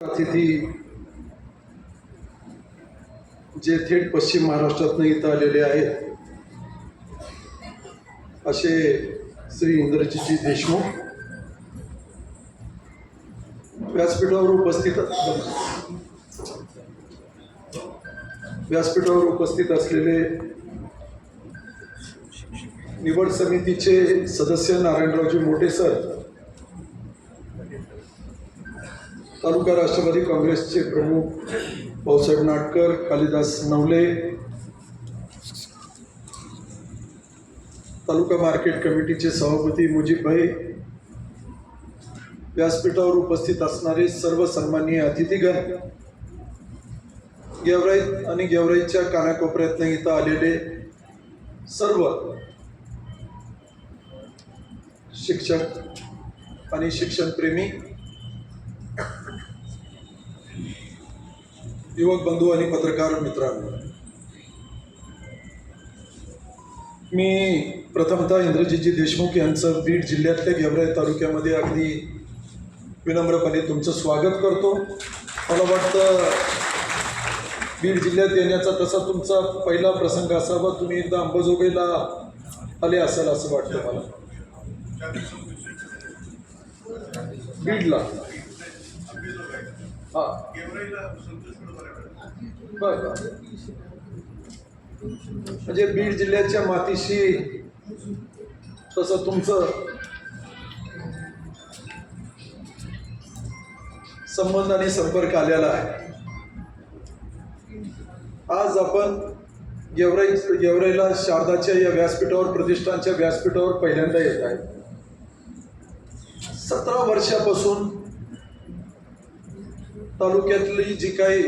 अतिथी जे थेट पश्चिम महाराष्ट्रातून इथं आलेले आहेत असे श्री इंद्रजीतजी देशमुख व्यासपीठावर उपस्थित असलेले निवड समितीचे सदस्य नारायणरावजी मोठे सर, तालुका राष्ट्रवादी काँग्रेसचे प्रमुख भाऊसाहेब नाटकर, कालिदास नवले, तालुका मार्केट कमिटीचे सभापती मुजीबभाई, व्यासपीठावर उपस्थित असणारे सर्व सन्माननीय अतिथीगण, गेवराईत आणि गेवराईच्या कानाकोपऱ्यातून इथं आलेले सर्व शिक्षक आणि शिक्षणप्रेमी युवक बंधू आणि पत्रकार मित्रांनो, मी प्रथमतः इंद्रजीतजी देशमुख यांचं बीड जिल्ह्यातल्या गेवराई तालुक्यामध्ये अगदी विनम्रपणे तुमचं स्वागत करतो. मला वाटतं बीड जिल्ह्यात येण्याचा तसा तुमचा पहिला प्रसंग असावा. तुम्ही एकदा अंबाजोगाईला आले असाल असं वाटतं मला. बीडला बरं, म्हणजे बीड जिल्ह्याच्या मातीशी तसं तुमचं संबंध आणि संपर्क आलेला आहे. आज आपण गेवराईला शारदाच्या या व्यासपीठावर, प्रतिष्ठानच्या व्यासपीठावर पहिल्यांदा येत आहे. 17 वर्षापासून तालुक्यातली जी काही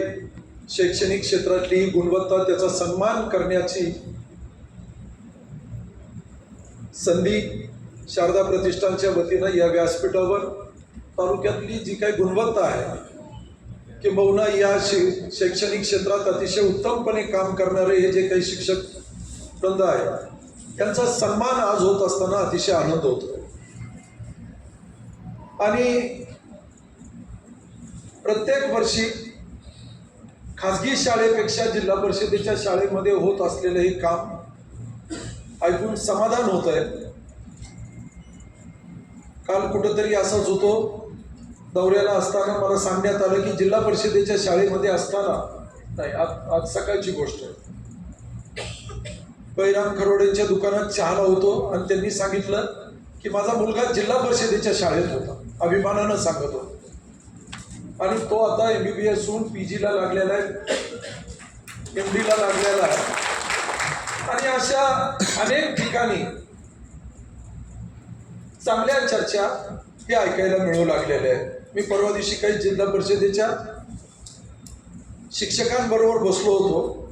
शैक्षणिक क्षेत्रातली गुणवत्ता, त्याचा सन्मान करण्याची संधी शारदा प्रतिष्ठानच्या वतीनं या व्यासपीठावर तालुक्यातली जी काही गुणवत्ता आहे, किंबहुना या शैक्षणिक क्षेत्रात अतिशय उत्तमपणे काम करणारे हे जे काही शिक्षक वृंद आहे, त्यांचा सन्मान आज होत असताना अतिशय आनंद होतो. आणि प्रत्येक वर्षी खाजगी शाळेपेक्षा जिल्हा परिषदेच्या शाळेमध्ये होत असलेलं हे काम ऐकून समाधान होत आहे. काल कुठंतरी असंच होतो, दौऱ्याला असताना मला सांगण्यात आलं की जिल्हा परिषदेच्या शाळेमध्ये असताना, नाही आज सकाळची गोष्ट आहे, बैराम खरोडेंच्या दुकानात चहाला होतो आणि त्यांनी सांगितलं की माझा मुलगा जिल्हा परिषदेच्या शाळेत होता, अभिमानानं सांगत होता. आणि तो आता MBBS होऊन PG ला लागलेला आहे, MD ला लागलेला आहे. आणि अशा अनेक ठिकाणी चांगल्या चर्चा हे ऐकायला मिळू लागलेल्या आहेत. मी परवा दिवशी काही जिल्हा परिषदेच्या शिक्षकांबरोबर बसलो होतो.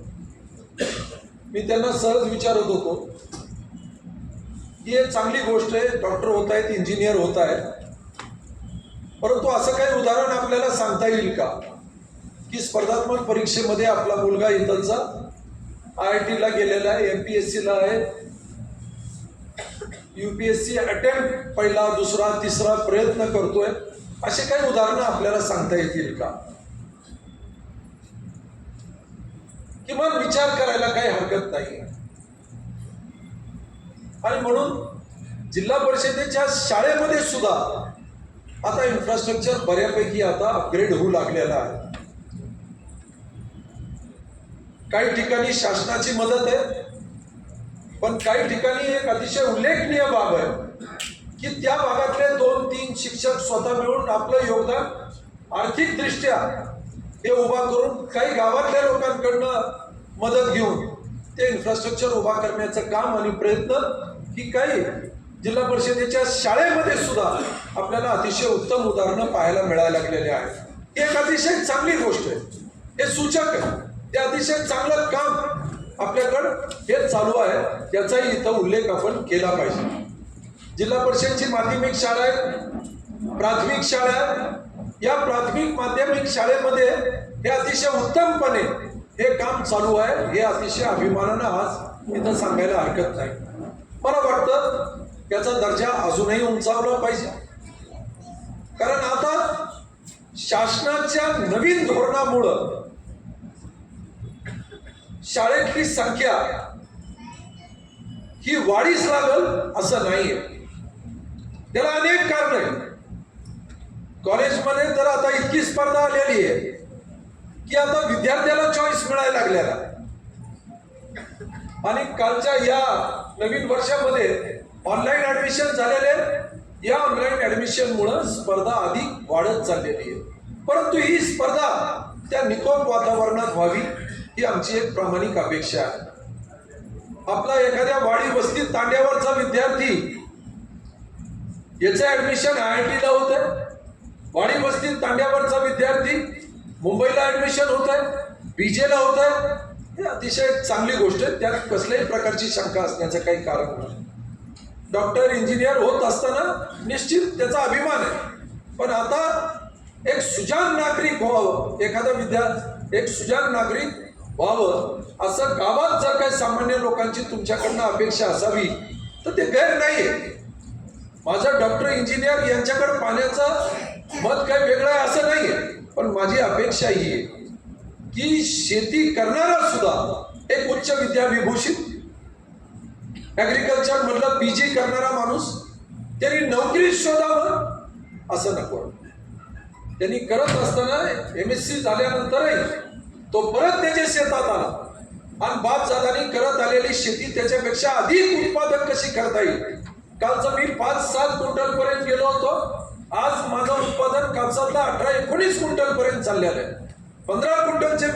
मी त्यांना सहज विचारत होतो की हे चांगली गोष्ट आहे, डॉक्टर होत आहेत, इंजिनियर होत आहेत, परंतु असं काही उदाहरण आपल्याला सांगता येईल का की स्पर्धात्मक परीक्षेमध्ये आपला मुलगा इथलचा IIT ला गेलेला आहे, MPSC ला आहे, UPSC अटेम्प्ट पहिला, दुसरा, तिसरा प्रयत्न करतोय, असे काही उदाहरणं आपल्याला सांगता येतील का? किमान विचार करायला काही हरकत नाही. आणि म्हणून जिल्हा परिषदेच्या शाळेमध्ये सुद्धा आता इन्फ्रास्ट्रक्चर बऱ्यापैकी आता अपग्रेड होऊ लागलेला आहे. काही ठिकाणी शासनाची मदत आहे, पण काही ठिकाणी एक अतिशय उल्लेखनीय बाब आहे की त्या भागातले 2-3 शिक्षक स्वतः मिळून आपलं योगदान आर्थिकदृष्ट्या हे उभा करून काही गावातल्या लोकांकडनं मदत घेऊन ते इन्फ्रास्ट्रक्चर उभा करण्याचं काम आणि प्रयत्न ही काही जिल्हा परिषदेच्या शाळेमध्ये सुद्धा आपल्याला अतिशय उत्तम उदाहरणं पाहायला मिळायला लागलेले आहेत. ही एक अतिशय चांगली गोष्ट आहे, हे सूचक आहे, ते अतिशय चांगलं काम आपल्याकडं हे चालू आहे, याचाही इथं उल्लेख आपण केला पाहिजे. जिल्हा परिषदची माध्यमिक शाळा आहे, प्राथमिक शाळा आहे. या प्राथमिक माध्यमिक शाळेमध्ये हे अतिशय उत्तमपणे हे काम चालू आहे, हे अतिशय अभिमानानं आज इथं सांगायला हरकत नाही. मला वाटतं याचा दर्जा अजूनही उंचावला पाहिजे, कारण आता शासनाच्या नवीन धोरणामुळं शाळेतली संख्या ही वाढीस लागल असं नाहीये. त्याला अनेक कारण आहेत. कॉलेजमध्ये तर आता इतकी स्पर्धा आलेली आहे की आता विद्यार्थ्याला चॉईस मिळायला लागलेला. आणि कालच्या या नवीन वर्षामध्ये ऑनलाईन ऍडमिशन झालेले. या ऑनलाईन ऍडमिशन मुळे स्पर्धा अधिक वाढत चाललेली आहे. परंतु ही स्पर्धा त्या निकोप वातावरणात व्हावी ही आमची एक प्रामाणिक अपेक्षा आहे. आपला एखाद्या वाडी वस्ती तांड्यावरचा विद्यार्थी याचं ऍडमिशन IIT ला होत आहे. वाडी वस्ती तांड्यावरचा विद्यार्थी मुंबईला ऍडमिशन होत आहे, BJ ला होत आहे. हे अतिशय चांगली गोष्ट आहे. त्यात कसल्याही प्रकारची शंका असण्याचं काही कारण नाही. डॉक्टर इंजिनियर होत असताना निश्चित त्याचा अभिमान आहे. पण आता एक सुजाण नागरिक व्हावं, एखादा एक सुजाण नागरिक व्हावं असं गावात जर काही सामान्य लोकांची तुमच्याकडनं अपेक्षा असावी तर ते गैर नाहीये. माझं डॉक्टर इंजिनियर यांच्याकडे पाहण्याचं मत काही वेगळं आहे असं नाहीये. पण माझी अपेक्षा ही आहे की शेती करणारा सुद्धा एक उच्च विद्याविभूषित ऍग्रिकल्चर मधलं PG करणारा माणूस त्यांनी नोकरी शोधावं असं नको. त्यांनी करत असताना MSc झाल्यानंतरही तो परत त्याच्या शेतात आला आणि बापदादांनी करत आलेली शेती त्याच्यापेक्षा अधिक उत्पादक कशी करता येईल. कालचं मी 5-7 क्विंटल पर्यंत गेलो होतो. आज माझं उत्पादन कापसातलं 18-19 क्विंटल पर्यंत चाललेलं आहे. 15 क्विंटलचे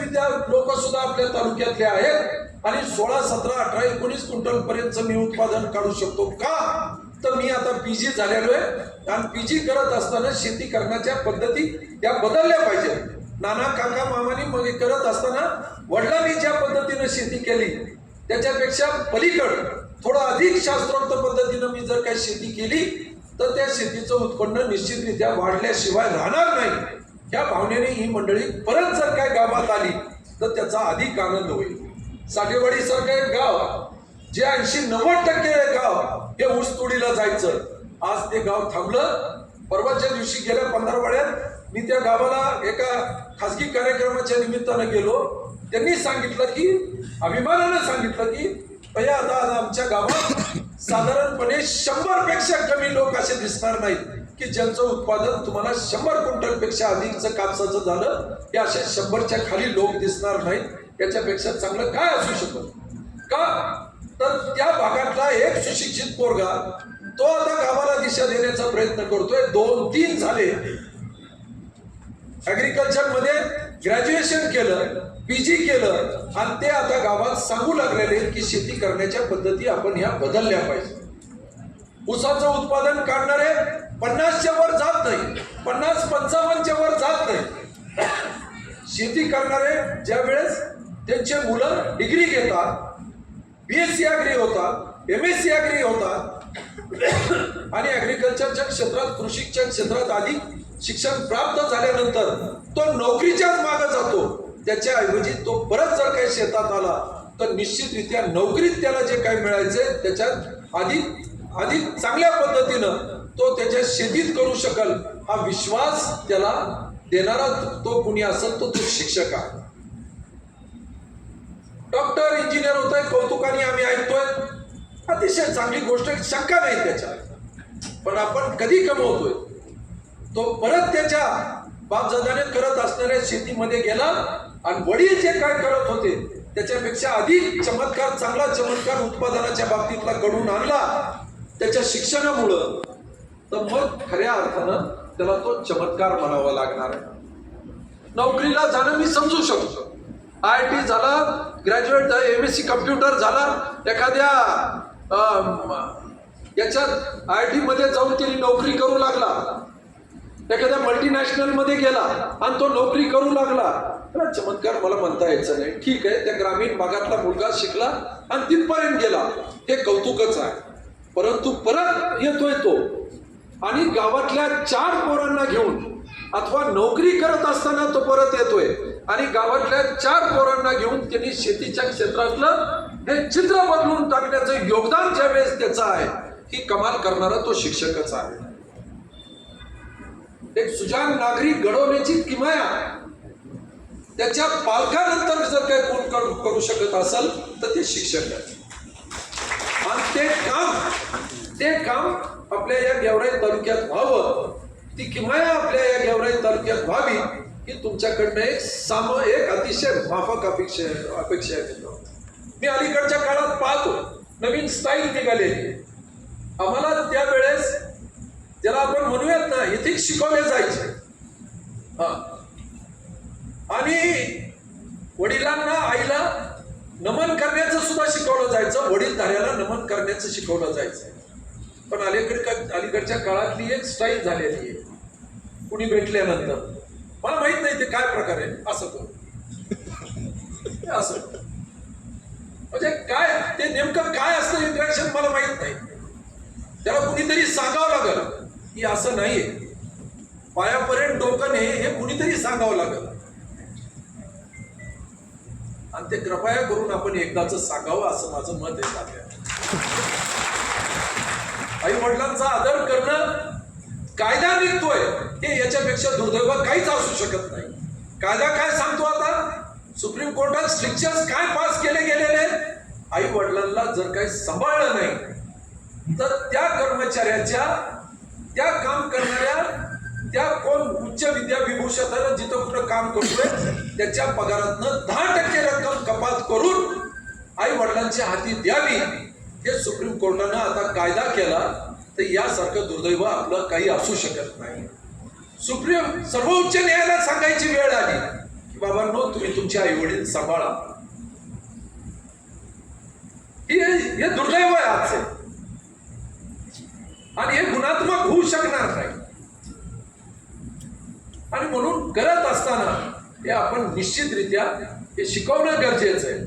लोक सुद्धा आपल्या तालुक्यातले आहेत आणि 16, 17, 18, 19 क्विंटल पर्यंत मी उत्पादन काढू शकतो. का तर मी आता PG झालेलो आहे आणि PG करत असताना शेती करण्याच्या पद्धती या बदलल्या पाहिजे. नाना काका मामानी मग करत असताना वडिलांनी ज्या पद्धतीने शेती केली त्याच्यापेक्षा पलीकड थोडं अधिक शास्त्रोक्त पद्धतीनं मी जर काही शेती केली तर त्या शेतीचं उत्पन्न निश्चितरित्या वाढल्याशिवाय राहणार नाही. ह्या भावनेने ही मंडळी परत जर काय गावात आली तर त्याचा अधिक आनंद होईल. साठेवाडी सारखं एक गाव जे 80-90% गाव हे ऊसतोडीला जायचं, आज ते गाव थांबलं. परवाच्या दिवशी गेल्या 15 वाड्यात मी त्या गावाला एका खासगी कार्यक्रमाच्या निमित्तानं गेलो. त्यांनी सांगितलं की अभिमानानं सांगितलं की भैया आता आमच्या गावात साधारणपणे 100 पेक्षा कमी लोक असे दिसणार नाहीत की ज्यांचं उत्पादन तुम्हाला 100 क्विंटल पेक्षा अधिकचं कापसाचं झालं. हे असे 100च्या खाली लोक दिसणार नाहीत. याच्यापेक्षा चांगलं काय असू शकत. का तर त्या भागातला एक सुशिक्षित पोरगा तो आता गावाला दिशा देण्याचा प्रयत्न करतोय. 2-3 झाले ऍग्रिकल्चर मध्ये ग्रॅज्युएशन केलं, PG केलं आणि ते आता गावात सांगू लागलेले की शेती करण्याच्या पद्धती आपण ह्या बदलल्या पाहिजे. ऊसाचं उत्पादन काढणारे 50च्या वर जात नाही, 50-55च्या वर जात नाही. शेती करणारे ज्या वेळेस त्यांचे मुलं डिग्री घेतात, BSc ॲग्री होतात, MSc ॲग्री होतात आणि ऍग्रिकल्चरच्या क्षेत्रात कृषीच्या क्षेत्रात अधिक शिक्षण प्राप्त झाल्यानंतर तो नोकरीच्याच मागे जातो. त्याच्याऐवजी तो परत जर काही शेतात आला तर निश्चितरित्या नोकरीत त्याला जे काही मिळायचंय त्याच्यात अधिक चांगल्या पद्धतीनं तो त्याच्या शेतीत करू शकल. हा विश्वास त्याला देणारा तो कुणी असेल तो शिक्षक आहे. डॉक्टर इंजिनियर होतोय, कौतुकाने आम्ही ऐकतोय, अतिशय चांगली गोष्ट, शंका नाही त्याच्यात. पण आपण कधी कमवतोय तो परत त्याच्या बापदादाने करत असणाऱ्या शेतीमध्ये गेला आणि वडील जे काय करत होते त्याच्यापेक्षा अधिक चमत्कार, चांगला चमत्कार उत्पादनाच्या बाबतीतला घडून आणला त्याच्या शिक्षणामुळं. तर मग खऱ्या अर्थानं त्याला तो चमत्कार म्हणावा लागणार आहे. नोकरीला जाणं मी समजू शकतो. IIT झाला, ग्रॅज्युएट MSc कम्प्युटर झाला, एखाद्या याच्यात IIT मध्ये जाऊन त्यांनी नोकरी करू लागला, एखाद्या मल्टीनॅशनल मध्ये गेला आणि तो नोकरी करू लागला. त्याला चमत्कार मला म्हणता यायचं नाही. ठीक आहे, त्या ग्रामीण भागातला मुलगा शिकला आणि तिथपर्यंत गेला, हे कौतुकच आहे. परंतु परत येतोय तो आणि गावातल्या 4 पोरांना घेऊन अथवा नोकरी करत असताना तो परत येतोय आणि गावातल्या 4 पोरांना घेऊन त्यांनी शेतीच्या क्षेत्रातलं हे चित्र बदलून टाकण्याचं योगदान ज्या वेळेस त्याचं आहे, ही कमाल करणारा तो शिक्षकच आहे. एक सुजाण नागरिक घडवण्याची किमया त्याच्या पालकानंतर जर काही कोण करू शकत असेल तर ते शिक्षक आहे. आणि ते काम आपल्या या गेवराई तालुक्यात व्हावं, ती किमया आपल्या या गेवराई तालुक्यात व्हावी ही तुमच्याकडनं एक अतिशय माफक अपेक्षा आहे. मी अलीकडच्या काळात पाहतो नवीन स्टाईल निघालेली. आम्हाला त्यावेळेस ज्याला आपण म्हणूयात ना इथिक्स शिकवले जायचे. आणि वडिलांना आईला नमन करण्याचं सुद्धा शिकवलं जायचं, वडीलधाऱ्याला नमन करण्याचं शिकवलं जायचं. पण अलीकडच्या काळातली एक स्टाईल झालेली आहे. कुणी भेटल्यानंतर मला माहित नाही ते काय प्रकार आहे, असं करू असं म्हणजे काय ते नेमकं काय असतं इंटरॅक्शन मला माहित नाही. त्याला कुणीतरी सांगावं लागल की असं नाहीये, पायापर्यंत डोकं हे कुणीतरी सांगावं लागल. आणि ते कृपया करून आपण एकदाच सांगावं असं माझं मत आहे. आई वडिलांचा आदर करणं कायदा निघतोय हे याच्यापेक्षा दुर्दैव काहीच असू शकत नाही. कायदा काय सांगतो आता, सुप्रीम कोर्टात स्ट्रिक्चर्स काय पास केले गेलेले, आई वडिलांना जर काही सांभाळलं नाही तर त्या कर्मचाऱ्याच्या, त्या काम करणाऱ्या, त्या कोण उच्च विद्या विभूषितानं जिथं कुठं काम करतोय त्याच्या पगारातनं 10% रक्कम कपात करून आई वडिलांच्या हाती द्यावी हे सुप्रीम कोर्टानं आता कायदा केला. तर यासारखं दुर्दैव आपलं काही असू शकत नाही. सर्वोच्च न्यायालयात सांगायची वेळ आली की बाबांनो तुम्ही तुमचे आई वडील सांभाळा. हे दुर्दैव आहे आजचे आणि हे गुणात्मक होऊ शकणार नाही. आणि म्हणून करत असताना हे आपण निश्चितरित्या हे शिकवणं गरजेचं आहे.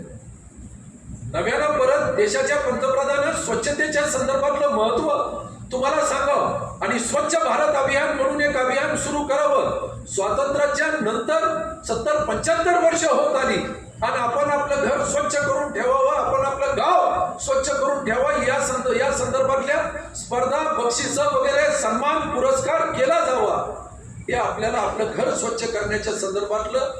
नव्यानं परत देशाच्या पंतप्रधानांनी स्वच्छतेच्या संदर्भातलं महत्व तुम्हाला सांगावं आणि स्वच्छ भारत अभियान म्हणून एक अभियान सुरू करावं. स्वातंत्र्याच्या नंतर 70-75 वर्ष होत आली आणि आपण आपलं घर स्वच्छ करून ठेवावं, आपण आपलं गाव स्वच्छ करून ठेवावं, या संदर्भातल्या स्पर्धा, बक्षिसं वगैरे सन्मान पुरस्कार केला जावा. हे आपल्याला आपलं घर स्वच्छ करण्याच्या संदर्भातलं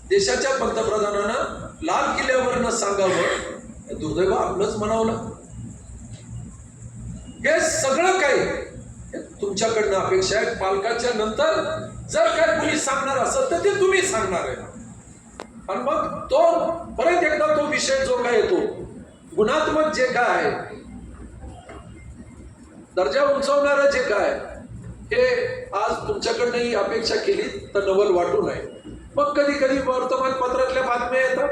देशाच्या पंतप्रधानांना लाल किल्ल्यावरनं सांगावं. दुर्दैव आपलंच म्हणावं. हे सगळं काही तुमच्याकडनं अपेक्षा आहे. पालकाच्या नंतर जर काय कुणी सांगणार असेल तर ते तुम्ही सांगणार आहे. आणि मग तो परत एकदा तो विषय जो काय येतो गुणात्मक जे काय आहे, दर्जा उंचावणारं जे काय हे आज तुमच्याकडनं ही अपेक्षा केली तर नवल वाटू नये. मग कधी कधी वर्तमानपत्रातल्या बातम्या येतात,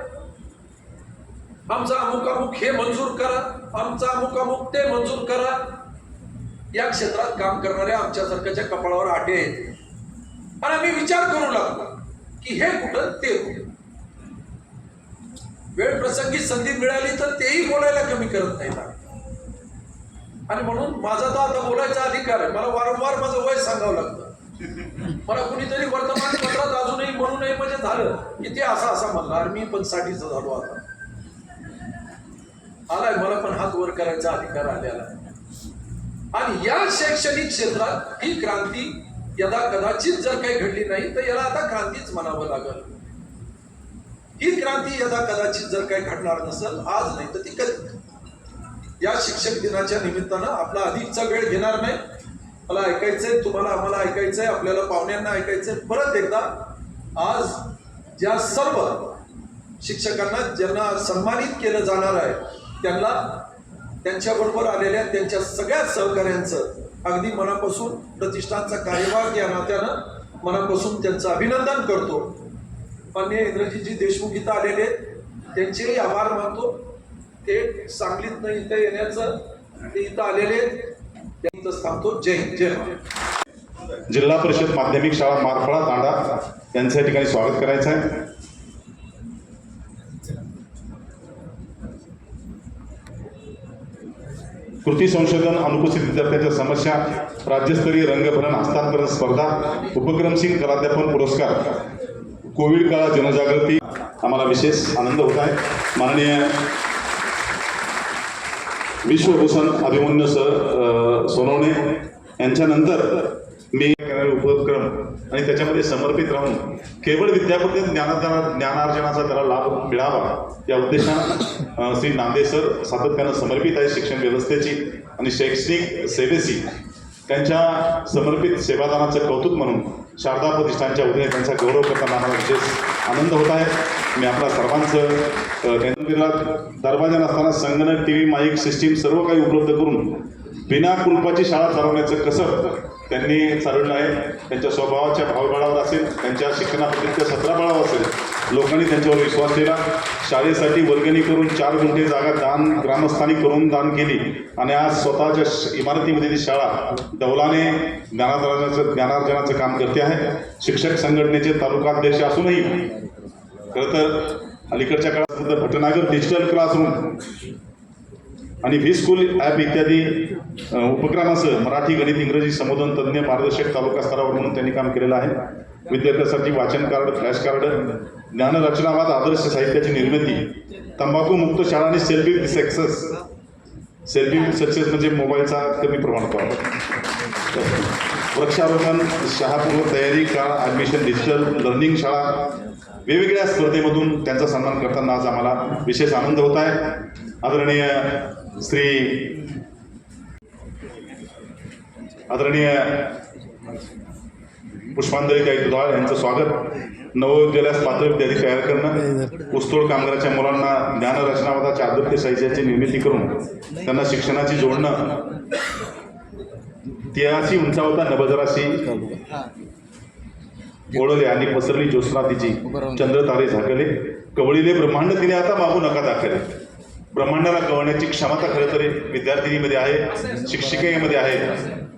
आमचा अमुक हे मंजूर करा, आमचा अमुक ते मंजूर करा. या क्षेत्रात काम करणाऱ्या आमच्यासारख्याच्या कपाळावर आटे येते आणि आम्ही विचार करू लागतो की हे कुठं ते कुठं. वेळ प्रसंगी संधी मिळाली तर तेही बोलायला कमी करत नाहीत. आणि म्हणून माझा तर आता बोलायचा अधिकार आहे. मला वारंवार माझं वय सांगावं लागतं. मला कुणीतरी वर्तमानपत्रात अजूनही म्हणू नये म्हणजे झालं की ते असा म्हणणार. मी पण 60चा झालो आता, आलाय मला पण हात वर करायचा अधिकार आलेला आहे. आणि या शैक्षणिक क्षेत्रात ही क्रांती यदा कदाचित जर काही घडली नाही तर याला आता क्रांतीच म्हणावं लागल. ही क्रांती यदा कदाचित जर काही घडणार नसेल आज नाही तर ती कधी. या शिक्षक दिनाच्या निमित्तानं आपला अधिकचा वेळ घेणार नाही. मला ऐकायचंय, तुम्हाला आम्हाला ऐकायचंय, आपल्याला पाहुण्यांना ऐकायचंय. परत एकदा आज ज्या सर्व शिक्षकांना ज्यांना सन्मानित केलं जाणार आहे त्यांना, त्यांच्याबरोबर आलेल्या त्यांच्या सगळ्या सहकाऱ्यांचं अगदी मनापासून प्रतिष्ठानचा कार्यभाग या नात्यानं मनापासून त्यांचं अभिनंदन करतो. माननीय इंद्रजीतजी देशमुख इथं आलेले त्यांचेही आभार मानतो. ते सांगलीतनं इथं येण्याचं, ते इथं आलेले इथं थांबतो. जय हिंद, जय महाराष्ट्र. जिल्हा परिषद माध्यमिक शाळा मारफळा तांडा यांचं या ठिकाणी स्वागत करायचं आहे. कृती संशोधन, अनुपस्थित विद्यार्थ्यांच्या समस्या, राज्यस्तरीय रंगभरण हस्तांतरण स्पर्धा, उपक्रमशील कलाध्यापन पुरस्कार, कोविड काळात जनजागृती, आम्हाला विशेष आनंद होत आहे. माननीय विश्वभूषण अभिमन्यू सर सोनवणे यांच्यानंतर मी उपक्रम त्याच्यामध्ये समर्पित राहून केवळ विद्यापीठ ज्ञानार्जनाचा त्याला लाभ मिळावा या उद्देशानं श्री नांदे सर सातत्यानं समर्पित आहे शिक्षण व्यवस्थेची आणि शैक्षणिक सेवेची. त्यांच्या समर्पित सेवादानाचं कौतुक म्हणून शारदा प्रतिष्ठानच्या वतीने त्यांचा गौरव करताना आम्हाला विशेष आनंद होत आहे. मी आपल्या सर्वांचं त्यांना दरवाजा नसताना संगणक, टी व्ही, माईक सिस्टीम सर्व काही उपलब्ध करून बिना कुलपाची शाळा चालवण्याचं कसं त्यांनी चालवलं आहे. त्यांच्या स्वभावाच्या भावबळावर असेल, त्यांच्या शिक्षणाप्रतीच्या सत्राबळावर असेल, लोकांनी त्यांच्यावर विश्वास ठेवला. शाळेसाठी वर्गणी करून 4 गुंठे जागा ग्रामस्थांनी करून दान केली आणि आज स्वतःच्या इमारतीमध्ये ती शाळा डौलाने ज्ञानार्जनाचं काम करते आहे. शिक्षक संघटनेचे तालुकाध्यक्ष असूनही खरं तर अलीकडच्या काळात भटनागर डिजिटल क्लासरूम आणि व्ही स्कूल ॲप इत्यादी उपक्रमासह मराठी, गणित, इंग्रजी संबोधन तज्ज्ञ मार्गदर्शक तालुका स्तरावर म्हणून त्यांनी काम केलेलं आहे. विद्यार्थ्यांसाठी वाचन कार्ड, फ्लॅश कार्ड, ज्ञानरचनावाद, आदर्श साहित्याची निर्मिती, तंबाखू मुक्त शाळा आणि सेल्फी विथ सक्सेस म्हणजे मोबाईलचा कमी प्रमाणात वापर, वृक्षारोपण, शहापूर्व तयारी काळ, ॲडमिशन, डिजिटल लर्निंग शाळा, वेगवेगळ्या स्पर्धेमधून त्यांचा सन्मान करताना आज आम्हाला विशेष आनंद होत आहे. आदरणीय पुष्पांजली गायकवाड यांचं स्वागत. नवोदयास पात्र विद्यार्थी तयार करणं, ऊसतोड कामगाराच्या मुलांना ज्ञानरचनावादाच्या आदर्श साहित्याची निर्मिती करून त्यांना शिक्षणाची जोडणं, 83 उंचावता नभजराशी ओळले आणि पसरली ज्योत्स्ना तिची, चंद्र तारे झाकले, कवळीले ब्रह्मांड तिने आता मागू नका दाखले. ब्रह्मांडाला कळण्याची क्षमता खरं तरी विद्यार्थिनीमध्ये आहे, शिक्षिकेमध्ये आहे.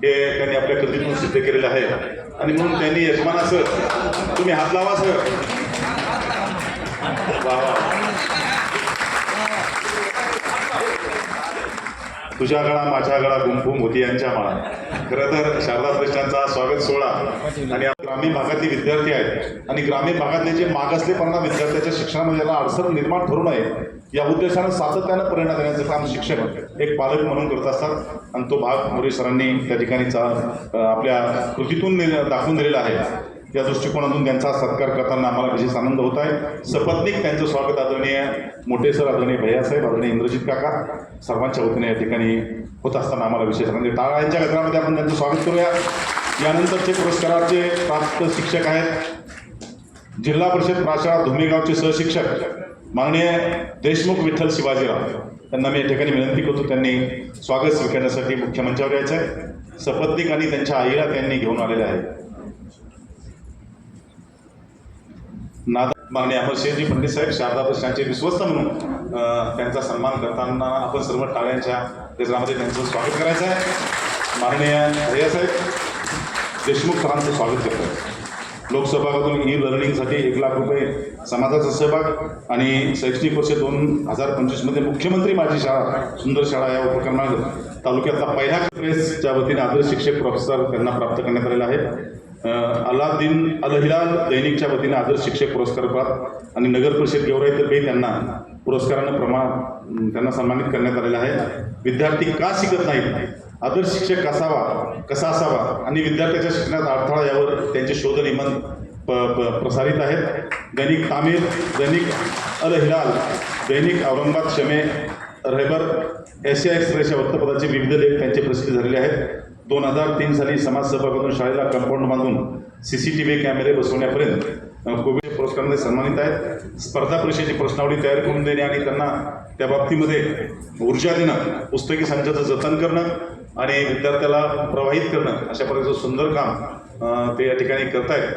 हे त्यांनी आपल्या कृतीतून सिद्ध केलेलं आहे आणि म्हणून त्यांनी यजमानासह तुम्ही हात लावा सर. तुझ्या गळा माझ्या गळा गुंफू मोतियांच्या माळा. खरं तर शारदा प्रतिष्ठानचा स्वागत सोहळा आणि ग्रामीण भागातले विद्यार्थी आहेत आणि ग्रामीण भागातले जे मागासलेपणा विद्यार्थ्याच्या शिक्षणामध्ये याला अडचण निर्माण ठरू नये या उद्देशानं सातत्यानं प्रेरणा देण्याचं काम शिक्षक एक पालक म्हणून करत असतात आणि तो भाग मोरे सरांनी त्या ठिकाणी आपल्या कृतीतून दाखवून दिलेला आहे. या दृष्टिकोनातून त्यांचा सत्कार करताना आम्हाला विशेष आनंद होत आहे. सपत्नीक त्यांचं स्वागत आदरणीय मोठे सर, आदरणीय भैयासाहेब, आदरणीय इंद्रजित काका सर्वांच्या वतीने या ठिकाणी होत असताना आम्हाला विशेष म्हणजे टाळ्यांच्या गजरामध्ये आपण त्यांचं स्वागत करूया. यानंतरचे पुरस्काराचे प्राप्त शिक्षक आहेत जिल्हा परिषद प्राशाळा धुमेगावचे सहशिक्षक माननीय देशमुख विठ्ठल शिवाजीराव. त्यांना मी या ठिकाणी विनंती करतो त्यांनी स्वागत स्वीकारण्यासाठी मुख्य मंचावर यायचं आहे. सपत्नीक आणि त्यांच्या आईला त्यांनी घेऊन आलेले आहे. माननीय अमरशेखजी पंडित साहेब शारदा प्रतिष्ठानचे विश्वस्त म्हणून त्यांचा सन्मान करताना आपण सर्व टाळ्यांच्या गजरामध्ये त्यांचं स्वागत करायचं आहे. माननीय भैयासाहेब देशमुख सरांचं स्वागत करतो. लोकसहभागातून ई लर्निंगसाठी 1 लाख रुपये समाजाचा सहभाग आणि शैक्षणिक वर्ष 2025 मध्ये मुख्यमंत्री माझी शाळा सुंदर शाळा या उपक्रमात तालुक्यातला पहिला प्रेसच्या वतीने आदर्श शिक्षक पुरस्कार त्यांना प्राप्त करण्यात आलेला आहे. अलादीन अल हिलाल दैनिकच्या वतीने आदर्श शिक्षक पुरस्कार प्राप्त आणि नगर परिषद गेवराईतर्फे त्यांना पुरस्कारानं त्यांना सन्मानित करण्यात आलेला आहे. विद्यार्थी का शिकत नाहीत, आदर्श शिक्षक कसा असावा आणि विद्यार्थ्याच्या शिक्षणात अडथळा यावर त्यांचे शोध निबंध प्रसारित आहेत. दैनिक तामीर, दैनिक अल हिलाल, दैनिक औरंगाबाद, शमे, रहबर, एशिया एक्सप्रेस या वृत्तपत्राचे विविध लेख त्यांचे प्रसिद्ध झालेले आहेत. 2003 साली समाज सहभागातून शाळेला कंपाऊंड बांधून CCTV कॅमेरे बसवण्यापर्यंत कोविड पुरस्काराने सन्मानित आहेत. स्पर्धा परीक्षेची प्रश्नावली तयार करून देणे आणि त्यांना त्या बाबतीमध्ये ऊर्जा देणं, पुस्तकी संचाचं जतन करणं आणि विद्यार्थ्याला प्रवाहित करणं अशा प्रकारचं सुंदर काम ते या ठिकाणी करत आहेत.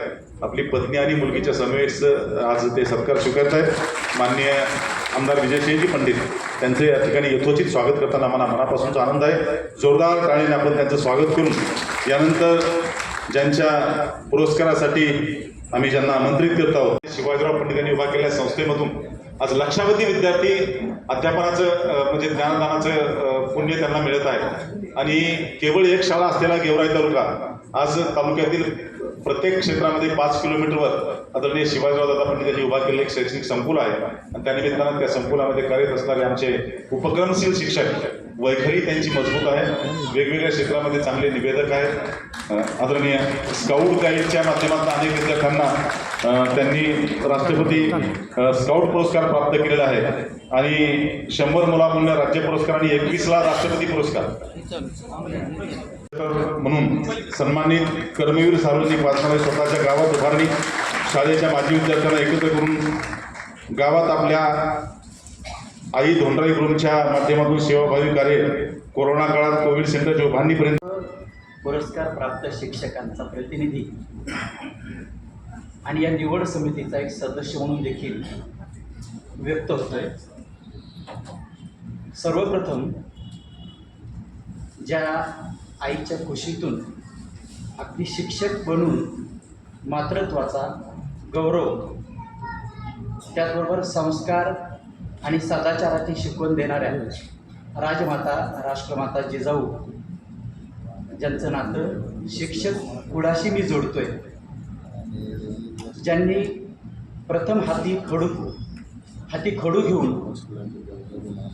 आपली पत्नी आणि मुलगीच्या समवेश आज ते सत्कार स्वीकारत आहेत. माननीय आमदार विजयसिंहजी पंडित त्यांचे या ठिकाणी यथोचित स्वागत करताना आम्हाला मनापासूनचा आनंद आहे. जोरदार टाळीने आपण त्यांचं स्वागत करून यानंतर ज्यांच्या पुरस्कारासाठी आम्ही ज्यांना आमंत्रित करत आहोत, शिवाजीराव पंडित यांनी उभा केलेल्या संस्थेमधून आज लक्षावधी विद्यार्थी अध्यापनाचं म्हणजे ज्ञानदानाचं पुण्य त्यांना मिळत आहे आणि केवळ एक शाळा असलेला गेवराई तालुका आज तालुक्यातील प्रत्येक क्षेत्रामध्ये 5 किलोमीटरवर आदरणीय शिवाजीराव दादा पंडित यांनी उभा केलेलं एक शैक्षणिक संकुल आहे आणि त्यानिमित्तानं त्या संकुलामध्ये कार्यरत असणारे आमचे उपक्रमशील शिक्षक वैखरी त्यांची मजबूत आहे. वेगवेगळ्या क्षेत्रामध्ये चांगले निवेदक आहेत. आदरणीय स्काउट गाईडच्या माध्यमातून अनेक विद्यार्थ्यांना त्यांनी राष्ट्रपती स्काउट पुरस्कार प्राप्त केलेला आहे आणि 100 मुलामुलींना राज्य पुरस्कार आणि 21ला राष्ट्रपती पुरस्कार म्हणून सन्मानित कर्मवीर सार्वजनिक वाचनालय स्वतःच्या गावात उभारणी, शाळेच्या माजी विद्यार्थ्यांना एकत्र करून गावात आपल्या आई धोंडराई ग्रुपच्या माध्यमातून सेवाभावी कार्य, कोरोना काळात कोविड सेंटरच्या उभारणीपर्यंत पुरस्कार प्राप्त शिक्षकांचा प्रतिनिधी आणि या निवड समितीचा एक सदस्य म्हणून देखील व्यक्त होतोय. सर्वप्रथम ज्या आईच्या कुशीतून अगदी शिक्षक बनून मातृत्वाचा गौरव, त्याचबरोबर संस्कार आणि सदाचाराची शिकवण देणाऱ्या राजमाता राष्ट्रमाता जिजाऊ, ज्यांचं नातं शिक्षक कुळाशी मी जोडतोय, ज्यांनी प्रथम हाती खडू घेऊन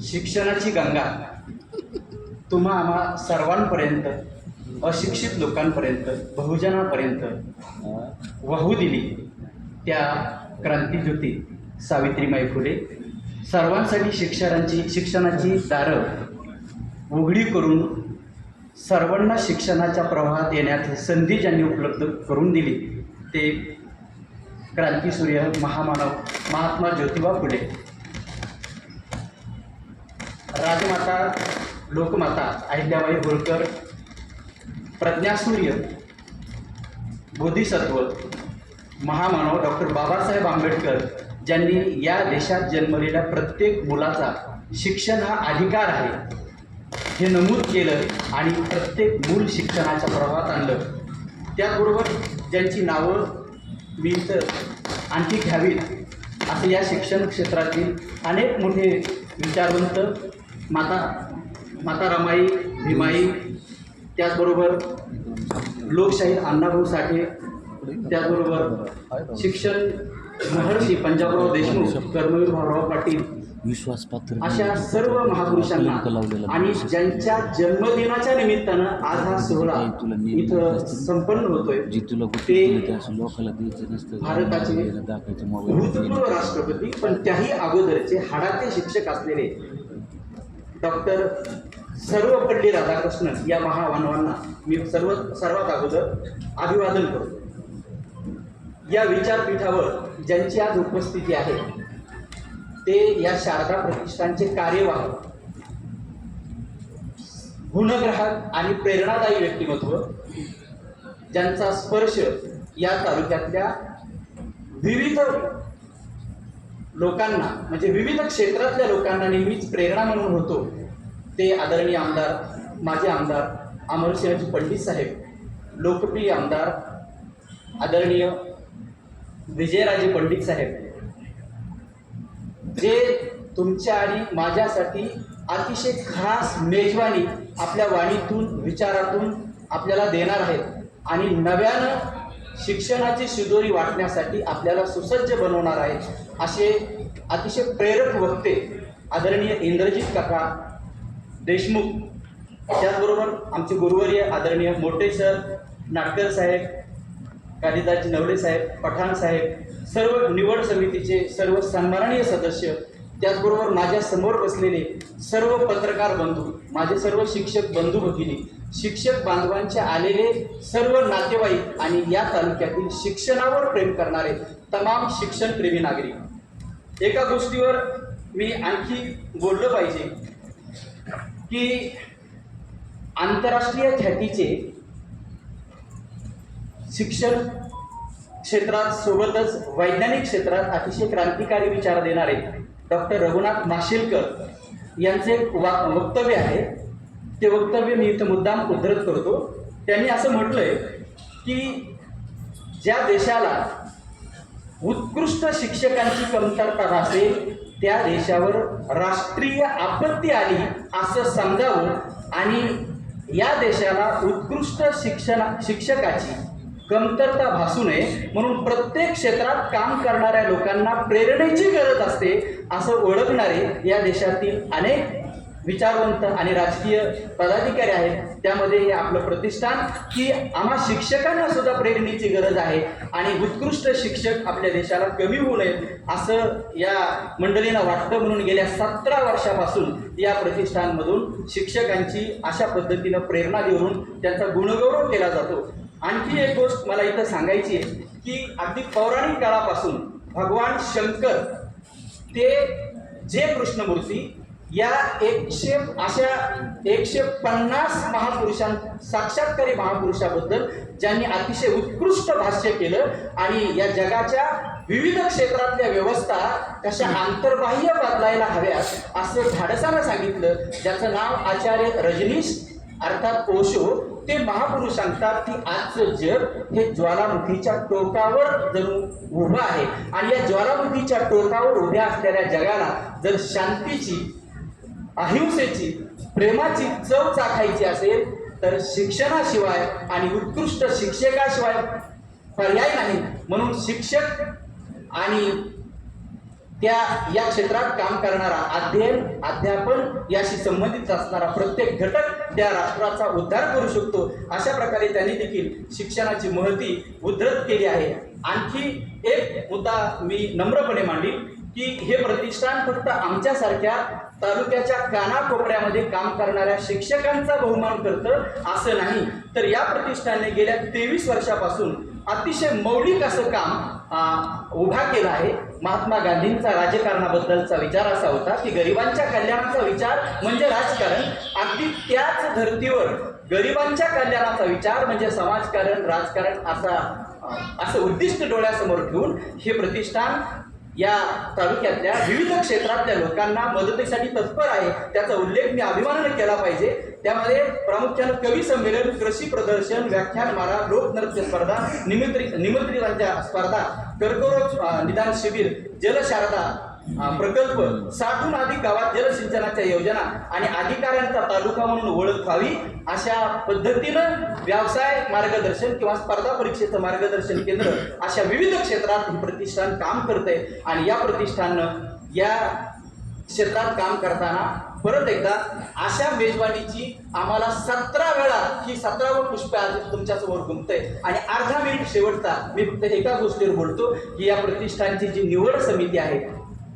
शिक्षणाची गंगा तुम्हा आम्हा सर्वांपर्यंत, अशिक्षित लोकांपर्यंत, बहुजनापर्यंत वाहू दिली त्या क्रांतिज्योती सावित्रीबाई फुले सर्वांसाठी शिक्षणाची दारं उघडी करून सर्वांना शिक्षणाच्या प्रवाहात येण्याची संधी ज्यांनी उपलब्ध करून दिली ते क्रांतीसूर्य महामानव महात्मा ज्योतिबा फुले. राजमाता लोकमाता अहिल्याबाई होळकर, प्रज्ञासूर्य बोधिसत्व महामानव डॉक्टर बाबासाहेब आंबेडकर, ज्यांनी या देशात जन्मलेल्या प्रत्येक मुलाचा शिक्षण हा अधिकार आहे हे नमूद केलं आणि प्रत्येक मूल शिक्षणाच्या प्रवाहात आणलं. त्याचबरोबर ज्यांची नावं मी इथं आणखी घ्यावीत असं या शिक्षण क्षेत्रातील अनेक मोठे विचारवंत, माता रमाई, भीमाई, त्याचबरोबर लोकशाहीर अण्णाभाऊ साठे, त्याचबरोबर शिक्षण महर्षी पंजाबराव देशमुख, कर्मवीर भाऊराव पाटील, विश्वासपात्र अशा सर्व महापुरुषांना आणि ज्यांच्या जन्मदिनाच्या निमित्तानं आज हा सोहळा इथं संपन्न होतोय ते भारताचे भूतपूर्व राष्ट्रपती, पण त्याही अगोदरचे हाडाचे शिक्षक असलेले डॉक्टर सर्वपल्ली राधाकृष्णन या महामानवांना मी सर्वात अगोदर अभिवादन करतो. या विचारपीठावर ज्यांची आज उपस्थिती आहे ते या शारदा प्रतिष्ठानचे कार्यवाह, गुणग्राहक आणि प्रेरणादायी व्यक्तिमत्व, ज्यांचा स्पर्श या तालुक्यातल्या विविध लोकांना म्हणजे विविध क्षेत्रातल्या लोकांना नेहमीच प्रेरणा म्हणून होतो ते आदरणीय आमदार, माजी आमदार अमरसिंहजी पंडित साहेब, लोकप्रिय आमदार आदरणीय विजयराजे पंडित साहेब, जे तुमच्या आणि माझ्यासाठी अतिशय खास मेजवानी आपल्या वाणीतून, विचारातून आपल्याला देणार आहेत आणि नव्यानं शिक्षणाची शिदोरी वाटण्यासाठी आपल्याला सुसज्ज बनवणार आहेत असे अतिशय प्रेरक वक्ते आदरणीय इंद्रजित काका देशमुख, त्याचबरोबर आमचे गुरुवर्य आदरणीय मोठे सर, नाटकर साहेब, कालिदासजी नवले साहेब, पठाण साहेब, सर्व निवड समितीचे सर्व सन्माननीय सदस्य, त्याचबरोबर माझ्या समोर बसलेले सर्व पत्रकार बंधू, माझे सर्व शिक्षक बंधू भगिनी, शिक्षक बांधवांचे आलेले सर्व नातेवाईक आणि या तालुक्यातील शिक्षणावर प्रेम करणारे तमाम शिक्षणप्रेमी नागरिक. एका गोष्टीवर मी आणखी बोललं पाहिजे की आंतरराष्ट्रीय ख्यातीचे शिक्षण क्षेत्रात सोबतच वैज्ञानिक क्षेत्रात अतिशय क्रांतिकारी विचार देणारे डॉक्टर रघुनाथ माशेलकर यांचे एक वक्तव्य आहे. ते वक्तव्य मी इथं मुद्दाम उद्धृत करतो. त्यांनी असं म्हटलंय की ज्या देशाला उत्कृष्ट शिक्षकांची कमतरता भासेल त्या देशावर राष्ट्रीय आपत्ती आली असं समजावं आणि या देशाला उत्कृष्ट शिक्षकाची कमतरता भासू नये म्हणून प्रत्येक क्षेत्रात काम करणाऱ्या लोकांना प्रेरणेची गरज असते असं ओळखणारे या देशातील अनेक विचारवंत आणि राजकीय पदाधिकारी आहेत, त्यामध्ये हे आपलं प्रतिष्ठान की आम्हा शिक्षकांना सुद्धा प्रेरणेची गरज आहे आणि उत्कृष्ट शिक्षक आपल्या देशाला कमी होऊ नयेत असं या मंडळींना वाटतं, म्हणून गेल्या 17 वर्षापासून या प्रतिष्ठानमधून शिक्षकांची अशा पद्धतीनं प्रेरणा देऊन त्यांचा गुणगौरव केला जातो. आणखी एक गोष्ट मला इथं सांगायची आहे की अगदी पौराणिक काळापासून भगवान शंकर ते जे कृष्णमूर्ती या 150 साक्षात्कारी महापुरुषाबद्दल ज्यांनी अतिशय उत्कृष्ट भाष्य केलं आणि या जगाच्या विविध क्षेत्रातल्या व्यवस्था कशा आंतरबाह्य बदलायला हव्यात असं धाडसानं सांगितलं, ज्याचं नाव आचार्य रजनीश अर्थात ओशो, ते महापुरुष सांगतात की आजचं जग हे ज्वालामुखीच्या टोकावर जणू उभं आहे आणि या ज्वालामुखीच्या टोकावर उभ्या असलेल्या जगाला जर शांतीची, अहिंसेची, प्रेमाची चव चाखायची असेल तर शिक्षणाशिवाय आणि उत्कृष्ट शिक्षकाशिवाय पर्याय नाही. म्हणून शिक्षक आणि या क्षेत्रात काम करणारा, अध्ययन अध्यापन याशी संबंधित असणारा प्रत्येक घटक त्या राष्ट्राचा उद्धार करू शकतो. अशा प्रकारे त्यांनी देखील शिक्षणाची महती उद्धृत केली आहे. आणखी एक मुद्दा मी नम्रपणे मांडीन की हे प्रतिष्ठान फक्त आमच्यासारख्या तालुक्याच्या कानाकोपऱ्यामध्ये काम करणाऱ्या शिक्षकांचा बहुमान करतं असं नाही, तर या प्रतिष्ठानने गेल्या 23 वर्षापासून अतिशय मौलिक असं काम उभा केला आहे. महात्मा गांधींचा राजकारणाबद्दलचा विचार असा होता की गरिबांच्या कल्याणाचा विचार म्हणजे राजकारण, अगदी त्याच धर्तीवर गरिबांच्या कल्याणाचा विचार म्हणजे समाजकारण, राजकारण असं उद्दिष्ट डोळ्यासमोर ठेवून हे प्रतिष्ठान या तालुक्यातल्या विविध क्षेत्रातल्या लोकांना मदतीसाठी तत्पर आहे. त्याचा उल्लेख मी अभिमानाने केला पाहिजे. त्यामध्ये प्रामुख्याने कवी संमेलन, कृषी प्रदर्शन, व्याख्यानमाला, लोकनृत्य स्पर्धा, निमंत्रितांच्या स्पर्धा, कर्करोग निदान शिबिर, जलशारदा प्रकल्प, 60हून अधिक गावात जलसिंचनाच्या योजना आणि अधिकाऱ्यांचा तालुका म्हणून ओळख व्हावी अशा पद्धतीनं व्यवसाय मार्गदर्शन किंवा स्पर्धा परीक्षेचं मार्गदर्शन केंद्र अशा विविध क्षेत्रात हे प्रतिष्ठान काम करतंय. आणि या प्रतिष्ठाननं या क्षेत्रात काम करताना परत एकदा अशा मेजवानीची आम्हाला 17 वेळा ही 17वं पुष्प आज तुमच्यासमोर घुमतंय आणि अर्धा मिनिट शेवटचा मी फक्त एका गोष्टीवर बोलतो की या प्रतिष्ठानची जी निवड समिती आहे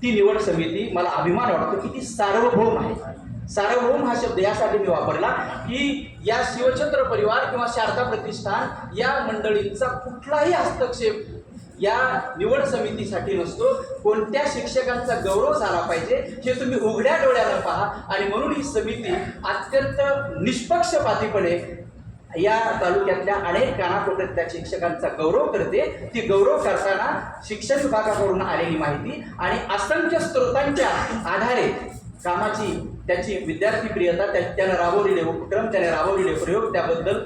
ती निवड समिती मला अभिमान वाटतो की ती सार्वभौम आहे. सार्वभौम हा शब्द यासाठी मी वापरला की या शिवछत्र परिवार किंवा शारदा प्रतिष्ठान या मंडळींचा कुठलाही हस्तक्षेप या निवड समितीसाठी नसतो. कोणत्या शिक्षकांचा गौरव झाला पाहिजे हे तुम्ही उघड्या डोळ्यानं पहा आणि म्हणून ही समिती अत्यंत निष्पक्षपातीपणे या तालुक्यातल्या अनेक कानाकोपऱ्यातल्या शिक्षकांचा गौरव करते. ती गौरव करताना शिक्षण विभागाकडून आलेली माहिती आणि असंख्य स्रोतांच्या आधारे कामाची त्याची विद्यार्थी प्रियता, त्यानं राबवलेले उपक्रम, त्याने राबवलेले प्रयोग, त्याबद्दल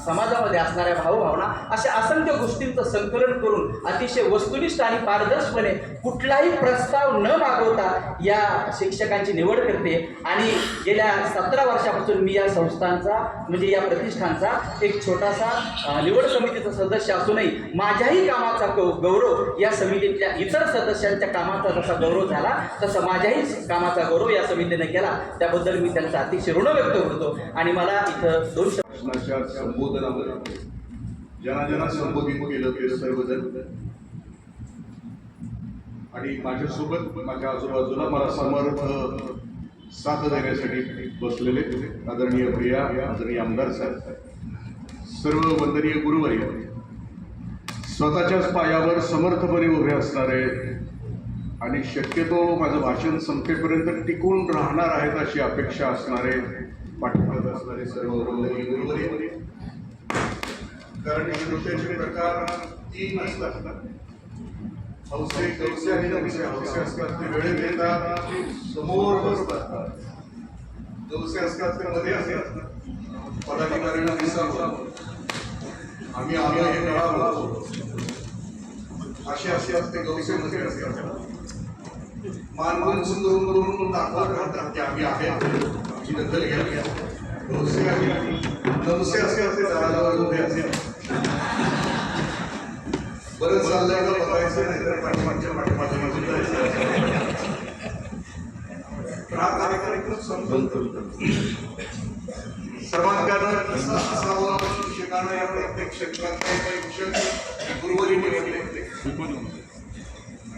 समाजामध्ये असणाऱ्या भावभावना अशा असंख्य गोष्टींचं संकलन करून अतिशय वस्तुनिष्ठ आणि पारदर्शपणे कुठलाही प्रस्ताव न मागवता या शिक्षकांची निवड करते. आणि गेल्या 17 वर्षापासून मी या संस्थांचा म्हणजे या प्रतिष्ठानचा एक छोटासा निवड समितीचा सदस्य असूनही माझ्याही कामाचा गौरव या समितीतल्या इतर सदस्यांच्या कामाचा जसा गौरव झाला तसा माझ्याही कामाचा गौरव या समितीने केला. त्याबद्दल मी त्यांचा अतिशय ऋण व्यक्त करतो. आणि मला इथं 2 प्रश्नाच्या संबोधनामध्ये ज्यांना संबोधित केलं ते सर्वजण आणि माझ्यासोबत माझ्या आजूबाजूला मला समर्थ साथ देण्यासाठी बसलेले आदरणीय प्रिया, आदरणीय आमदार साहेब, सर्व वंदनीय गुरुवर्य, स्वतःच्याच पायावर समर्थपणे उभे असणारे आणि शक्यतो माझं भाषण संपेपर्यंत टिकून राहणार आहेत अशी अपेक्षा असणारे, पाठिंबा असणारे सर्व वंदनीय गुरुवर्य. कारण नृत्याचे प्रकार 3 असतात. हौसे, कैसे आणि नवसे. हौसे असतात ते वेळेत येतात, समोर बसतात. नवसे असतात ते मध्ये असतात, पदाधिकाऱ्यांना दिसावं, आम्ही हे कळावं, असे असते. गौसे मध्ये असतात, मान सुंदर करून दाखवत राहतात की आम्ही आहे, आमची दखल घ्या. गौसे आणि नवसे असते दारावर उभे असतात. बरंच चाललंय का बघायचं नाही तर पाठीमागच्या जायचं. हा कार्यक्रम सर्वांकडे कसं असावं शिक्षकांना या प्रत्येक क्षेत्रातले शिक्षक गुरुवरी निवडले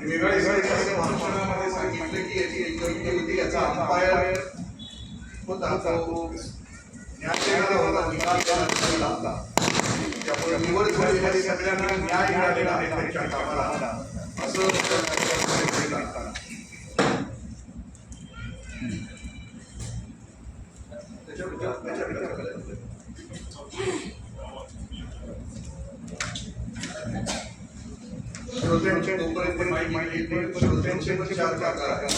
वेगळे साहित्य भाषणामध्ये सांगितले की याची एक योग्य होती, याचा अंपायर होता तो न्यायालयाला होता, निकाल देणारा होता. त्यामुळे निवड झालेल्या सगळ्यांना न्याय मिळालेला आहे त्यांच्या कामाला असं श्रोत्यांचे तोपर्यंत माहिती श्रोत्यांचे चार प्रकार आहेत.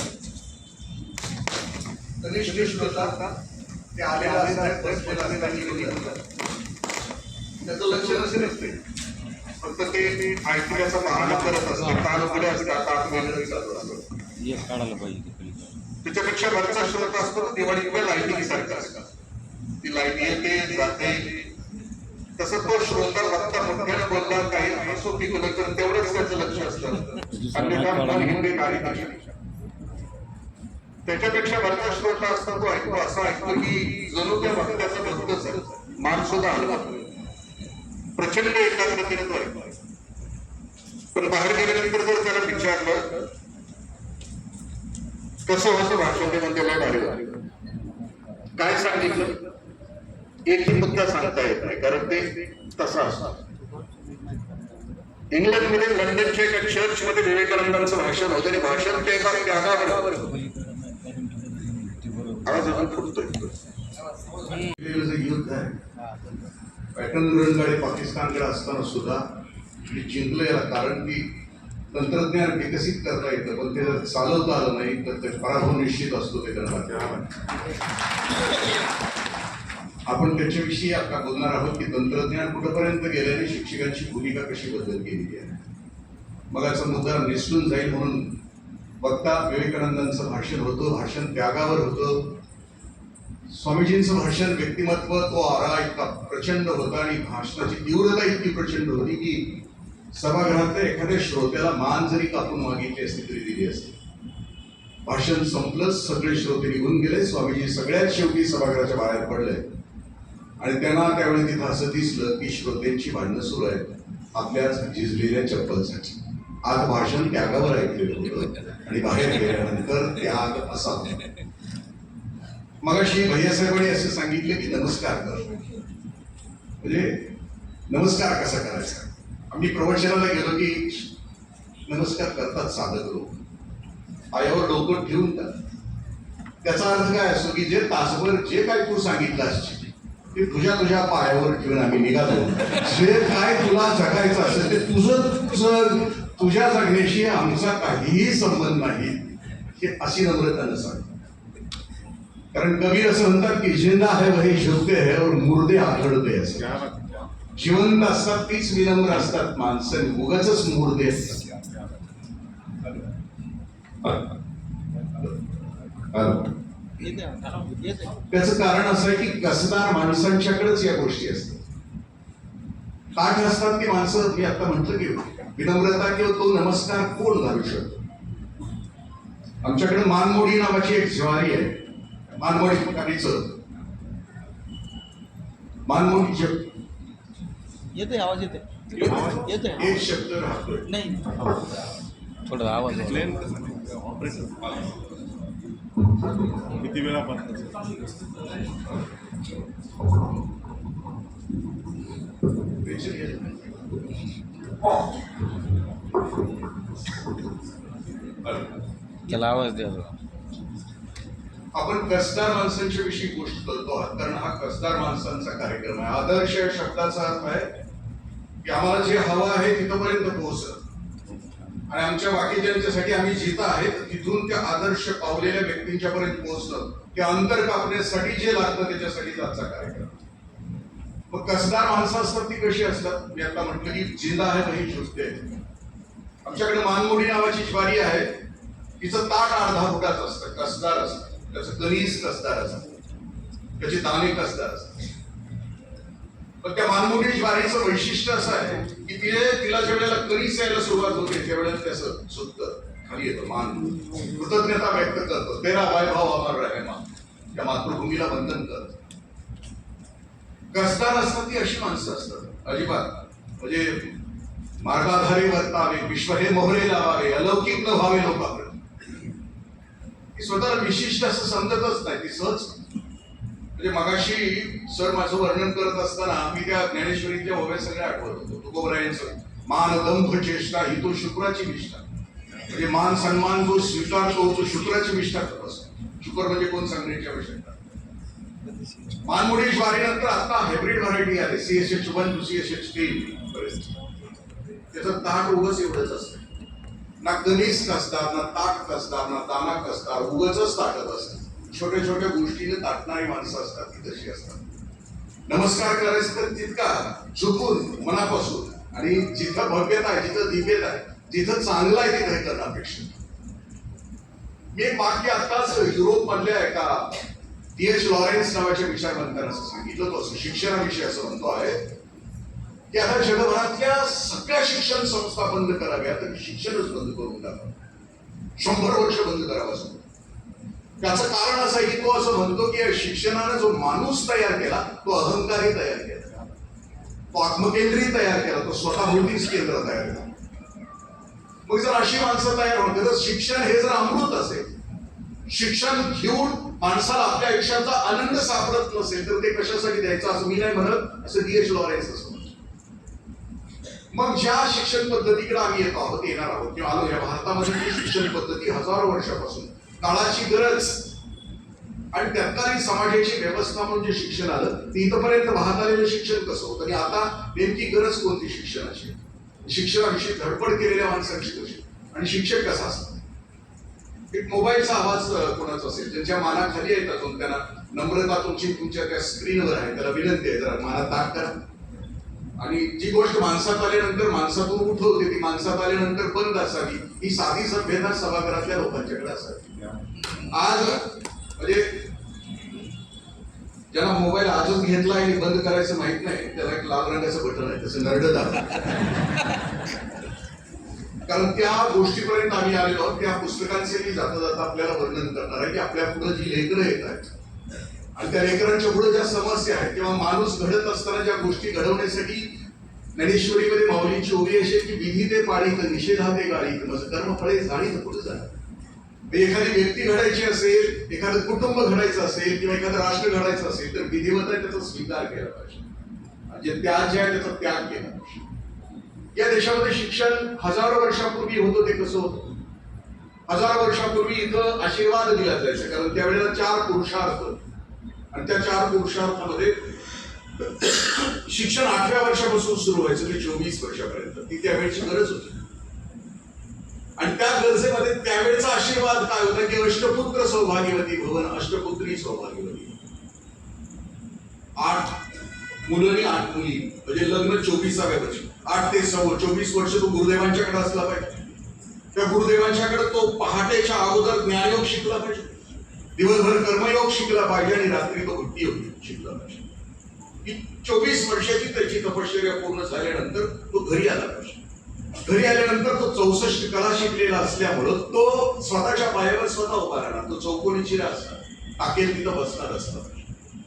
कनिष्ठ श्रोता ते आलेला असतात, बसलेला असतात, त्याचं लक्ष नसते, फक्त ते ऐकण्याचा बहाणा करत असतात, कान उघडे असतात, आत वेगळे चालू असतात. त्याच्यापेक्षा वरचा श्रोत असतो दिवाळी किंवा लाईटिंग सारखा असतात. ती लाईट येते जाते, तसं तो श्रोता वक्ता मोठ्याने बोलला काही हसू पिकलं तर तेवढंच त्याचं लक्ष असतं, अन्यथा मन हिंदे गाडी. त्याच्यापेक्षा वरचा श्रोता असतो तो ऐकतो, असा ऐकतो की जणू त्या वक्त्याचं भक्तच आहे, मान सुद्धा हलवा, प्रचंड एकाग्रतेने तो ऐकतो. पण बाहेर गेल्यानंतर जर त्याला विचारलं कसं होतं भाषण, ते म्हणते लय भारी झालं. काय सांगितलं एकही मुद्दा सांगता येत नाही, कारण ते तसं असतं. इंग्लंडमध्ये लंडनच्या एका चर्चमध्ये विवेकानंदांचं भाषण होतं आणि भाषण ते एका त्यागावर आवाज अजून फुटतोय. युद्ध आहे, पॅटर्न रणगाडे पाकिस्तानकडे असताना सुद्धा मी जिंकलो याला कारण की तंत्रज्ञान विकसित करता येतं, पण ते जर चालवता आलं नाही तर ते पराभव निश्चित असतो. ते करणार आपण त्याच्याविषयी आता बोलणार आहोत की तंत्रज्ञान कुठपर्यंत गेल्याने शिक्षकांची भूमिका कशी बदल केलेली आहे. मगाचा मुद्दा निसटून जाईल म्हणून वक्ता विवेकानंदांचं भाषण होतं, भाषण त्यागावर होतं. स्वामीजींचं भाषण व्यक्तिमत्व तो आरा इतका प्रचंड होता आणि भाषणाची तीव्रता इतकी प्रचंड होती की सभागृहातल्या एखाद्या श्रोत्याला मान जरी कापून मागितली असती तरी दिली असती. भाषण संपलं, सगळे श्रोते निघून गेले, स्वामीजी सगळ्यात शेवटी सभागृहाच्या बाहेर पडले आणि त्यांना त्यावेळी तिथं असं दिसलं की श्रोत्यांची भांडणं सुरू आहेत आपल्याच झिजलेल्या चप्पलसाठी. आज भाषण त्यागावर ऐकलेलं होतं आणि बाहेर गेल्यानंतर त्याग असा होता. मगाशी भैयासाहेबांनी असं सांगितलं की नमस्कार कर, म्हणजे नमस्कार कसा करायचा. आम्ही प्रवचनाला गेलो की नमस्कार करतात साधक लोक, पायावर डोकं ठेवून त्याचा अर्थ काय असतो की जे तासभर जे काही तू सांगितलं असशील ते तुझ्या पायावर ठेवून आम्ही निघालो. जे काय तुला जगायचं असेल ते तुझं तुझ्या जगण्याशी आमचा काहीही संबंध नाही, हे अशी नम्रतानं सांग. कारण कबीर असं म्हणतात की जिंदा है वही झुकते है और मुर्दे आखडते. असं जिवंत असतात तीच विनम्र असतात माणसं, उगाच मुर्दे असतात. त्याचं कारण असं आहे की कसदार माणसांच्याकडेच या गोष्टी असतात. ताठ असतात की माणसं, मी आता म्हटलं की विनम्रता किंवा तो नमस्कार कोण घालू शकतो. आमच्याकडे मानमोडी नावाची एक ज्वारी आहे, मानमोडी ठिकाणीचं मानमोडी येते आवाज येते एक शब्द राहतोय नाही थोडा आवाज किती वेळा त्याला आवाज द्या. आपण कसदार माणसांच्या विषयी गोष्ट करतो आहात कारण हा कसदार माणसांचा कार्यक्रम आहे. आदर्श या शब्दाचा अर्थ आहे की आम्हाला जे हवं आहे तिथपर्यंत पोहोचत आणि आमच्या बाकीच्यांच्यासाठी आम्ही जिथं आहेत तिथून त्या आदर्श पावलेल्या व्यक्तींच्या पर्यंत पोहोचणं, ते अंतर कापण्यासाठी जे लागतं त्याच्यासाठी आजचा कार्यक्रम. मग कसदार माणसं असतात ती कशी असतात. मी आता म्हटलं की जिंदा आहे वही झुकते. आमच्याकडे मानमोडी नावाची ज्वारी आहे, तिचं ताट अर्धा फुटाचं असतं, कसदार असतं, त्याचं कणीस कसदार असतं, त्याचे दाणे कसदार असतात. पण त्या मानमोडी ज्वारीचं वैशिष्ट्य असं आहे की तिला ज्या वेळेला कणीस यायला सुरुवात होते त्यावेळेला त्याचं सुद्धा खाली येतं, मान कृतज्ञता व्यक्त करतो, तेरा वैभव अमर रहे मान. त्या मातृभूमीला वंदन करत. कसदार असतात ती अशी माणसं असतात अजिबात म्हणजे मार्गाधारे वर्तावे, विश्व हे मोहरे लावावे, अलौकिक न व्हावे लोकांकडे. ती स्वतःला विशिष्ट असं समजतच नाही, ती सहज म्हणजे मगाशी सर माझं वर्णन करत असताना मी त्या ज्ञानेश्वरीच्या ओव्या सगळ्या आठवत होतो. तुकोबरायांचं मान दंभ चेष्टा ही तो शुक्राची निष्ठा, म्हणजे मान सन्मान जो स्वीकारतो तो शुक्राची निष्ठा करत असतो. शुक्र म्हणजे कोण सांगण्याची आवश्यकता. मानमोडी ज्वारीनंतर आता हायब्रिड व्हरायटी आली CSH1 to CSH3 त्याचं ताट उगच एवढंच असतं. ना कणीस कसतात, ना ताट कसतात, ना दाना कसतात, उगच ताटत असतात. छोट्या छोट्या गोष्टीने ताटणारी माणसं असतात ती तशी असतात. नमस्कार करायचं तर तितका झुकून मनापासून, आणि जिथं भव्यता आहे, जिथं दिव्यता आहे, जिथं चांगलं आहे तिथं हे करणं अपेक्षित. मी एक वाक्य आताच युरोप मधल्या एका D.H. लॉरेन्स नावाच्या विचारवंतांना असं सांगितलं होतं, असं शिक्षणाविषयी असं म्हणतो आहे की आता जगभरातल्या सगळ्या शिक्षण संस्था बंद कराव्या तर शिक्षणच बंद करून टाकावं, 100 वर्ष बंद करावं असं. त्याचं कारण असं आहे की तो असं म्हणतो की शिक्षणाने जो माणूस तयार केला तो अहंकारी तयार केला, तो आत्मकेंद्रित तयार केला, तो स्वतःभोवतीच केंद्र तयार केला. मग जर अशी माणसं तयार होते तर शिक्षण हे जर अमृत असेल, शिक्षण घेऊन माणसाला आपल्या आयुष्याचा आनंद सापडत नसेल तर ते कशासाठी द्यायचं असं मी नाही म्हणत, असं D.H. लॉरेन्स असं म्हणतो. मग ज्या शिक्षण पद्धतीकडे आम्ही येतो आहोत, येणार आहोत किंवा आलो, या भारतामध्ये जी शिक्षण पद्धती हजारो वर्षापासून काळाची गरज आणि तत्कालीन समाजाची व्यवस्था म्हणून जे शिक्षण आलं ते इथपर्यंत वाहत आलेलं शिक्षण कसं होतं आणि आता नेमकी गरज कोणती शिक्षणाची, शिक्षणाविषयी धडपड केलेल्या माणसांची कशी, आणि शिक्षक कसा असतो. एक मोबाईलचा आवाज कोणाचा असेल ज्यांच्या मानाखाली येत असून त्यांना नम्रता तुमची तुमच्या त्या स्क्रीनवर आहे, त्याला विनंती आहे जरा माना ताक करा. आणि जी गोष्ट माणसात आल्यानंतर माणसातून उठवते ती माणसात आल्यानंतर बंद असावी, ही साधी सभ्यता सभागृहातल्या लोकांच्याकडे असावी. आज म्हणजे ज्यांना मोबाईल आजच घेतला आणि बंद करायचं माहित नाही त्याला एक लाल रंगाचं बटन आहे, तसं नरड दाबा. कारण त्या गोष्टीपर्यंत आम्ही आलेलो आहोत. त्या पुस्तकांचे मी जाता जाता आपल्याला वर्णन करणार आहे की आपल्या पुढे जी लेकरं येत आहेत आणि त्या लेकरांच्या पुढे ज्या समस्या आहेत किंवा माणूस घडत असताना ज्या गोष्टी घडवण्यासाठी ज्ञानेश्वरीमध्ये माऊलींची ओवी अशी की विधी ते पाळीत निषेधा ते गाळीत माझं कर्म फळे जाणीत पुढे जाणार. एखादी व्यक्ती घडायची असेल, एखादं कुटुंब घडायचं असेल किंवा एखादं राष्ट्र घडायचं असेल तर विधिवत त्याचा स्वीकार केला पाहिजे, म्हणजे त्याग जे आहे त्याचा त्याग केला पाहिजे. या देशामध्ये शिक्षण हजारो वर्षापूर्वी होतं ते कसं होतं, हजारो वर्षापूर्वी इथं आशीर्वाद दिला जायचा, कारण त्यावेळेला 4 पुरुषार्थ आणि त्या 4 पुरुषार्थामध्ये शिक्षण 8व्या वर्षापासून सुरू व्हायचं ते 24 वर्षापर्यंत. ती त्यावेळेची गरज होती आणि त्या गरजेमध्ये त्यावेळेचा आशीर्वाद काय होता की अष्टपुत्र सौभाग्यवती भवन, अष्टपुत्री सौभाग्यवती. 8 मुलं आणि 8 मुली, म्हणजे लग्न 24व्या वर्षी. 8 ते 24 वर्ष तो गुरुदेवांच्याकडे असला पाहिजे. त्या गुरुदेवांच्याकडे तो पहाटेच्या अगोदर ज्ञानयोग शिकला पाहिजे, दिवसभर कर्मयोग शिकला पाहिजे आणि रात्री तो भक्तियोग शिकला पाहिजे. ही 24 वर्षाची त्याची तपश्चर्या पूर्ण झाल्यानंतर तो घरी आला पाहिजे. घरी आल्यानंतर तो 64 कला शिकलेला असल्यामुळं तो स्वतःच्या पायावर स्वतः उभा राहणार, तो चौकोनी चिरा असणार, टाकेल तिथं बसणार असणार.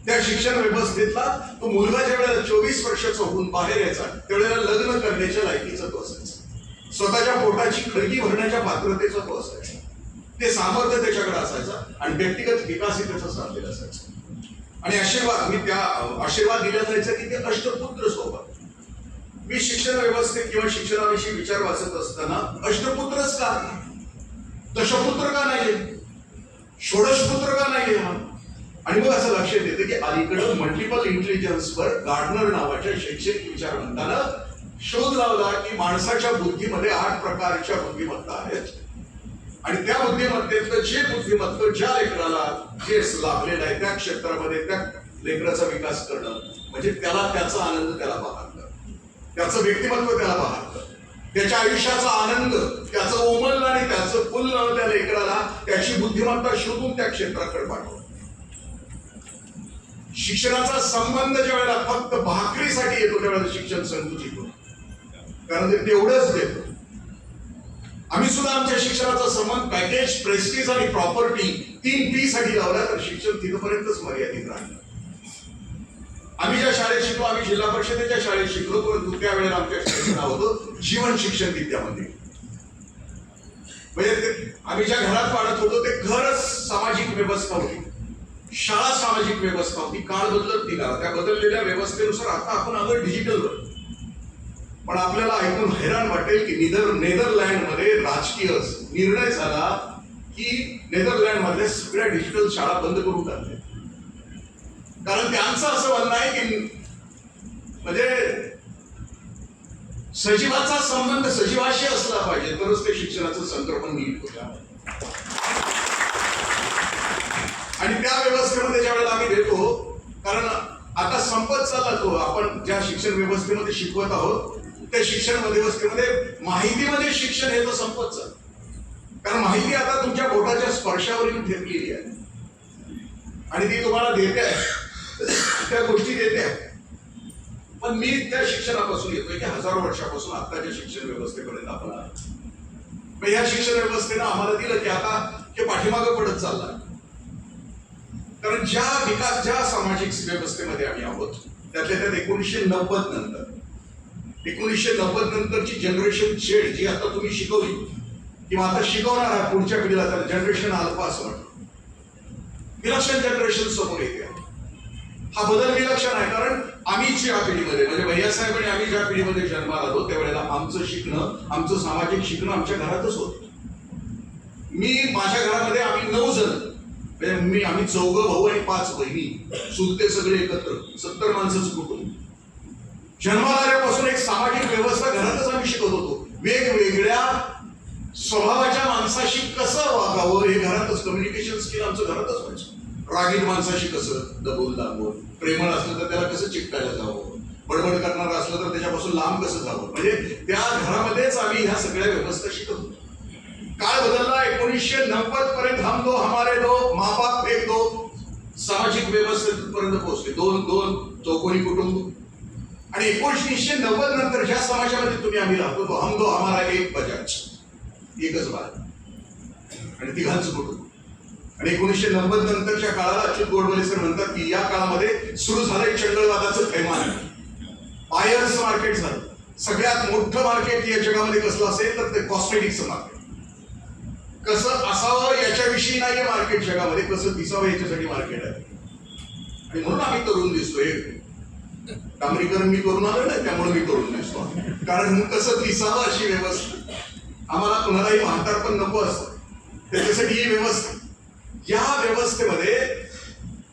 त्या शिक्षण व्यवस्थेतला तो मुलगा ज्या वेळेला 24 वर्षाचा होऊन बाहेर यायचा त्यावेळेला लग्न करण्याच्या लायकीचा तो असायचा, स्वतःच्या पोटाची खळगी भरण्याच्या पात्रतेचा तो असायचा, ते सामर्थ्य त्याच्याकडे असायचं आणि व्यक्तिगत विकासही त्याचा साधलेला असायचा. आणि आशीर्वाद दिला जायचा की ते अष्टपुत्र सोबत. मी शिक्षण व्यवस्थेत किंवा शिक्षणाविषयी विचार वाचत असताना अष्टपुत्रच का, दशपुत्र का नाही, षोडशपुत्र का नाही हा, आणि मग असं लक्षात येतं की अलीकडं मल्टिपल इंटेलिजन्सवर गार्डनर नावाच्या शैक्षणिक विचारवंतानं शोध लावला की माणसाच्या बुद्धीमध्ये 8 प्रकारच्या बुद्धिमत्ता आहेत आणि त्या बुद्धिमत्तेतलं जे बुद्धिमत्ता ज्या लेकराला जे लाभलेलं आहे त्या क्षेत्रामध्ये त्या लेकराचा विकास करणं, म्हणजे त्याला त्याचा आनंद त्याला पाहणं, त्याचं व्यक्तिमत्व त्याला पाहणं, त्याच्या आयुष्याचा आनंद, त्याचं उमलणं आणि त्याचं फुलणं त्या लेकराला त्याची बुद्धिमत्ता शोधून त्या क्षेत्राकडे पाठवणं. शिक्षणाचा संबंध ज्या वेळेला फक्त भाकरीसाठी येतो त्यावेळेला शिक्षण संकुचित होतं, कारण ते तेवढंच देतो. आम्ही सुद्धा आमच्या शिक्षणाचा संबंध काही पॅकेज, प्रेस्टिज आणि प्रॉपर्टी 3P साठी लावला तर शिक्षण तिथपर्यंतच मर्यादित राहील. आम्ही ज्या शाळेत शिकलो, आम्ही जिल्हा परिषदेच्या शाळेत शिकलो, परंतु त्यावेळेला आमच्या शाळेचं नाव होतं जीवन शिक्षण विद्या मंदिर. म्हणजे आम्ही ज्या घरात वाढत होतो ते घरच सामाजिक व्यवस्था होती, शाळा सामाजिक व्यवस्था होती. काळ बदलत निघाला, त्या बदललेल्या व्यवस्थेनुसार आता आपण आलो डिजिटलवर. पण आपल्याला ऐकून हैराण वाटेल की नेदरलँडमध्ये राजकीय निर्णय झाला की नेदरलँड मधल्या सगळ्या डिजिटल शाळा बंद करून टाकल्या. कारण त्यांचं असं म्हणणं आहे की म्हणजे सजीवाचा संबंध सजीवाशी असला पाहिजे तरच ते शिक्षणाचं संक्रमण नीट होतं. आणि त्या व्यवस्थेमध्ये ज्या वेळेला आम्ही देतो, कारण आता संपत चालला तो आपण ज्या शिक्षण व्यवस्थेमध्ये शिकवत आहोत त्या शिक्षण व्यवस्थेमध्ये माहितीमध्ये शिक्षण हे तर संपत चाललं. कारण माहिती आता तुमच्या बोटाच्या स्पर्शावर येऊन ठेवलेली आहे आणि ती तुम्हाला देते, त्या गोष्टी देते. पण मी त्या शिक्षणापासून येतोय की हजारो वर्षापासून आताच्या शिक्षण व्यवस्थेपर्यंत आपण आलो. या शिक्षण व्यवस्थेनं आम्हाला दिलं की आता हे पाठीमागं पडत चाललं. कारण ज्या सामाजिक व्यवस्थेमध्ये आम्ही आहोत त्यातल्या त्यात 1990 नंतरची जनरेशन झेड जी आता तुम्ही शिकवली किंवा आता शिकवणार आहात पुढच्या पिढीला, त्याला जनरेशन अल्फा असं म्हणतो. विलक्षण जनरेशन समोर येते. हा बदल विलक्षण आहे कारण आम्ही ज्या पिढीमध्ये म्हणजे भैयासाहेब आणि आम्ही ज्या पिढीमध्ये जन्माला आलो त्यावेळेला आमचं शिकणं, आमचं सामाजिक शिकणं आमच्या घरातच होतं. माझ्या घरामध्ये आम्ही 9 जण, म्हणजे आम्ही 4 भाऊ आणि 5 बहिणी, चुलते सगळे एकत्र, 70 माणसाचं कुटुंब. जन्माला आल्यापासून एक सामाजिक व्यवस्था घरातच आम्ही शिकत होतो. वेगवेगळ्या स्वभावाच्या माणसाशी कसं वागावं हे घरातच, कम्युनिकेशन स्किल आमचं घरातच व्हायचं. रागीट माणसाशी कसं दबून दाबून, प्रेमळ असलं तर त्याला कसं चिकटायला जावं, बडबड करणारं असलं तर त्याच्यापासून लांब कसं जावं, म्हणजे त्या घरामध्येच आम्ही ह्या सगळ्या व्यवस्था शिकत होतो. काळ बदलला. 1990 पर्यंत हम दो हमारे दो, माँ बाप एक दो, सामाजिक व्यवस्थेपर्यंत पोहोचले. 2 चौकोनी कुटुंब. आणि 1990 नंतर ज्या समाजामध्ये तुम्ही आम्ही राहतो तो हम दो हमारा एक बजाज, एकच बाळ आणि तिघांचं कुटुंब. आणि 1990 नंतरच्या काळाला अच्युत गोडबोले सर म्हणतात की या काळामध्ये सुरू झालंय चंगळवादाचं थैमान. बायर्स मार्केट झालं. सगळ्यात मोठं मार्केट या जगामध्ये कसलं असेल तर ते कॉस्मेटिक्सचं मार्केट. कसं असावं याच्याविषयी नाहीये मार्केट जगामध्ये, कसं दिसावं याच्यासाठी मार्केट आहे. आणि म्हणून आम्ही तरुण दिसतोय. डांबरीकरण मी करून आलो ना, त्यामुळे मी तरुण दिसतो. कारण कसं दिसावं अशी व्यवस्था. आम्हाला कुणालाही म्हातार पण नको असतं, त्याच्यासाठी ही व्यवस्था. या व्यवस्थेमध्ये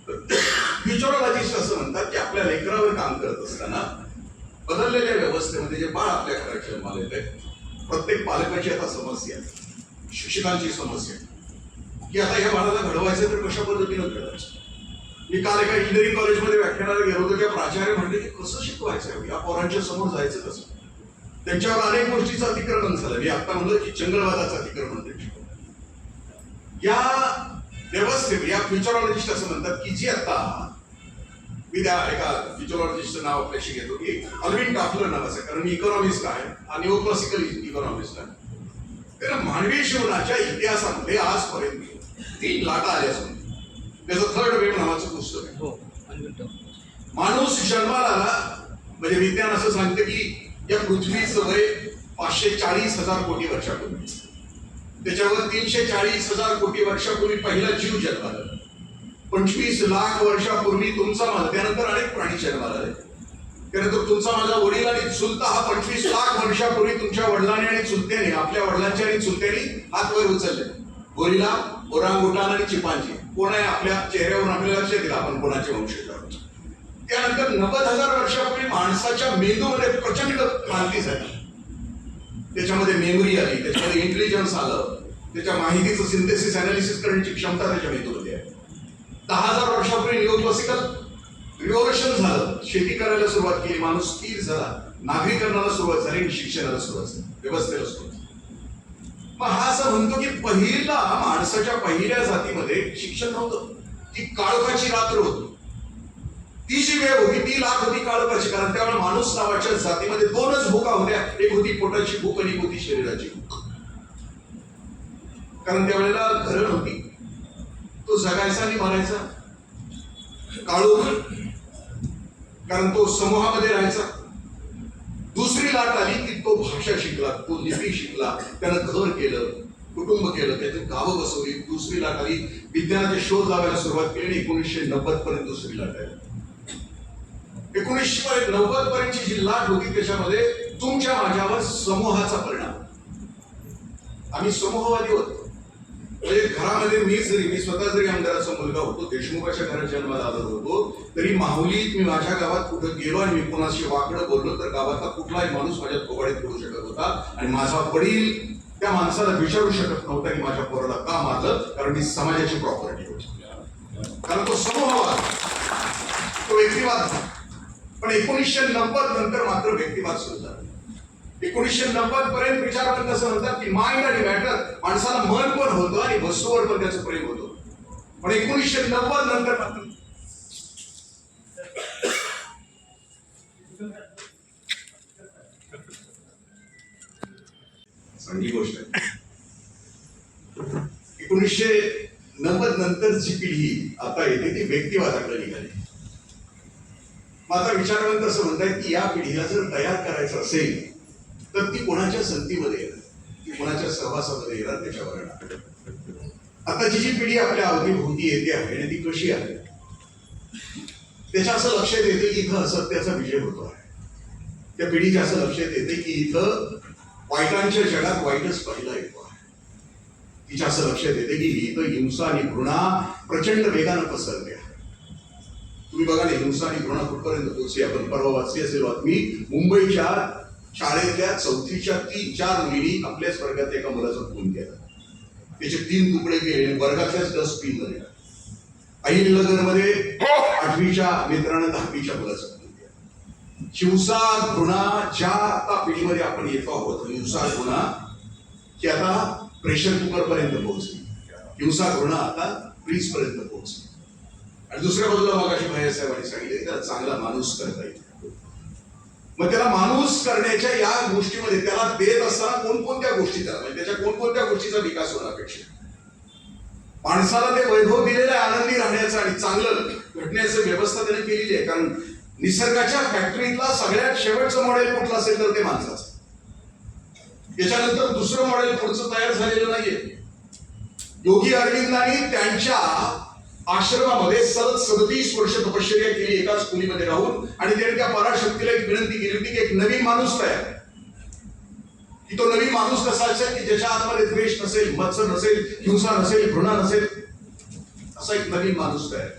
फ्युचरॉलॉजिस्ट असं म्हणतात की आपल्या लेकरावर काम करत असताना बदललेल्या व्यवस्थेमध्ये जे बाळ आपल्या घरात जन्माला येत आहे, प्रत्येक पालकाची आता समस्या आहे, शिक्षकांची समस्या की आता ह्या बाळाला घडवायचं तर कशा पद्धतीनं घडवायचं. मी काल एका इंजिनिअरिंग कॉलेजमध्ये व्याख्यानाला गेलो होतो. त्या प्राचार्य म्हणले की कसं शिकवायचं, या पोरांच्या समोर जायचं कसं. त्यांच्यावर अनेक गोष्टीचं अतिक्रमण झालं. मी आता म्हणलं की चंगळवादाचं अतिक्रमण त्यांच्या या व्यवस्थेत. या फ्युचरॉलॉजिस्ट असं म्हणतात की जी आता मी त्या एका फ्युचरॉलॉजिस्टचं नाव आपल्याशी घेतो की अल्विन टाफलर नावाचं, कारण मी इकॉनॉमिस्ट आहे आणि न्यू क्लासिकल इकॉनॉमिस्ट आहे. तर मानवी जीवनाच्या इतिहासामध्ये आजपर्यंत 3 लाटा आल्या असं त्याचं थर्ड वेव्ह नावाचं पुस्तक आहे. माणूस जन्माला आला म्हणजे विज्ञान असं सांगतं की या पृथ्वीचं वय 540,000 कोटी वर्षापूर्वी, त्याच्यावर 340,000 कोटी वर्षापूर्वी पहिला जीव जन्माला, 25 लाख वर्षापूर्वी तुमचा माझा, त्यानंतर अनेक प्राणी जन्माला आले, त्यानंतर तुमचा माझा वडील आणि चुलता हा 25 लाख वर्षापूर्वी तुमच्या वडिलांनी आणि चुलत्याने, आपल्या वडिलांच्या आणि चुलत्याने हात वर उचलले. गोरिला, ओरांगुटान आणि चिंपांझी. कोण आहे आपल्या चेहऱ्यावरून आपल्याला लक्षात येईल आपण कोणाचे वंशज आहोत. त्यानंतर 90,000 वर्षापूर्वी माणसाच्या मेंदूमध्ये प्रचंड क्रांती झाली. त्याच्यामध्ये मेमरी आली, त्याच्यामध्ये इंटेलिजन्स आलं, त्याच्या माहितीचं सिंथेसिस अनालिसिस करण्याची क्षमता त्याच्या मेंदूमध्ये आहे. 10,000 वर्षापूर्वी न्यू क्लासिकल रिव्होल्युशन झालं, शेती करायला सुरुवात केली, माणूस स्थिर झाला, नागरीकरणाला सुरुवात झाली आणि शिक्षणाला सुरुवात झाली, व्यवस्थेला सुरुवात झाली. मग हा असं म्हणतो की पहिला माणसाच्या पहिल्या जातीमध्ये शिक्षण नव्हतं, ती काळोखाची रात्र होती. ती जी वेळ होती ती लाट होती काळोखाची, कारण त्यावेळेला माणूस नावाच्या जातीमध्ये 2च भूका होत्या, एक होती पोटाची भूक आणि एक होती शरीराची भूक. कारण त्यावेळेला घरं नव्हती, तो जगायचा आणि मरायचा काळोख, कारण तो समूहामध्ये राहायचा. दुसरी लाट आली की तो भाषा शिकला, तो लिपी शिकला, त्यानं घर केलं, कुटुंब केलं, त्याची गावं बसवली. दुसरी लाट आली, विज्ञानाचे शोध लावायला सुरुवात केली. 1990 पर्यंत दुसरी लाट आली. 1990 पर्यंतची जी लाट होती त्याच्यामध्ये तुमच्या माझ्यावर समूहाचा परिणाम. आम्ही समूहवादी होतो. म्हणजे घरामध्ये मी स्वतः जरी आमदाराचा मुलगा होतो, देशमुखाच्या घरात जन्माला आलो होतो, तरी माहुलीत मी माझ्या गावात कुठं गेलो आणि मी कोणाशी वाकडं बोललो तर गावातला कुठलाही माणूस माझ्या थोबाडीत पडू शकत होता. आणि माझा वडील त्या माणसाला विचारू शकत नव्हता की माझ्या पोराला का मारलं, कारण ती समाजाची प्रॉपर्टी होती. कारण तो समूहवाद, तो व्यक्तिवाद. पण 1990 नंतर मात्र व्यक्तिवाद सुरू झाला. 1990 पर्यंत विचारवंत असं म्हणतात की माइंड आणि मॅटर, माणसाला मन पण होतं आणि वस्तूवर पण त्याचं प्रेम होतं. पण 1990 नंतर मात्र चांगली गोष्ट आहे. 1990 नंतर जी पिढी आता येते ती व्यक्तिवादाकडे निघाली. माझा विचारवंत असं म्हणतात की या पिढीला जर तयार करायचं असेल तर ती कोणाच्या संगतीमध्ये येणार, ती कोणाच्या सहवासामध्ये येणार त्याच्यावर येणार. आताची जी पिढी आपल्या अवतीभोवती येते आहे आणि ती कशी आहे त्याच्या असं लक्षात येते की इथं असत्याचा विजय होतो आहे. त्या पिढीच्या असं लक्षात येते की इथं वाईटांच्या जगात वाईटच पहिला येतो आहे. तिच्या असं लक्षात येते की इथं हिंसा आणि घृणा प्रचंड वेगानं पसरते आहे. तुम्ही बघा ना, हिंसा आणि घृणा कुठपर्यंत पोहोचली. आपण परवा वाचली असेल बातमी, मुंबईच्या शाळेतल्या 4थीच्या 3-4 मुलींनी आपल्याच वर्गात एका मुलाचा खून केला. त्याचे 3 तुकडे केले, वर्गातल्याच डस्टबिन मध्ये. अहिल्यानगरमध्ये 8वीच्या मित्रानं 10वीच्या मुलाचा खून केला. हिंसा घृणा ज्या आता पिढीमध्ये आपण येतो आहोत, हिंसा घृणा की आता प्रेशर कुकर पर्यंत पोहोचली. हिंसा घृणा आता फ्रीज पर्यंत पोहोचली. आणि दुसऱ्या बाजूला मगाशी भैया साहेबांनी सांगितले त्याला चांगला माणूस करता येईल. मग त्याला माणूस करण्याच्या या गोष्टीमध्ये त्याला देत असताना कोणकोणत्या गोष्टी त्याला, म्हणजे त्याच्या कोणकोणत्या गोष्टीचा विकास होणं अपेक्षित. माणसाला ते वैभव दिलेलं आहे आनंदी राहण्याचं आणि चांगलं घडण्याचं व्यवस्था त्याने केलेली आहे. कारण निसर्गाच्या फॅक्टरीतला सगळ्यात शेवटचं मॉडेल कुठलं असेल तर ते माणसाचं. त्याच्यानंतर दुसरं मॉडेल पुढचं तयार झालेलं नाहीये. योगी अरविंदांनी त्यांच्या आश्रमामध्ये सलग 37 वर्ष तपश्चर्या केली एकाच खोलीमध्ये राहून. आणि त्यांनी त्या पराशक्तीला एक विनंती केली होती की एक नवीन माणूस तयार, की तो नवीन माणूस कसा असेल की ज्याच्या आतमध्ये द्वेष नसेल, मत्सर नसेल, हिंसा नसेल, घृणा नसेल, असा एक नवीन माणूस तयार.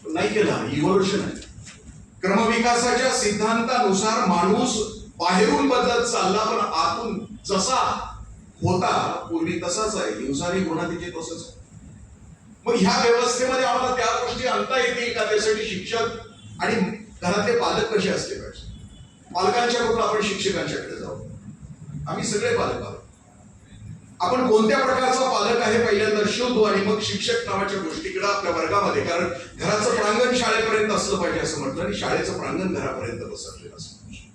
नाही केला. इव्होल्युशन आहे. क्रमविकासाच्या सिद्धांतानुसार माणूस बाहेरून बदलत चालला, पण आतून जसा होता पूर्वी तसाच आहे. हिंसा आणि घृणा तिचे तसंच. मग ह्या व्यवस्थेमध्ये आम्हाला त्या गोष्टी आणता येतील का? त्यासाठी शिक्षक आणि घरातले पालक कसे असले पाहिजे. पालकांच्याकडून आपण शिक्षकांच्याकडे जाऊ. आम्ही सगळे पालक आहोत. आपण कोणत्या प्रकारचा पालक आहे पहिल्यांदा शोधू आणि मग शिक्षक नावाच्या गोष्टीकडे आपल्या वर्गामध्ये, कारण घराचं प्रांगण शाळेपर्यंत असलं पाहिजे असं म्हटलं आणि शाळेचं प्रांगण घरापर्यंत पसरलेलं असलं पाहिजे.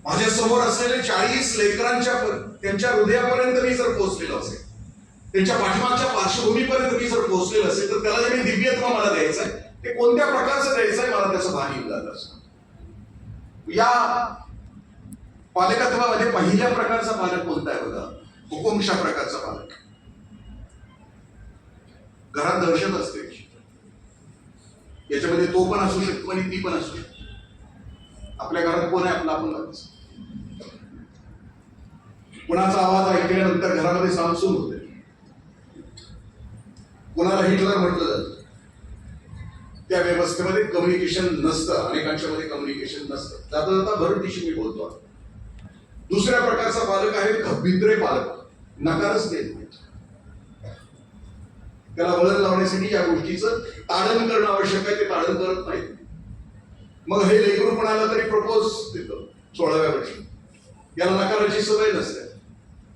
माझ्या समोर असलेले 40 लेकरांच्या त्यांच्या हृदयापर्यंत मी जर पोहोचलेलो असेल, त्यांच्या पाठीमागच्या पार्श्वभूमीपर्यंत मी जर पोहोचलेलं असेल तर त्याला जे मी दिव्यत्व मला द्यायचं आहे ते कोणत्या प्रकारचं द्यायचं आहे मला त्याचं भान येईल झालं असं. या पालकत्वामध्ये पहिल्या प्रकारचा पालक कोणता आहे बघा, हुकुमशा प्रकारचा पालक. घरात दहशत असते. याच्यामध्ये तो पण असू शकतो आणि ती पण असू शकते. आपल्या घरात कोण आहे आपला आपण बघायचं. कुणाचा आवाज ऐकल्यानंतर घरामध्ये सामसूम होते. कोणाला हिटलर म्हटलं जातं. त्या व्यवस्थेमध्ये कम्युनिकेशन नसतं. अनेकांच्या मध्ये कम्युनिकेशन नसतं. जाता जाता भरत दिवशी मी बोलतो. दुसऱ्या प्रकारचा पालक आहे खबित्रे पालक. नकारच देत नाही. त्याला वळण लावण्यासाठी या गोष्टीचं ताडण करणं आवश्यक आहे. ते ताडण करत नाही. मग हे लेकरू कोणाला तरी प्रपोज देतो 16व्या वर्षी. याला नकाराची सवय नसते.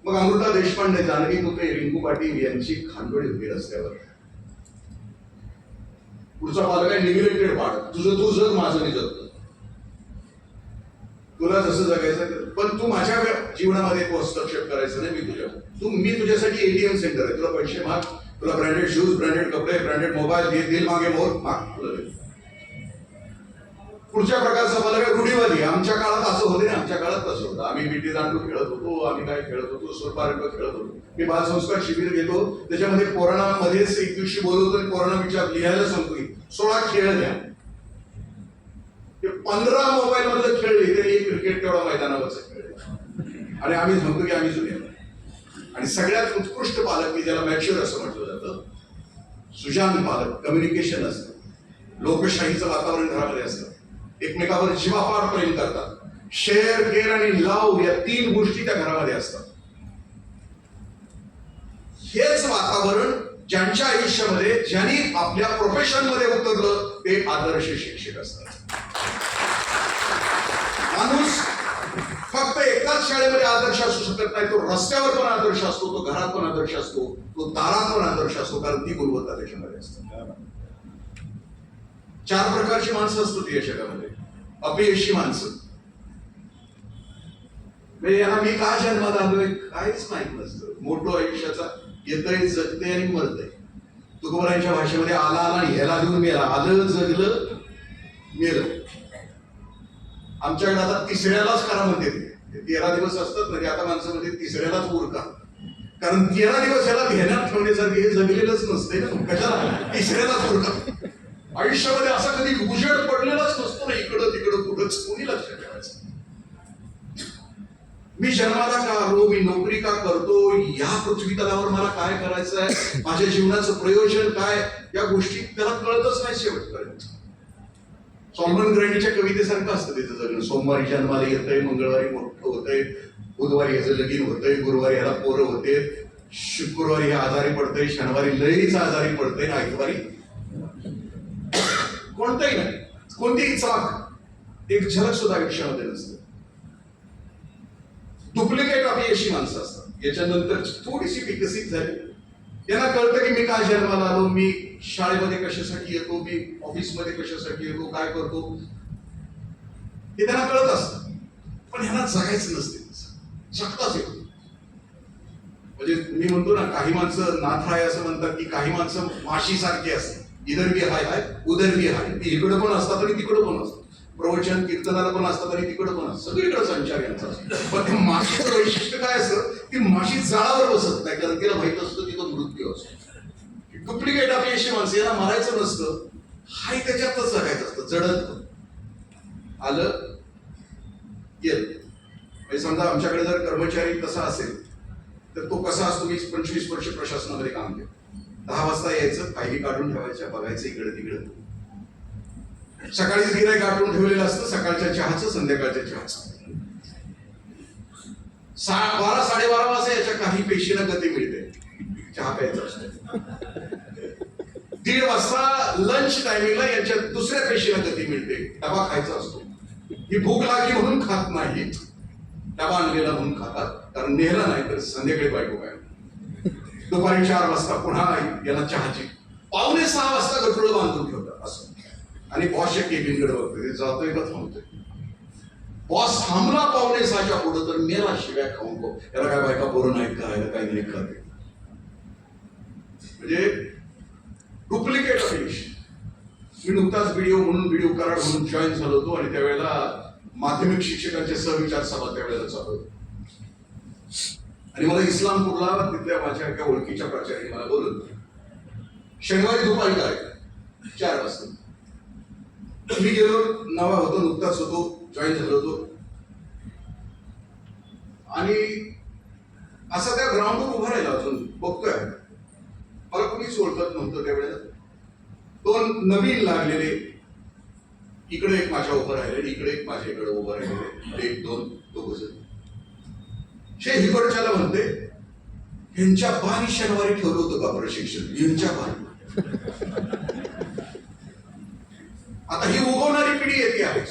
मग अमृता देशपांडे, जानकी तुपे, रिंकू पाटील यांची खांडोळी होती रस्त्यावर. पुढचा पालक आहे निग्लेक्टेड पालक. तुझं तू जग, माझं मी जगतो. तुला जसं जगायचं, पण तू माझ्या जीवनामध्ये तू हस्तक्षेप करायचं नाही. मी तुझ्यासाठी एटीएम सेंटर आहे. तुला पैसे माग, तुला ब्रँडेड शूज, ब्रँडेड कपडे, ब्रँडेड मोबाईल, दिल मागे मोर माग, तुला दे. पुढच्या प्रकारचा मला काय रूढीवादी. आमच्या काळात असं होते ना, आमच्या काळात तसं होतं. आम्ही विटी दांडू खेळत होतो, आम्ही काय खेळत होतो, सुरपारंग खेळत होतो. मी बालसंस्कार शिबिर घेतो, त्याच्यामध्ये पोराणामध्येच एक दिवशी बोलवतो आणि पोराणा विचार लिहायला सांगतो की 16 खेळ द्या. 15 मोबाईल मधलं खेळले तरी एक क्रिकेट तेवढा मैदानावरचा खेळ. आणि आम्ही म्हणतो की आम्ही जुने. आणि सगळ्यात उत्कृष्ट पालक की ज्याला मॅच्युअर असं म्हटलं जातं, सुजान पालक, कम्युनिकेशन असतं, लोकशाहीचं वातावरण घरामध्ये असतं, एकमेकावर जीवापाड प्रेम करतात, शेअर, केअर आणि लव या 3 गोष्टी त्या घरामध्ये असतात. हेच वातावरण ज्यांच्या आयुष्यामध्ये, ज्यांनी आपल्या प्रोफेशन मध्ये उतरलं ते आदर्श शिक्षक असतात. माणूस फक्त एकाच शाळेमध्ये आदर्श असू शकत नाही. तो रस्त्यावर पण आदर्श असतो, तो घरात पण आदर्श असतो, तो दारात पण आदर्श असतो, कारण ती गुणवत्ता त्याच्यामध्ये असते. 4 प्रकारची माणसं असतात या जगामध्ये. अपयशी माणसं, म्हणजे यांना मी का जन्मात आलोय काहीच माहित नसतं. मोठं आयुष्याचा येतंय, जगतंय आणि मरतंय. तुकोबरायांच्या भाषेमध्ये आला आणि ह्याला देऊन मेला, आलं, जगलं, मेलं. आमच्याकडे आता तिसऱ्यालाच करा म्हणते. 13 दिवस असतात म्हणजे आता माणसं म्हणजे तिसऱ्यालाच उरका, कारण 13 दिवस याला ध्यानात ठेवण्यासारखे हे जगलेलंच नसते ना. कशाला तिसऱ्यालाच उरका. आयुष्यामध्ये असा कधी उजेड पडलेलाच नसतो ना, इकडं तिकडं कुठंच. कोणी लक्षात ठेवायचं मी जन्माला का आलो, मी नोकरी का करतो, या पृथ्वी तलावर मला काय करायचं आहे, माझ्या जीवनाचं प्रयोजन काय, या गोष्टी त्याला कळतच नाही शेवटपर्यंत. सॉल्मन ग्रँडीच्या कवितेसारखं असतं त्याचं जगणं. सोमवारी जन्माला येतंय, मंगळवारी मोठं होतंय, बुधवारी ह्याचं लगीन होतंय, गुरुवारी ह्याला पोरं होते, शुक्रवारी हे आजारी पडतंय, शनिवारी लईच आजारी पडतंय, आठवारी कोणतंही नाही. कोणतीही चमक, एक झलक सुद्धा आयुष्यामध्ये नसते. डुप्लिकेट अपयशी माणसं असतात. याच्यानंतर थोडीशी विकसित झाली, त्यांना कळतं की मी काय जन्माला आलो, मी शाळेमध्ये कशासाठी येतो, मी ऑफिसमध्ये कशासाठी येतो, काय करतो, हे त्यांना कळत असतं. पण ह्यांना जगायचं नसते, जगताच येतो. म्हणजे मी म्हणतो ना, काही माणसं नाथराय असं म्हणतात की काही माणसं माशी सारखी असतात. इधर बी हाय, उधर बी हाय. ती इकडं पण असतात आणि तिकडं पण असतात. प्रवचन कीर्तनाला पण असतात आणि तिकडं पण असतात. सगळीकडे संचार यांचा असतो. पण त्या माशीचं वैशिष्ट्य काय असतं की माशी जाळावर बसत नाही, कारण तिला माहित असतं की तो मृत्यू असतो. डुप्लिकेट अपयशी माणसं, यांना मारायचं नसतं, हाय त्याच्यातच जगायचं असतं. जडत आलं येत. म्हणजे समजा आमच्याकडे जर कर्मचारी तसा असेल तर तो कसा असतो, मी 25 वर्ष प्रशासनामध्ये काम केलं. 10 वाजता यायचं, फायली काढून ठेवायच्या, बघायचं इकडे तिकडे. सकाळीच गिऱ्हाईक काढून ठेवलेलं असतं, सकाळच्या चहाचं, संध्याकाळच्या चहाचं. 12, 12:30 वाजता याच्या काही पेशीला गती मिळते, चहा प्यायचा असतो. 1:30 वाजता लंच टायमिंगला यांच्या दुसऱ्या पेशीला गती मिळते, डबा खायचा असतो. ही भूक लागली म्हणून खात नाही, डबा आणलेला म्हणून खातात, कारण नेला नाही तर संध्याकाळी बायको काय. दुपारी 4 वाजता पुन्हा नाही, याला चहाची. 5:45 वाजता गठुडं बांधून ठेवतात असं. आणि बॉसच्या केबिनकडे बघतोय, ते जातोय का थांबतोय. बॉस थांबला 5:45च्या पुढे तर मेला शिव्या खाऊन गो, याला काय बायका पोरं नाहीत का, याला काही नाही खाते. म्हणजे डुप्लिकेट अपयश. मी नुकताच व्हिडिओ कराड म्हणून जॉईन झालो होतो आणि त्यावेळेला माध्यमिक शिक्षकांचे सहविचार सभा त्यावेळेला चालू होती. आणि मला इस्लामपूरला तिथल्या माझ्या एका ओळखीच्या प्राचार्याने मला बोलवलं. शनिवारी दुपारी काय 4 वाजता मी गेलो, नवा होतो, नुकताच होतो, जॉईन झालो होतो. आणि असं त्या ग्राउंडवर उभा राहिला, अजून बघतोय. मला कोणीच ओळखत नव्हतं त्यावेळेला. 2 नवीन लागलेले, इकडे एक माझ्या उभं राहिले, इकडे एक माझ्या इकडे उभं राहिलेले, 1, 2 दोघ जण. शे हिकडच्याला म्हणते, ह्यांच्या बाणी शनिवारी ठेवलं होतं का प्रशिक्षण, ह्यांच्या बाणी. आता ही उगवणारी पिढी येते आहेच,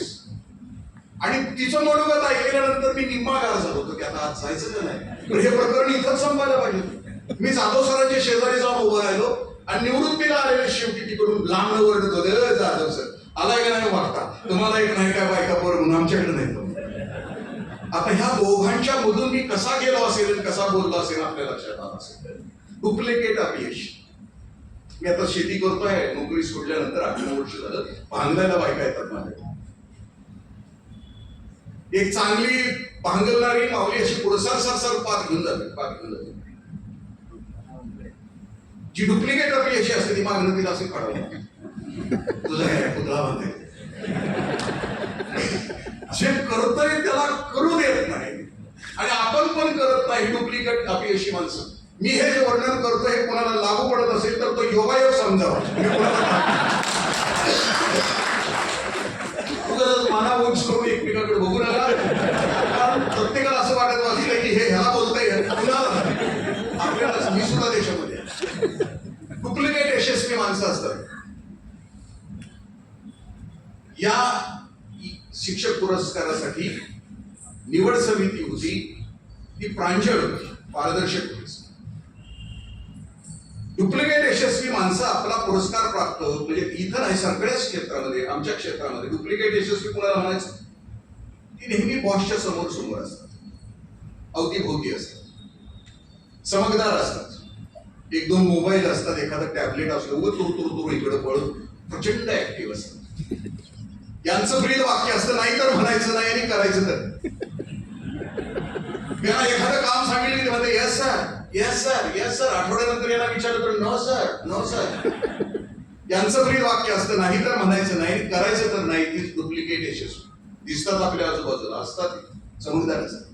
आणि तिचं मनोगत ऐकल्यानंतर मी निम्मागार झालो होतो की आता आज जायचं का नाही. पण हे प्रकरण इथंच संपायला पाहिजे. मी जाधव सरांच्या शेजारी जाऊन उभा राहिलो आणि निवृत्तीला आलेले शेवटी तिकडून लांब ओरडत होते, जाधव सर आलाय का नाही वागता, तुम्हाला एक नाही काय बायका पोर म्हणून आमच्याकडे नाही. आता ह्या दोघांच्या मधून मी कसा गेलो असेल आणि कसा बोललो असेल आपल्या लक्षात आलं असेल. डुप्लिकेट अपयश. मी आता शेती करतोय, नोकरी सोडल्यानंतर 8 वर्ष झालं, भांगलायला बायका येतात माझ्या. एक चांगली भांगलणारी माऊली अशी पुढे सर पात घेऊन जाते. जी डुप्लिकेट अपयशी असते ती मागणं तिला असे काढावं, तुझा पुतळा बांधायचा. जे करतोय त्याला करू देत नाही आणि आपण पण करत नाही. डुप्लिकेट अपयशी माणसं. मी हे जे वर्णन करतोय हे कोणाला लागू पडत असेल तर तो योगायोग समजावा. माना उंच करून एकमेकाकडे बघू नका, कारण प्रत्येकाला असं वाटत असलं की हे ह्याला बोलतंय कुणाला, आपल्याला. मी सुद्धा देशामध्ये डुप्लिकेट यशस्वी माणसं असतात. या शिक्षक पुरस्कारासाठी निवड समिती होती, ती प्रांजळ होती, पारदर्शक होती. डुप्लिकेट यशस्वी माणसं आपला पुरस्कार प्राप्त होत म्हणजे इथं नाही, सगळ्याच क्षेत्रामध्ये, आमच्या क्षेत्रामध्ये डुप्लिकेट यशस्वी कुणाला म्हणायचं, ती नेहमी बॉसच्या समोर असतात, अवतीभोवती असतात, चमकदार असतात, 1-2 मोबाईल असतात, एखादा टॅबलेट असतो, उगाच तुरु इकडे पळून प्रचंड ऍक्टिव्ह असतात. यांचं ब्रीद वाक्य असतं, नाही तर म्हणायचं नाही आणि करायचं तर. त्यांना एखादं काम सांगितलं की म्हणते येस सर, आठवड्यानंतर यांना विचारलं तर नो सर. यांचं ब्रीद वाक्य असतं, नाही तर म्हणायचं नाही आणि करायचं तर नाही. तीच डुप्लिकेट यशस्वी दिसतात आपल्या आजूबाजूला, असतात, चमकदार असतात.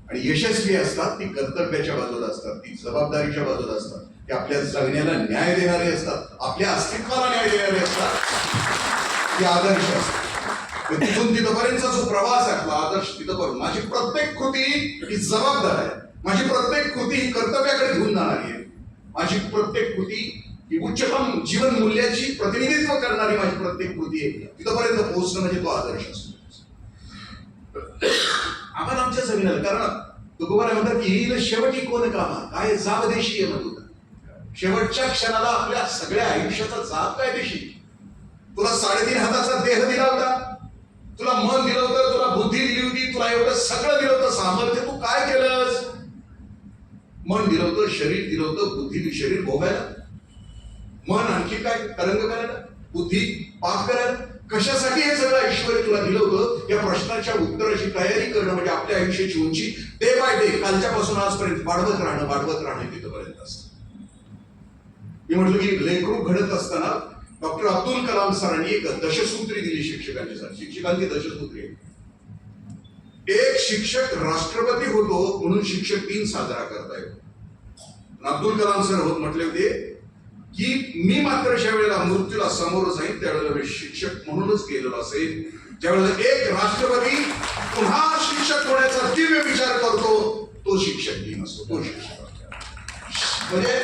आणि यशस्वी असतात ती कर्तव्याच्या बाजूला असतात, ती जबाबदारीच्या बाजूला असतात, ते आपल्या जगण्याला न्याय देणारे असतात, आपल्या अस्तित्वाला न्याय देणारे असतात, ते आदर्श असतात. तिथून तिथपर्यंतचा जो प्रवास आहे आपला आदर्श तिथपर्यंत, माझी प्रत्येक कृती ही जबाबदार आहे, माझी प्रत्येक कृती ही कर्तव्याकडे घेऊन जाणारी आहे, माझी प्रत्येक कृती ही उच्चतम जीवन मूल्याची प्रतिनिधित्व करणारी माझी प्रत्येक कृती आहे. तिथपर्यंत पोहोचणं म्हणजे तो आदर्श असतो. आपण आमच्या जगण्याला, कारण तुकोबाराय म्हणतात की येईल शेवटी कोण कामा काय जाब देशी ये म्हणून. शेवटच्या क्षणाला आपल्या सगळ्या आयुष्याचा जाब काय देशी. तुला 3.5 हाताचा देह दिला होता, तुला मन दिलं होतं, तुला बुद्धी दिली होती, तुला एवढं सगळं दिलं होतं सामर्थ्य, तू काय केलंस. मन दिलं होतं, शरीर दिलं होतं, बुद्धी दिली, शरीर भोगायला, मन आणखी काय तरंग करायला, बुद्धी पाप करायला. कशासाठी हे सगळं ऐश्वर तुला दिलं होतं, या प्रश्नाच्या उत्तराची तयारी करणं म्हणजे आपल्या आयुष्याची उंची डे बाय डे, कालच्यापासून आजपर्यंत वाढवत राहणं तिथपर्यंत असतं. मी म्हटलं की लेकरू घडत असताना डॉक्टर अब्दुल कलाम सरांनी एक दशसूत्री दिली शिक्षकांची. शिक्षकांची दशसूत्री. एक शिक्षक राष्ट्रपती होतो म्हणून शिक्षक दिन साजरा करता येतो. अब्दुल कलाम सर म्हटले होते की मी मात्र ज्या वेळेला मृत्यूला समोर जाईल त्यावेळेला मी शिक्षक म्हणूनच गेलेलो असेल. ज्यावेळेला एक राष्ट्रपती पुन्हा शिक्षक होण्याचा दिव्य विचार करतो तो शिक्षक दिन असतो, तो शिक्षक. म्हणजे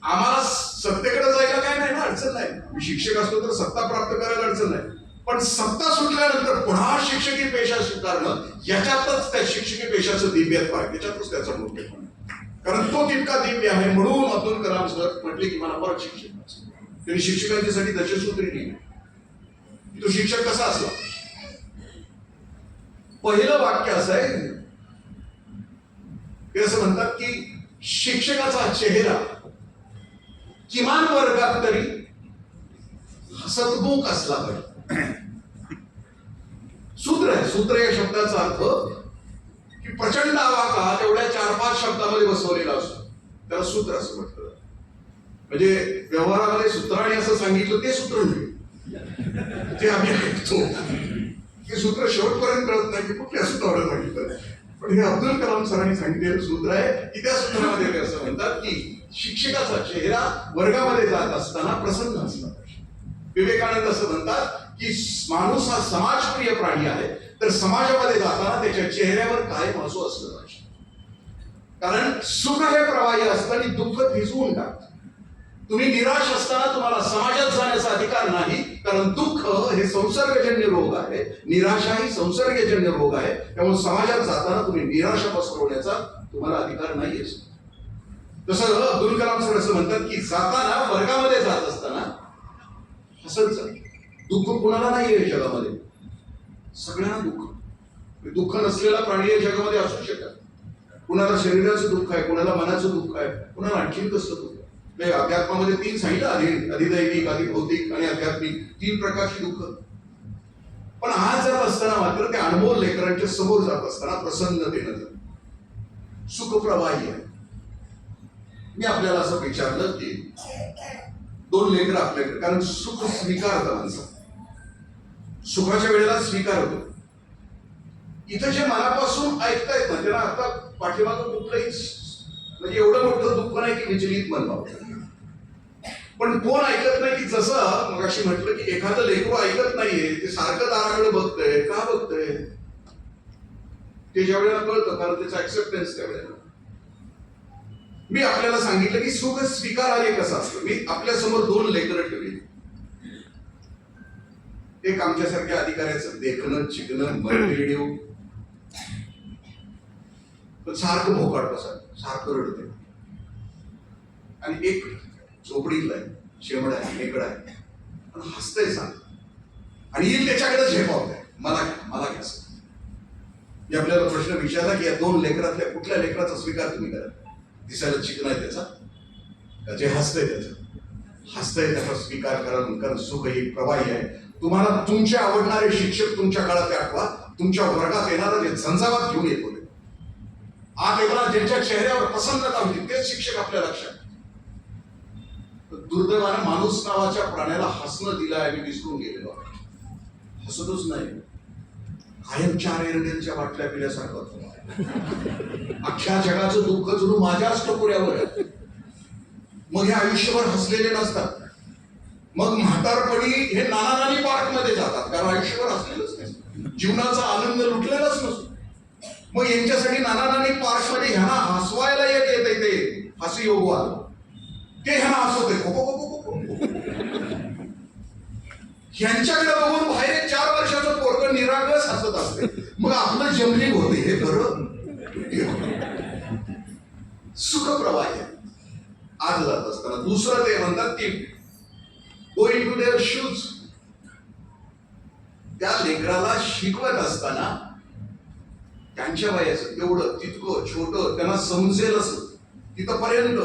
आम्हाला सत्तेकडे जायला काय नाही ना, अडचण नाही. मी शिक्षक असतो तर सत्ता प्राप्त करायला अडचण नाही, पण सत्ता सुटल्यानंतर पुन्हा शिक्षकी पेशा स्वीकारणं याच्यातच त्या शिक्षकी पेशाचं दिव्यत्व आहे, त्याच्यातच त्याचा मोठेपण आहे. कारण तो तितका दिव्य आहे. म्हणून अब्दुल कलाम सर म्हटले की मला परत शिक्षक व्हायचं. त्यांनी शिक्षकांच्यासाठी दशसूत्री लिहिली. तो शिक्षक कसा असला. पहिलं वाक्य असं आहे, ते असं म्हणतात की शिक्षकाचा चेहरा किमान वर्गात तरी हसतमुख असला पाहिजे. सूत्र या शब्दाचा अर्थ की प्रचंड आवाका तेवढ्या 4-5 शब्दामध्ये बसवलेला असतो, त्याला सूत्र असं म्हटलं. म्हणजे व्यवहारामध्ये सूत्राने असं सांगितलं ते सूत्र नाही, ते आम्ही ऐकतो. हे सूत्र शेवटपर्यंत कळत नाही की कुठल्या सूत्रावर सांगितलं, पण हे अब्दुल कलाम सरांनी सांगितलेलं सूत्र आहे की त्या सूत्रामध्ये ते असं म्हणतात की शिक्षकाचा चेहरा वर्गामध्ये जात असताना प्रसन्न असला पाहिजे. विवेकानंद असं म्हणतात की माणूस हा समाजप्रिय प्राणी आहे, तर समाजामध्ये जाताना त्याच्या चेहऱ्यावर कायम हसू असलं पाहिजे. कारण सुख हे प्रवाही असतं आणि दुःख भिजवून टाकतं. तुम्ही निराश असताना तुम्हाला समाजात जाण्याचा अधिकार नाही, कारण दुःख हे संसर्गजन्य रोग आहे, निराशा ही संसर्गजन्य रोग आहे. त्यामुळे समाजात जाताना तुम्ही निराशा पसरवण्याचा तुम्हाला अधिकार नाही असतो. जसं अब्दुल कलाम सर असं म्हणतात की जाताना वर्गामध्ये जात असताना हसत जा. दुःख कुणाला नाही आहे जगामध्ये, सगळ्यांना दुःख. दुःख नसलेला प्राणी या जगामध्ये असू शकत. कुणाला शरीराचं दुःख आहे, कुणाला मनाचं दुःख आहे, कुणाला आणखीन कसलं दुःख. ते अध्यात्मामध्ये 3 सांगितलं, अधिदैविक, अधिभौतिक आणि आध्यात्मिक, 3 प्रकारची दुःख. पण आज जात असताना मात्र त्या अनमोल लेकरांच्या समोर जात असताना प्रसन्नतेनं सुखप्रवाही आहे. मी आपल्याला असं विचारलं की 2 लेकर आपल्याकडे, कारण सुख स्वीकारतं माणसं, सुखाच्या वेळेला स्वीकार होतो. इथं जे मनापासून ऐकतायत ना त्यांना आता पाठीमागं कुठलंही म्हणजे एवढं मोठं दुःख नाही की विचलित मन व्हावं. पण कोण ऐकत नाही की जसं मगाशी म्हटलं की एखादं लेकरू ऐकत नाहीये, ते सारखं दाराकडे बघतंय. का बघतंय ते ज्या वेळेला कळतं, कारण त्याचा ऍक्सेप्टन्स त्या वेळेला. मी आपल्याला सांगितलं की सुख स्वीकारार्ह कसं असतं. मी आपल्या समोर 2 लेकरं ठेवली. एक आमच्यासारख्या अधिकाऱ्याचं देखणं चिकणं मटेरियल सारखं भोकाड बसत, सारखं रडते. आणि एक झोपडीतला आहे, शेमडा आहे, मेकडा आहे, आणि हसतंय सांग, आणि येईल त्याच्याकडे झेपावतंय, मला घ्या मला घ्या. मी आपल्याला प्रश्न विचारला की या 2 लेकरातल्या कुठल्या लेकराचा स्वीकार तुम्ही करा. दिसायला चिकन आहे त्याचा, जे हसतंय त्याचा स्वीकार करा. कारण सुख ही प्रवाही आहे. तुम्हाला तुमचे आवडणारे शिक्षक तुमच्या काळात आठवा. तुमच्या वर्गात येणारा जे झंझावात घेऊन येत होते, आत येताना ज्यांच्या चेहऱ्यावर प्रसन्नता होती तेच शिक्षक आपल्या लक्षात. दुर्दैवाने माणूस नावाच्या प्राण्याला हसणं दिलं आहे, मी विसरून गेलेलो. हसतच नाही, कायम 4 एरंडेलच्या बाटल्या पिल्यासारखं होतं. अख्ख्या जगाचं दुःख जणू माझ्याच टकोऱ्यावर आहे. मग हे आयुष्यभर हसलेले नसतात. मग म्हातारपणी हे नाना नानी पार्क मध्ये जातात, कारण आयुष्यभर हसलेलंच नाही, जीवनाचा आनंद लुटलेलाच नसतो. मग यांच्यासाठी नाना नानी पार्क मध्ये ह्यांना हसवायला येते ते हसी योगवाल, ते ह्यांना हसवते. ह्यांच्याकडे बघून बाहेर 1 4 वर्षाचं पोरगं निरागस हसत असते. मग आपलं जमलिंग होते. हे खरं सुखप्रवाही आज जात असताना. दुसरं ते म्हणतात की गो इन टू देअर शूज. त्या लेकराला शिकवत असताना त्यांच्या वयाचं तेवढं तितकं छोटं त्यांना समजेल असं तिथपर्यंत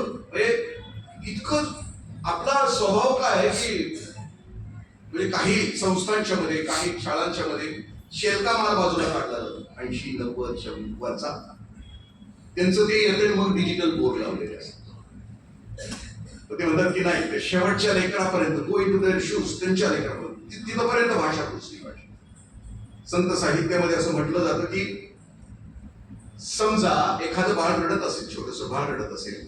इतकं आपला स्वभाव काय आहे की म्हणजे काही संस्थांच्या मध्ये, काही शाळांच्या मध्ये शेलका माल बाजूला काढला जातो. 80 90 100 वरचा त्यांचं ते येते. मग डिजिटल बोर्ड लावलेले असतात. ते म्हणतात की नाही, ते शेवटच्या लेकरापर्यंत गो इन टू देअर शूज, त्यांच्या लेकरापर्यंत तिथपर्यंत भाषा पोचली पाहिजे. संत साहित्यामध्ये असं म्हटलं जातं की समजा एखादं बाळ रडत असेल, छोटस बाळ रडत असेल,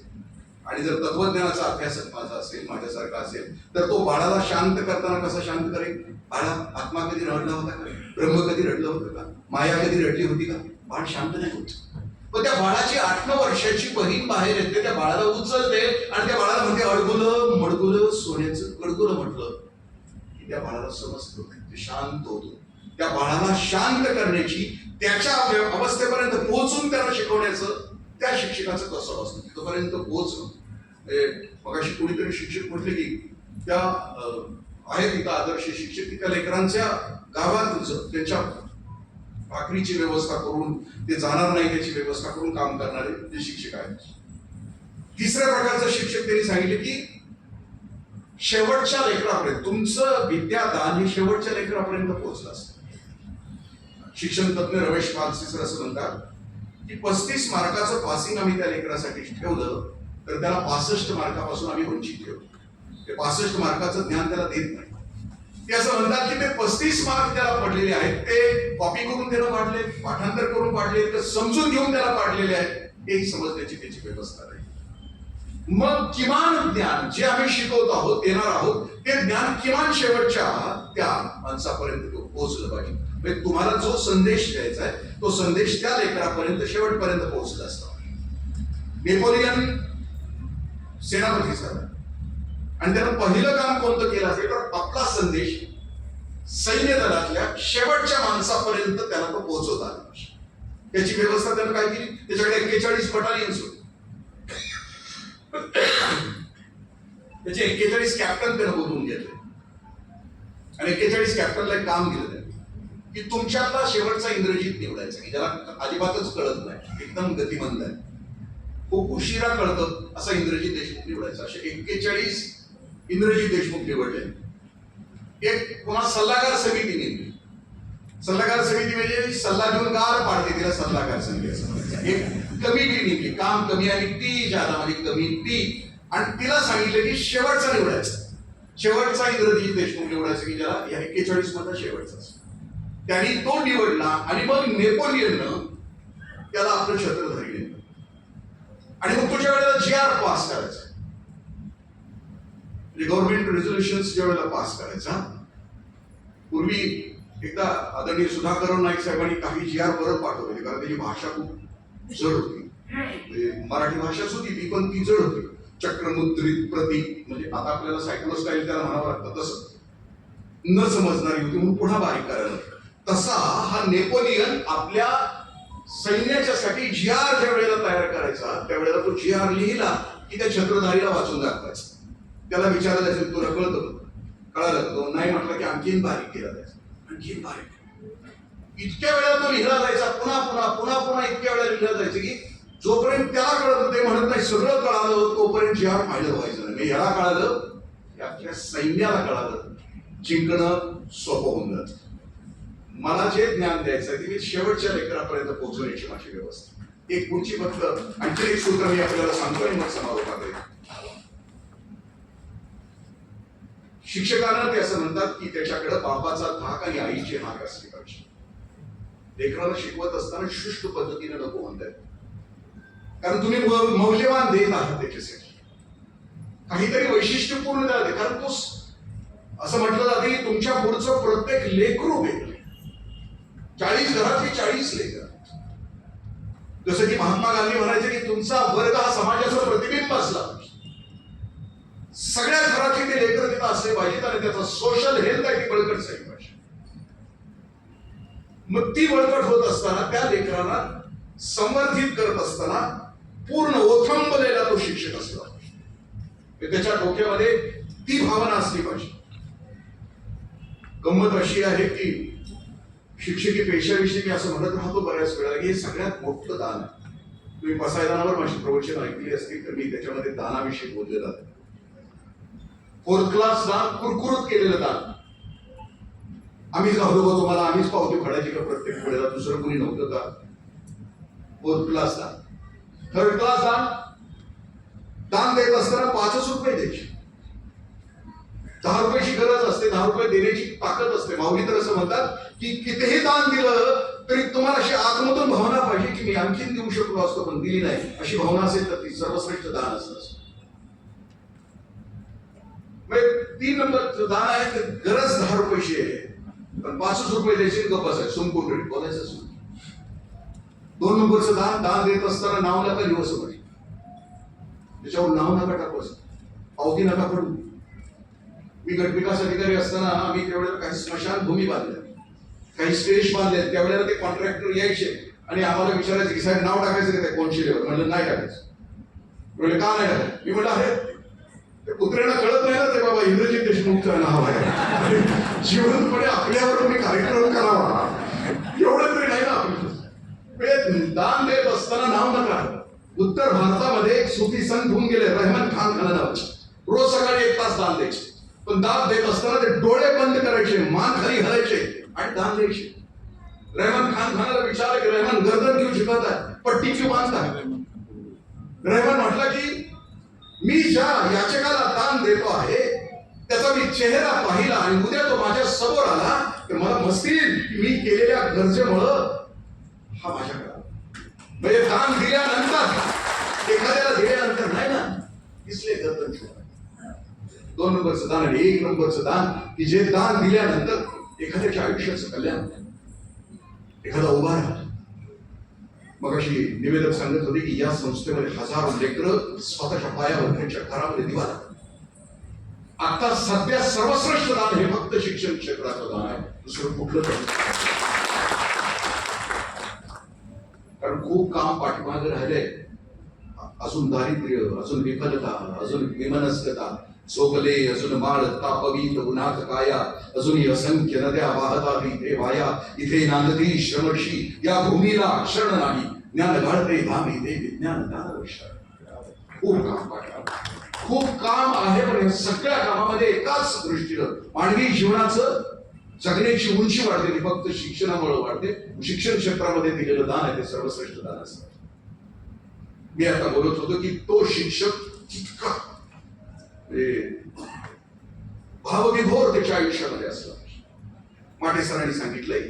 आणि जर तत्वज्ञानाचा अभ्यासक माझा असेल, माझ्यासारखा असेल, तर तो बाळाला शांत करताना कसा शांत करेल. बाळा, आत्मा कधी रडला होता का? ब्रह्म कधी रडलं होतं का? माया कधी रडली होती का? बाळ शांत नाही होत. पण त्या बाळाची 8-9 वर्षाची बहीण बाहेर येते, त्या बाळाला उचलते आणि त्या बाळाला म्हणते अडगुलं मडगुलं सोन्याचं कडगुलं. म्हटलं की त्या बाळाला समजतं, ते शांत होतो. त्या बाळाला शांत करण्याची, त्याच्या अवस्थेपर्यंत पोहोचून त्याला शिकवण्याचं त्या शिक्षकाचं कसं असतं. तिथपर्यंत पोहोचणं. मगाशी कोणीतरी शिक्षक म्हटले की त्या आहेत तिथं आदर्श शिक्षक, तिथल्या लेकरांच्या गावात त्यांच्या भाकरीची व्यवस्था करून, ते जाणार नाही त्याची व्यवस्था करून काम करणारे ते शिक्षक आहेत. तिसऱ्या प्रकारचं शिक्षक त्यांनी सांगितले की शेवटच्या लेकरापर्यंत तुमचं विद्यादान हे शेवटच्या लेकरापर्यंत पोहोचलं असतं. शिक्षण तज्ञ रमेश पालसी असं म्हणतात की 35 मार्काचं पासिंग आम्ही त्या लेकरासाठी ठेवलं तर त्याला 65 मार्कापासून आम्ही वंचित ठेवतो. ते 65 मार्काचं ज्ञान त्याला देत नाही. ते असं म्हणतात की ते 35 मार्क त्याला पडलेले आहेत, ते कॉपी करून त्याला पाडले, पाठांतर करून पाडले, तर समजून घेऊन त्याला पाडलेले आहेत, हेही समजण्याची त्याची व्यवस्था नाही. मग किमान ज्ञान जे आम्ही शिकवत आहोत, देणार आहोत, ते ज्ञान किमान शेवटच्या त्या माणसापर्यंत पोहोचलं पाहिजे. म्हणजे तुम्हाला जो संदेश द्यायचा आहे तो संदेश त्या लेकरापर्यंत शेवटपर्यंत पोहोचला असतो. नेपोलियन सेनापती झाला आणि त्यानं पहिलं काम कोणतं केलं असेल तर आपला संदेश सैन्य दलातल्या शेवटच्या माणसापर्यंत त्याला तो पोहोचवता आला पाहिजे. त्याची व्यवस्था त्यानं काय केली, त्याच्याकडे 41 बटालियन्स होते, त्याचे 41 कॅप्टन त्यानं बोलवून घेतले आणि 41 कॅप्टनला एक काम दिलं. की तुमच्यातला शेवटचा इंद्रजित निवडायचा की ज्याला अजिबातच कळत नाही, एकदम गतिमंद आहे, खूप उशिरा कळतं असा इंद्रजित देशमुख निवडायचा. असे 41 इंद्रजित देशमुख निवडले. एक पुन्हा सल्लागार समिती नेमली. सल्लागार समिती म्हणजे सल्ला देऊन गार पाडते, तिला सल्लागार समिती असं म्हणायचं. एक कमिटी नेमली, काम कमी आणि ती ज्यादा म्हणजे कमिटी, आणि तिला सांगितलं की शेवटचा निवडायचा, शेवटचा इंद्रजित देशमुख निवडायचा की ज्याला या 41 मधला शेवटचा. त्यांनी तो निवडला आणि मग नेपोलियननं त्याला आपलं छत्रधारी नेमलं आणि मग तुझ्या वेळेला GR पास करायचा, म्हणजे गव्हर्नमेंट रेझोल्युशन ज्या वेळेला पास करायचा. पूर्वी एकदा आदरणीय सुधाकर नाईक साहेबांनी काही GR परत पाठवले कारण त्याची भाषा खूप जड होती. म्हणजे मराठी भाषाच होती ती, पण ती जड होती. चक्रमुद्रित प्रतीक म्हणजे आता आपल्याला सायक्लोस्टाईल त्याला म्हणावं लागतं तसं न समजणारी होती म्हणून पुन्हा बारीक करायला. तसा हा नेपोलियन आपल्या सैन्याच्या साठी GR ज्या वेळेला तयार करायचा त्यावेळेला तो GR लिहिला की त्या छत्रधारीला वाचून दाखवायचा. त्याला विचारायला जायचं तुला कळतं, कळालं? तो नाही म्हटलं की आणखीन बारीक केला जायचा, आणखीन बारीक. इतक्या वेळा तो लिहिला जायचा, पुन्हा पुन्हा पुन्हा पुन्हा इतक्या वेळा लिहिला जायचं की जोपर्यंत त्याला कळत ते म्हणत नाही सगळं कळालं तोपर्यंत GR फायदा व्हायचं नाही. म्हणजे याला कळालं की आपल्या सैन्याला कळालं, जिंकणं सोपं होऊन जातं. मला जे ज्ञान द्यायचं ते मी शेवटच्या लेकरापर्यंत पोहोचवण्याची माझी व्यवस्था. एक पुढची फक्त आणखी एक सूत्र मी आपल्याला सांगतो आणि मग समारोप करेन. शिक्षकांना ते असं म्हणतात की त्याच्याकडे बापाचा धाक आणि आईची हाक असली पाहिजे. लेकराला शिकवत असताना शिष्ट पद्धतीने नको म्हणताय, कारण तुम्ही मौल्यवान देत आहात त्याच्यासाठी काहीतरी वैशिष्ट्यपूर्ण द्या. कारण तो असं म्हटलं जातं की तुमच्या पुढचं प्रत्येक लेकरू वेगळं, 40 घरातली 40 लेकर. जसं की महात्मा गांधी म्हणायचे की तुमचा वर्ग हा समाजाचं प्रतिबिंब असला पाहिजे. सगळ्या घरातली ते लेकर तिथं असले पाहिजेत आणि त्याचा सोशल हेल्थ आहे ती बळकट झाली पाहिजे. मग ती बळकट होत असताना त्या लेकरांना समर्थित करत असताना पूर्ण ओथंबलेला तो शिक्षक असला पाहिजे. त्याच्या डोक्यामध्ये ती भावना असली पाहिजे. गंमत अशी आहे की शिक्षकी पेशाविषयी मी असं म्हणत राहतो बऱ्याच वेळा की हे सगळ्यात मोठं दान आहे. तुम्ही पसायदानावर माझी प्रवचन ऐकली असतील तर मी त्याच्यामध्ये दानाविषयी बोललेलं आहे. 4th क्लास दान, कुरकुरत केलेलं दान. आम्हीच घालतो का तुम्हाला, आम्हीच पावती फाडायची का प्रत्येक वेळेला, दुसरं कोणी नव्हतं का? 4th क्लास दान. 3rd क्लास दान, दान देत असताना 5च रुपये द्यायचे. 10 रुपयाची गरज असते, 10 रुपये देण्याची ताकद असते. माऊली तर असं म्हणतात की कितीही दान दिलं तरी तुम्हाला अशी आतमधून भावना पाहिजे की मी आणखीन देऊ शकलो असतो पण दिली नाही, अशी भावना असेल तर ती सर्वश्रेष्ठ दान असतं. 3 नंबरचं दान आहे तर गरज 10 रुपयाची आहे पण 5च रुपये द्यायचे, गप्प बसायचं, सुमकुंडळी बोलायचं सुरू. 2 नंबरचं दान, दान देत असताना नाव नका लिहू असं पाहिजे. त्याच्यावर नाव नका टाकू असं, पावती नका पडू. मी गटविकास अधिकारी असताना आम्ही त्यावेळेला काही स्मशानभूमी बांधल्या, काही स्टेज बांधले. त्यावेळेला ते कॉन्ट्रॅक्टर यायचे आणि आम्हाला विचारायचे की साहेब नाव टाकायचं का त्या कोणशिलेवर? म्हणलं नाही टाकायचं. म्हणजे का नाही टाकायचं? मी म्हटलं अरे ते कुत्र्यांना कळत नाही ना ते बाबा इंद्रजित देशमुखचं नाव आहे, जीवनपणे आपल्यावर मी कार्यक्रम करावा एवढं तरी नाही ना आपलं. दान देत असताना नाव नका. उत्तर भारतामध्ये एक सुफी संत होऊन गेले रहमान खान नावाचे, रोज सकाळी 1 तास दान द्यायचे. पण दान देत असताना ते डोळे बंद करायचे, मान खाली घालायचे आणि दान द्यायचे. रहमान खानाला विचारलं की रहमान गर्दन क्यों झुकाता है, पट्टी क्यों बांधता है? रहमान म्हटलं की मी ज्या याचकाला दान देतो आहे त्याचा मी चेहरा पाहिला आणि उद्या तो माझ्या समोर आला तर मला मस्तील की मी केलेल्या गरजेमुळं हा माझ्याकडे आला. म्हणजे दान दिल्यानंतर एखाद्याला दिल्यानंतर नाही ना, इसलिए गर्दन झुकाता. 2 नंबरचं दान आणि 1 नंबरचं दान की जे दान दिल्यानंतर एखाद्याच्या आयुष्याचं कल्याण, एखादा उभा राहतो. मग अशी निवेदक सांगत होते की या संस्थेमध्ये हजारो लेकरं स्वतःच्या पायावर त्यांच्या घरामध्ये दिवा लागतात. आता सध्या सर्वश्रेष्ठ दान हे फक्त शिक्षण क्षेत्राचं दान आहे, दुसरं कुठलं नाही. कारण खूप काम पाठीमागे राहिले, अजून दारिद्र्य, अजून विफलता, अजून विमनस्कता सोपले अजून माळ तापवीत उन्हात काया, अजूनही असंख्य नद्या वाहतात इथे वाया. इथे नांदती श्रमर्षी या भूमीला शरण नाही, ज्ञान घालते धाम इथे विज्ञान ज्ञानवर्षा. खूप काम पाहिजे, खूप काम आहे, पण या सगळ्या कामामध्ये एकाच दृष्टीनं मानवी जीवनाचं जगण्याची उंची वाढते, फक्त शिक्षणामुळे वाढते. शिक्षण क्षेत्रामध्ये दिलेलं दान आहे ते सर्वश्रेष्ठ दान असतं. मी आता बोलत होतो की तो शिक्षक तितका भावविभोर त्याच्या आयुष्यामध्ये असला. माटे सरांनी सांगितलंय,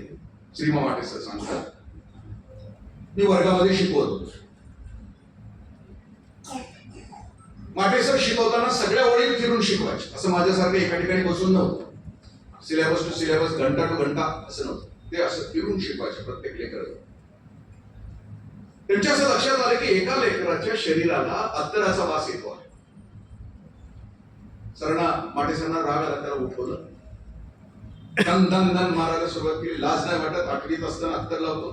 श्रीमा माटे सर सांगतात, मी वर्गामध्ये शिकवत होतो. माटे सर शिकवताना सगळ्या ओळीत फिरून शिकवायचे. असं माझ्यासारखं एका ठिकाणी बसून नव्हतं. सिलेबस टू सिलेबस, घंटा टू घंटा असं नव्हतं. ते असं फिरून शिकवायचे प्रत्येक लेकराला. त्यांच्या असं लक्षात आलं की एका लेकराच्या शरीराला अत्तराचा वास येतो आहे. सरांना माटे सरांना राग आला, त्याला उठवलं, दन दन दन मारायला सुरुवात केली. लाज नाही वाटत, 8वीत असताना अत्तर लावतो,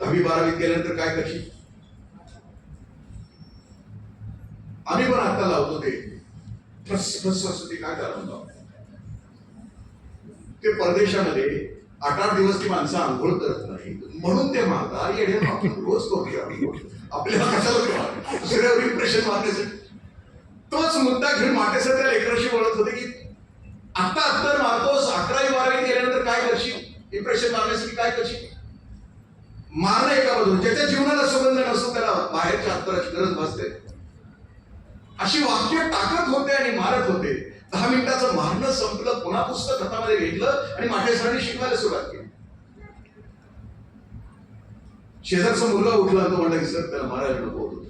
10वी 12वीत गेल्यानंतर काय करशील? आम्ही पण आता लावतो ते फस फस असं ते काय कारण. ते परदेशामध्ये 8-8 दिवस ती माणसं आंघोळ करत नाही म्हणून ते मारतात. येणे आपण रोज करूया, आपल्याला कशाला दुसऱ्यावर इम्प्रेशन मारण्यासाठी. तोच मुद्दा घेऊन माटेसर त्या लेकराशी बोलत होते की आता अत्तर मारतोस, 11वी 12वी गेल्यानंतर काय करशील? इम्प्रेशन मारण्यासाठी काय करशील? मारणं एका बाजूला, ज्याच्या जीवनाला संबंध नसतो त्याला बाहेरच्या अत्तराची गरज भासते. अशी वाक्य टाकत होते आणि मारत होते. 10 मिनिटाचं मारणं संपलं, पुन्हा पुस्तक हातामध्ये घेतलं आणि माटेसरांनी शिकवायला सुरुवात केली. शेजारचा मुलगा उठला, तो म्हणला की सर त्याला मारायला नको होत.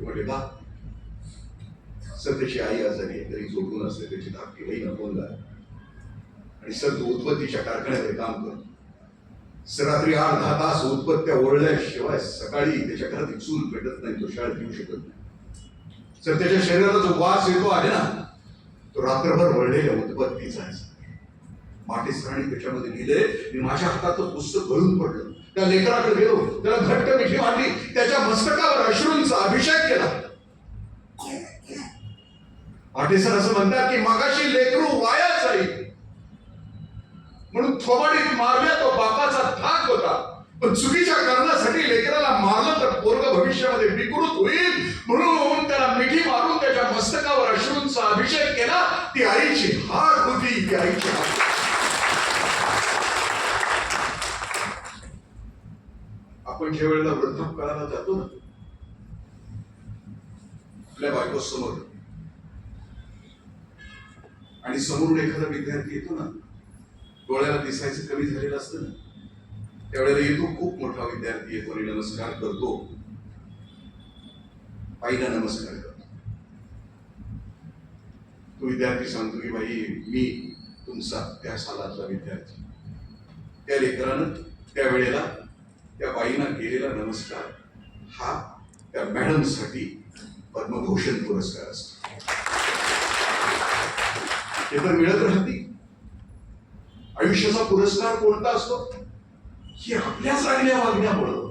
म्हटले का? सर त्याची आई आजारी आहे, तरी झोपून असते, त्याची धाकटी बहीण अपंग आहे आणि सर तो उत्पत्तीच्या कारखान्यामध्ये काम करतो. सर रात्री 8-10 तास उत्पत्त्या ओढल्याशिवाय सकाळी त्याच्या घरात चूल पेटत नाही, तो शाळेत येऊ शकत नाही. सर त्याच्या शरीराला जो वास येतो आहे ना, तो रात्रभर वळलेल्या उत्पत्तीचा आहे. माटे सरांनी त्याच्यामध्ये लिहिले. माझ्या हातातलं पुस्तक गळून पडलं. त्या लेकराकडे गेलो, त्याला घट्ट मिठी मारली, त्याच्या मस्तकावर अश्रूंचा अभिषेक केला. माटे सर असं म्हणतात की मगाशी लेकरू वाया जाईल म्हणून थोबाडीत मारल्या, तो बापाचा धाक होता, पण चुकीच्या कारणासाठी लेकराला मारलं तर पोरग भविष्यामध्ये विकृत होईल म्हणून त्याला मिठी मारून त्याच्या मस्तकावर अश्रूंचा अभिषेक केला. ती आईची हाक होती, ती आईची हाक. आपण ज्या वेळेला वृद्धापकाळाला जातो ना, आपल्या बायको समोर आणि समोरून एखादा विद्यार्थी येतो ना, डोळ्याला दिसायचं कमी झालेलं असतं ना, त्यावेळेला येतो खूप मोठा विद्यार्थी येतो आणि नमस्कार करतो, आईला नमस्कार करतो. तो विद्यार्थी सांगतो की बाई मी तुमचा त्या सालातला विद्यार्थी. त्या लेकरानं त्यावेळेला त्या बाईंना केलेला नमस्कार हा त्या मॅडमसाठी पद्मभूषण पुरस्कार असतो. हे तर मिळत राहते. आयुष्याचा पुरस्कार कोणता असतो? की आपल्या चांगल्या वागण्यामुळं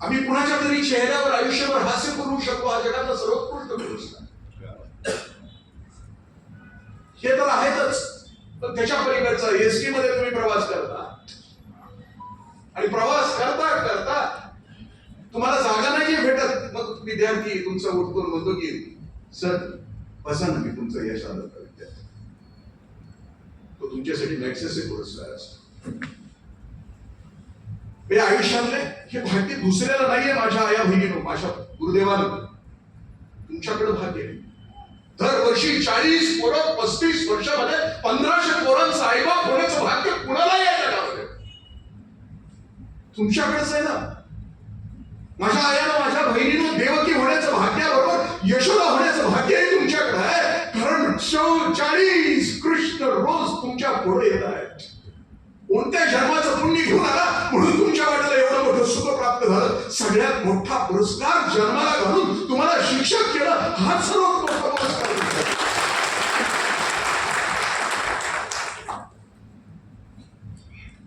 आम्ही कुणाच्या तरी चेहऱ्यावर आयुष्यभर हास्य करू शकतो. हा जगातला सर्वोत्कृष्ट पुरस्कार. हे तर आहेतच, पण त्याच्या पलीकडचा एसटी मध्ये तुम्ही प्रवास करता आणि प्रवास करता करता तुम्हाला जागा नाही भेटत, मग विद्यार्थी तुमचा उठतो म्हणतो की सर बसा ना, मी तुमचं यश आलं विद्यार्थी. तो तुमच्यासाठी मॅक्सेस पुरस्कार असतो. हे आयुष्यातले हे भाग्य दुसऱ्याला नाहीये. माझ्या आया बहिणीनो, माझ्या गुरुदेवानं तुमच्याकडे भाग्य आहे. दरवर्षी 40 पोरं 35 वर्षामध्ये 1500 पोरांचं आईबाप होण्याचं भाग्य कुणाला या जगामध्ये तुमच्याकडेच आहे ना. माझ्या आयानं माझ्या बहिणीनं देवकी होण्याचं भाग्याबरोबर यशोदा होण्याचं भाग्यही तुमच्याकडे आहे. कारण 40 कृष्ण रोज तुमच्या पुढे येत आहेत. कोणत्या जन्माचं पुण्य घेऊन आला म्हणून तुमच्या वाट्याला एवढं मोठं सुख प्राप्त झालं. सगळ्यात मोठा पुरस्कार जन्माला घालून तुम्हाला शिक्षक केलं, हा सर्वात मोठा पुरस्कार.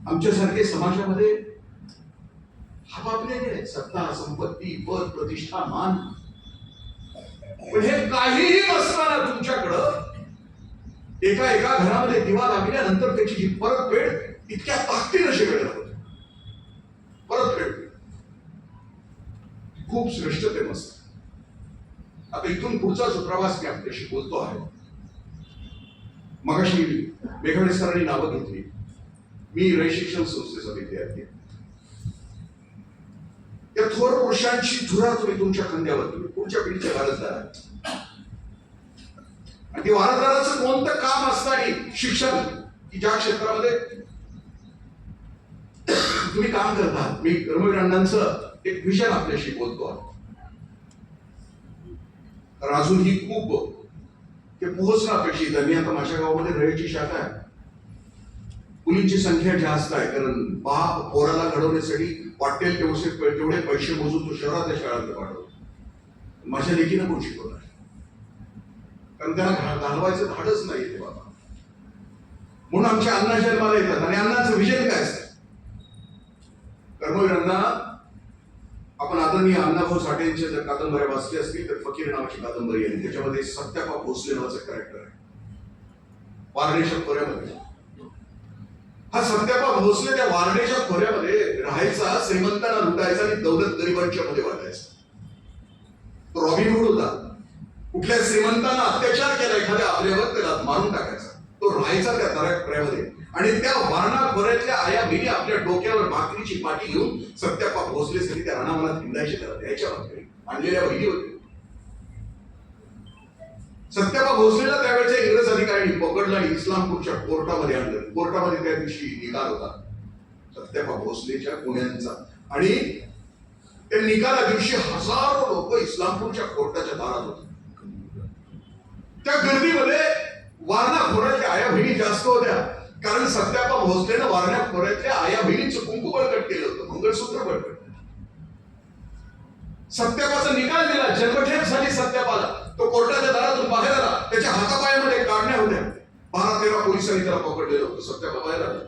आमच्यासारखे समाजामध्ये हापापलेले सत्ता, संपत्ती, पद, प्रतिष्ठा, मान, पण हे काहीही नसताना तुमच्याकडं एका एका घरामध्ये दिवा लागल्यानंतर त्याची जी परतफेड इतक्या ताकदीनं शिकवली होती. परतफेड खूप श्रेष्ठ ते मस्त. आता इथून पुढचा जो प्रवास मी आपल्याशी बोलतो आहे, मगाशी मेघाडे सरांनी नावं घेतली. मी रय शिक्षण संस्थेचा विद्यार्थी आहे. या थोर पुरुषांची धुरा तुम्ही तुमच्या खांद्यावर, तुम्ही पुढच्या पिढीचे वारसदार आहात. आणि ते वारसदाराचं कोणतं काम असतं आणि शिक्षण की ज्या क्षेत्रामध्ये तुम्ही काम करता. मी कर्मवीर अण्णांचं एक विषय आपल्याशी बोलतो आहे. तर अजूनही खूप ते पोहोचणं अपेक्षित आहे. मी आता माझ्या गावामध्ये रयची शाखा आहे. मुलींची संख्या जास्त आहे, कारण बाप पोराला घडवण्यासाठी वाटेल तेवढे पैसे मोजून तो शहरातल्या शाळांना पाठवतो. माझ्या लेकीनं कोण शिकवणार, कारण त्यांना घालवायचं धाडच नाही ते बाबा. म्हणून आमच्या अण्णा जन्माला येतात. आणि अण्णांचं विजन काय असतं? कर्मवीर अण्णा, आपण आदरणीय अण्णाभाऊ साठे यांच्या जर कादंबऱ्या वाचल्या असतील तर फकीर नावाची कादंबरी आहे. त्याच्यामध्ये सत्यापा भोसले नावाचं कॅरेक्टर आहे. वारणेच्या खोऱ्यामध्ये हा सत्यापा भोसले त्या वारणेच्या खोऱ्यामध्ये राहायचा, श्रीमंतांना लुटायचा आणि दौलत गरिबांच्या मध्ये वाटायचा. तो रॉबिनहूड होता. कुठल्या श्रीमंतांना अत्याचार केला एखाद्या आपल्यावर, त्याला मारून टाकायचा. तो राहायचा त्या खोऱ्यामध्ये. आणि त्या वारणा खोऱ्यातल्या आया बहिणी आपल्या डोक्यावर भाकरीची पाटी घेऊन सत्यापा भोसलेसाठी त्या राणामनात हिंडायचे, त्याला द्यायच्या भाकरी. आणलेल्या बहिणी होत्या. सत्यापा भोसलेला त्यावेळेच्या इंग्रज अधिकाऱ्यांनी पकडलं आणि इस्लामपूरच्या कोर्टामध्ये आणलं. कोर्टामध्ये त्या दिवशी निकाल होता सत्यापा भोसलेच्या गुन्ह्यांचा. आणि त्या निकाला दिवशी हजारो लोक इस्लामपूरच्या कोर्टाच्या दारात होते. त्या गर्दीमध्ये वारणा खोऱ्यातल्या आया बहिणी जास्त होत्या, कारण सत्यापा भोसलेनं वारणा खोऱ्यातल्या आया बहिणीचं कुंकू बळकट केलं होतं, मंगळसूत्र बळकट. सत्यापाचा निकाल दिला, जन्मठेप झाली सत्यापाला. तो कोर्टाच्या दारातून बाहेर आला. त्याच्या हातापायामध्ये काढण्या होत्या. 12-13 पोलिसांनी त्याला पकडलेलं होतं. सत्यापा बाहेर आला.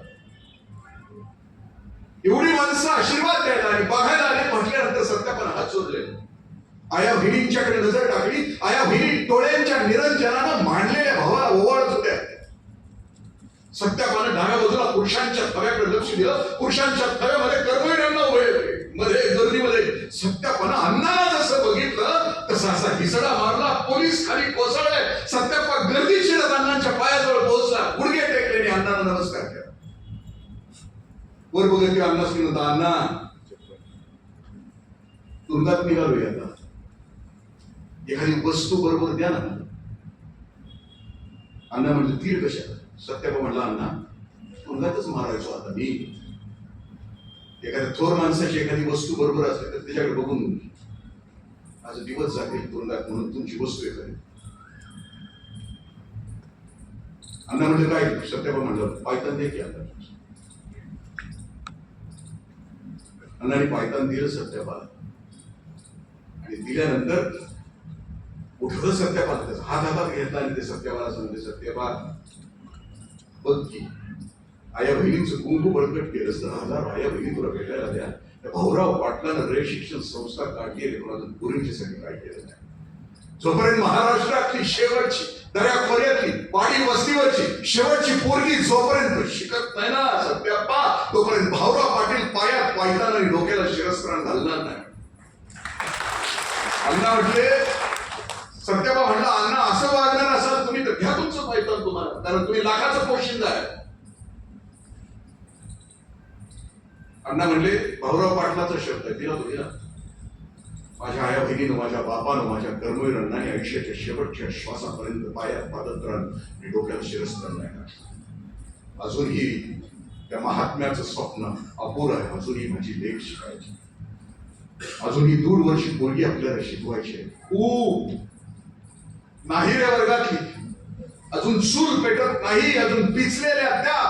एवढी माणसं आशीर्वाद द्यायला आणि बघायला आले. म्हटल्यानंतर सत्यापानं हात जोडले. आया बहिणींच्याकडे नजर टाकली. आया बहिणी डोळ्यांच्या निरंजनानं मांडलेल्या भावाला ओवाळत होत्या. सत्यापानं डाव्या बाजूला पुरुषांच्या थव्याकडे लक्ष दिलं. पुरुषांच्या थव्यामध्ये कर्मवीर अण्णा उभे होते. मध्ये गर्दीमध्ये सत्यापानं अण्णाला जसं बघितलं तसा असा हिसडा मारला. पोलीस खाली कोसळले. सत्यापा गर्दी शिरत अण्णांच्या पायाजवळ पोहोचला. गुडघे टेकले आणि अण्णांना नमस्कार केला. वर बघत अण्णाच की नव्हता, अण्णा तुरुंगात निघालोय आता, एखादी वस्तू बरोबर द्या ना. अण्णा म्हणजे तीर कशा? सत्यापा म्हणला, अण्णा तुरुंगातच मारायचो आता मी. एखाद्या थोर माणसाची एखादी वस्तू बरोबर असेल तर त्याच्याकडे बघून आज दिवस जातील तुरुंगात, म्हणून तुमची वस्तू एखादी. अण्णा म्हणजे काय? सत्यापा म्हणलं, पायतान दे की अण्णा. अण्णाने पायतान दिलं सत्यापाला. आणि दिल्यानंतर उठलं सत्यापाला. त्याचा हात हातात घेतला आणि ते सत्यापाला सांगते, सत्यापा बघ की आया बहिणींचं कुंकू बळकट केलं असतं. 1000 आया बहिणी तुला भेटायला द्या. भाऊराव पाटलानं रय शिक्षण संस्था काढली आहे, कोणाला पुरींच्यासाठी काय केलं नाही. जोपर्यंत महाराष्ट्रातली शेवटची दऱ्याखोऱ्यातली वाडी वस्तीवरची शेवटची पोरगी जोपर्यंत शिकत नाही ना सत्यापा, तोपर्यंत भाऊराव पाटील पायात पायतान आणि डोक्याला शिरस्त्राण घालणार नाही. अण्णा म्हटले, सत्यापा म्हणला, अण्णा असं वागणार असाल तुम्ही तर घ्या तुमचं पायतान तुम्हाला, कारण तुम्ही लाखाचं पोशिंदा आहे. अण्णा म्हणले, भाऊराव पाटलाचा शब्द आहे, दिला तो दिला. माझ्या आया बहिणीनं, माझ्या बापानं, माझ्या कर्मवीर अण्णांनी आयुष्याच्या शेवटच्या श्वासापर्यंत पायात पादत्राण आणि डोक्याला शिरस्त्राण नाही. अजूनही त्या महात्म्याचं स्वप्न अपुर आहे. अजूनही माझी लेख शिकायची, अजूनही दूरवरची पोरगी आपल्याला शिकवायची आहे. खूप नाही रे वर्गातली, अजून चूल पेटत नाही, अजून पिचलेल्या त्या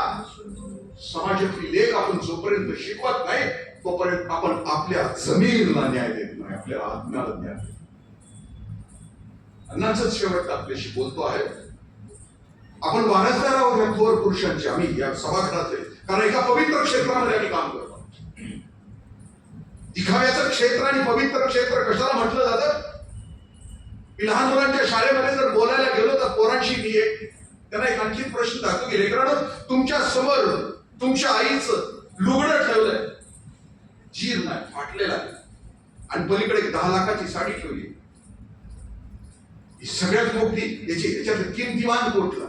समाजातली लेख आपण जोपर्यंत शिकवत नाही तोपर्यंत आपण आपल्या जमीनला न्याय देत नाही, आपल्या आत्म्याला न्याय देत. अण्णांचंच शेवट आपल्याशी बोलतो आहे. आपण वारसदार आहोत या थोर पुरुषांचे, आम्ही या सभागृहातले, कारण एका पवित्र क्षेत्रामध्ये आम्ही काम करतो. दिखाव्याचं क्षेत्र आणि पवित्र क्षेत्र कशाला म्हटलं जातं? लहान मुलांच्या शाळेमध्ये जर बोलायला गेलो तर पोरांशी मी एक त्यांना एक आणखी प्रश्न टाकतो की लेकरानं तुमच्या समोर तुमच्या आईचं लुगडं ठेवलंय, जीर्ण आहे, फाटलेला आहे, आणि पलीकडे 10 लाखाची साडी ठेवली. ही सगळ्यात मोठी याच्यात किमतीवान कुठला?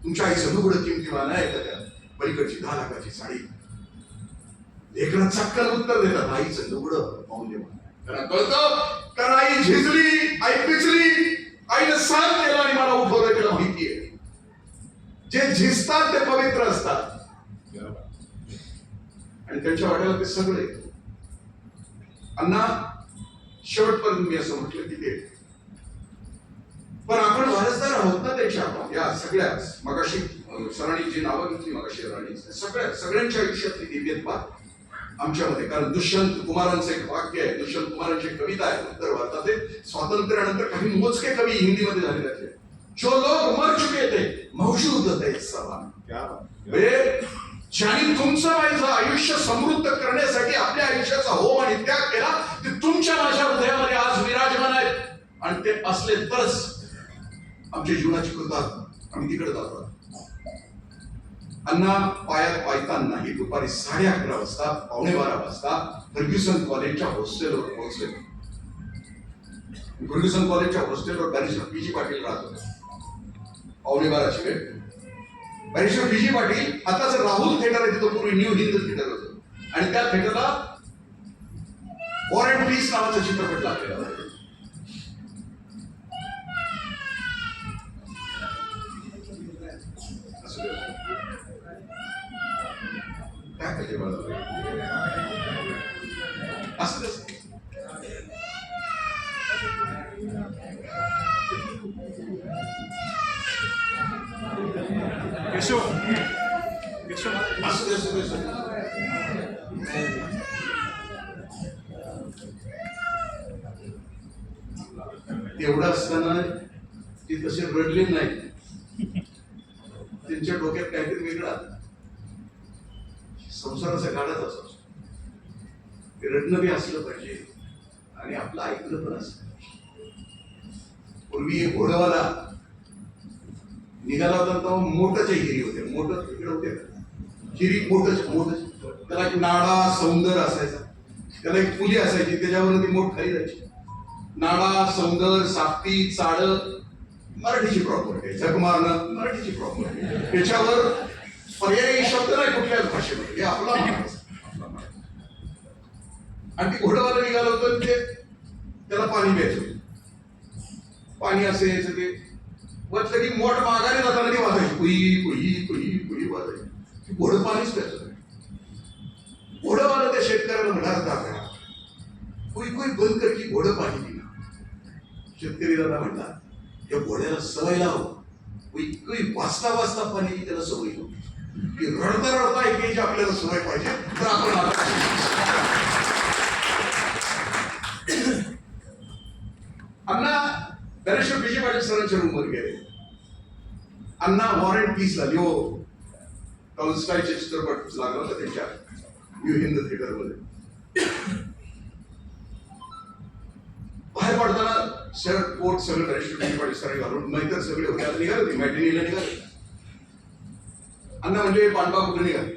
तुमच्या आईचं लुगडं किमतीवान आहे का? त्या पलीकडची 10 लाखाची साडी. लेकरं चक्कन उत्तर देतात, आईचं लुगडं मौल्यवान. त्यांना कळतं, कारण आई झिजली, आई पिचली, आईने सांग केला आणि मला उठवलं, तिला माहितीये जे झिजतात ते पवित्र असतात आणि त्यांच्या वाट्याला ते सगळे. अण्णा शेवटपर्यंत मी असं म्हटलं की ते, पण आपण वारसदार आहोत ना त्याच्या, या सगळ्या मगाशी सरांनी जी नावं घेतली मगाशी राणी, सगळ्यांच्या आयुष्यातली दिव्यत्वा आमच्यामध्ये. कारण दुष्यंत कुमारांचं एक वाक्य आहे, दुष्यंत कुमारांची कविता आहे उत्तर भारताचे स्वातंत्र्यानंतर काही मोजके कवी हिंदीमध्ये झाले त्यातले, जो लोग मर चुके थे मौजूद थे सवाल. ज्यांनी तुमचं माझं आयुष्य समृद्ध करण्यासाठी आपल्या आयुष्याचा होम आणि त्याग केला, ते तुमच्या माझ्या हृदयामध्ये आज विराजमान आहेत, आणि ते असले तरच आमच्या जीवनाची कृता आम्ही तिकडे जातो. अण्णा पायात पायताना ही दुपारी 11:30 वाजता 11:15 वाजता फर्ग्युसन कॉलेजच्या हॉस्टेलवर पोहोचले. फर्ग्युसन कॉलेजच्या हॉस्टेलवर बॅरिस्टर पी.जी. पाटील राहत होते. 11:15ची वेळ. Barrister P G. पाटील, आताच राहुल थिएटर आहे तिथं पूर्वी न्यू हिंद थिएटर होतं, आणि त्या थिएटरला वॉर अँड पीस नावाचा चित्रपट लागलेला होता. काय पाहिजे मला असं एवढं असताना ते तसे रडले नाही, त्यांच्या डोक्यात काहीतरी वेगळा संसाराचा गाडाच असतो. रडणं बी असलं पाहिजे आणि आपलं ऐकलं पण असलं. पूर्वी एक घोडवाला निघाला होता तेव्हा मोठच्या हिरी होते, मोठं तिकडे होते हिरी, मोठच त्याला एक नाडा सौंदर्य असायचा, त्याला एक फुली असायची, त्याच्यावर ती मोठ खाली जायची. नाडा सौंदर्य साप्ती चाड मराठीची प्रॉपर्टी, झक मारणं मराठीची प्रॉपर्टी, त्याच्यावर पर्यायी शब्द नाही कुठल्याच भाषेमध्ये, हे आपला माणूस. आणि ती घोडवाला निघालं होतं, ते त्याला पाणी प्यायचं, पाणी असं यायचं, ते वाटलं की मोठ माघारी जाताना ती वाजायची, कुई कुई कुई कुई वाजायची, घोडं पाणीच प्यायचं. घोडवाला त्या शेतकऱ्याला म्हणाल दाखवा, कुई कुई बंद कर की घोडं पाणी पिणार. शेतकरी दादा म्हणतात, या घोड्याला सवय लाव, कुई कुई वाचता वाचता पाणी की त्याला सवय लाव, की रडता रडता ऐकायची आपल्याला सवय पाहिजे. तर आपण अण्णा बॅरिस्टर पी.जी. पाटील सरांच्या रूमवर गेले. अण्णा वॉर अँड पीसला लिओ टॉल्स्टॉयचे चित्रपट लागला होता त्यांच्या न्यू हिंद थिएटरमध्ये. बाहेर पडताना शर्ट कोट सगळं बॅरिस्टर पी.जी. पाटील सरांनी घालून, नाहीतर सगळे होते, आता निघाले होते मॅटिनीला निघाले. अण्णा म्हणजे पांडवा कुठे निघाले.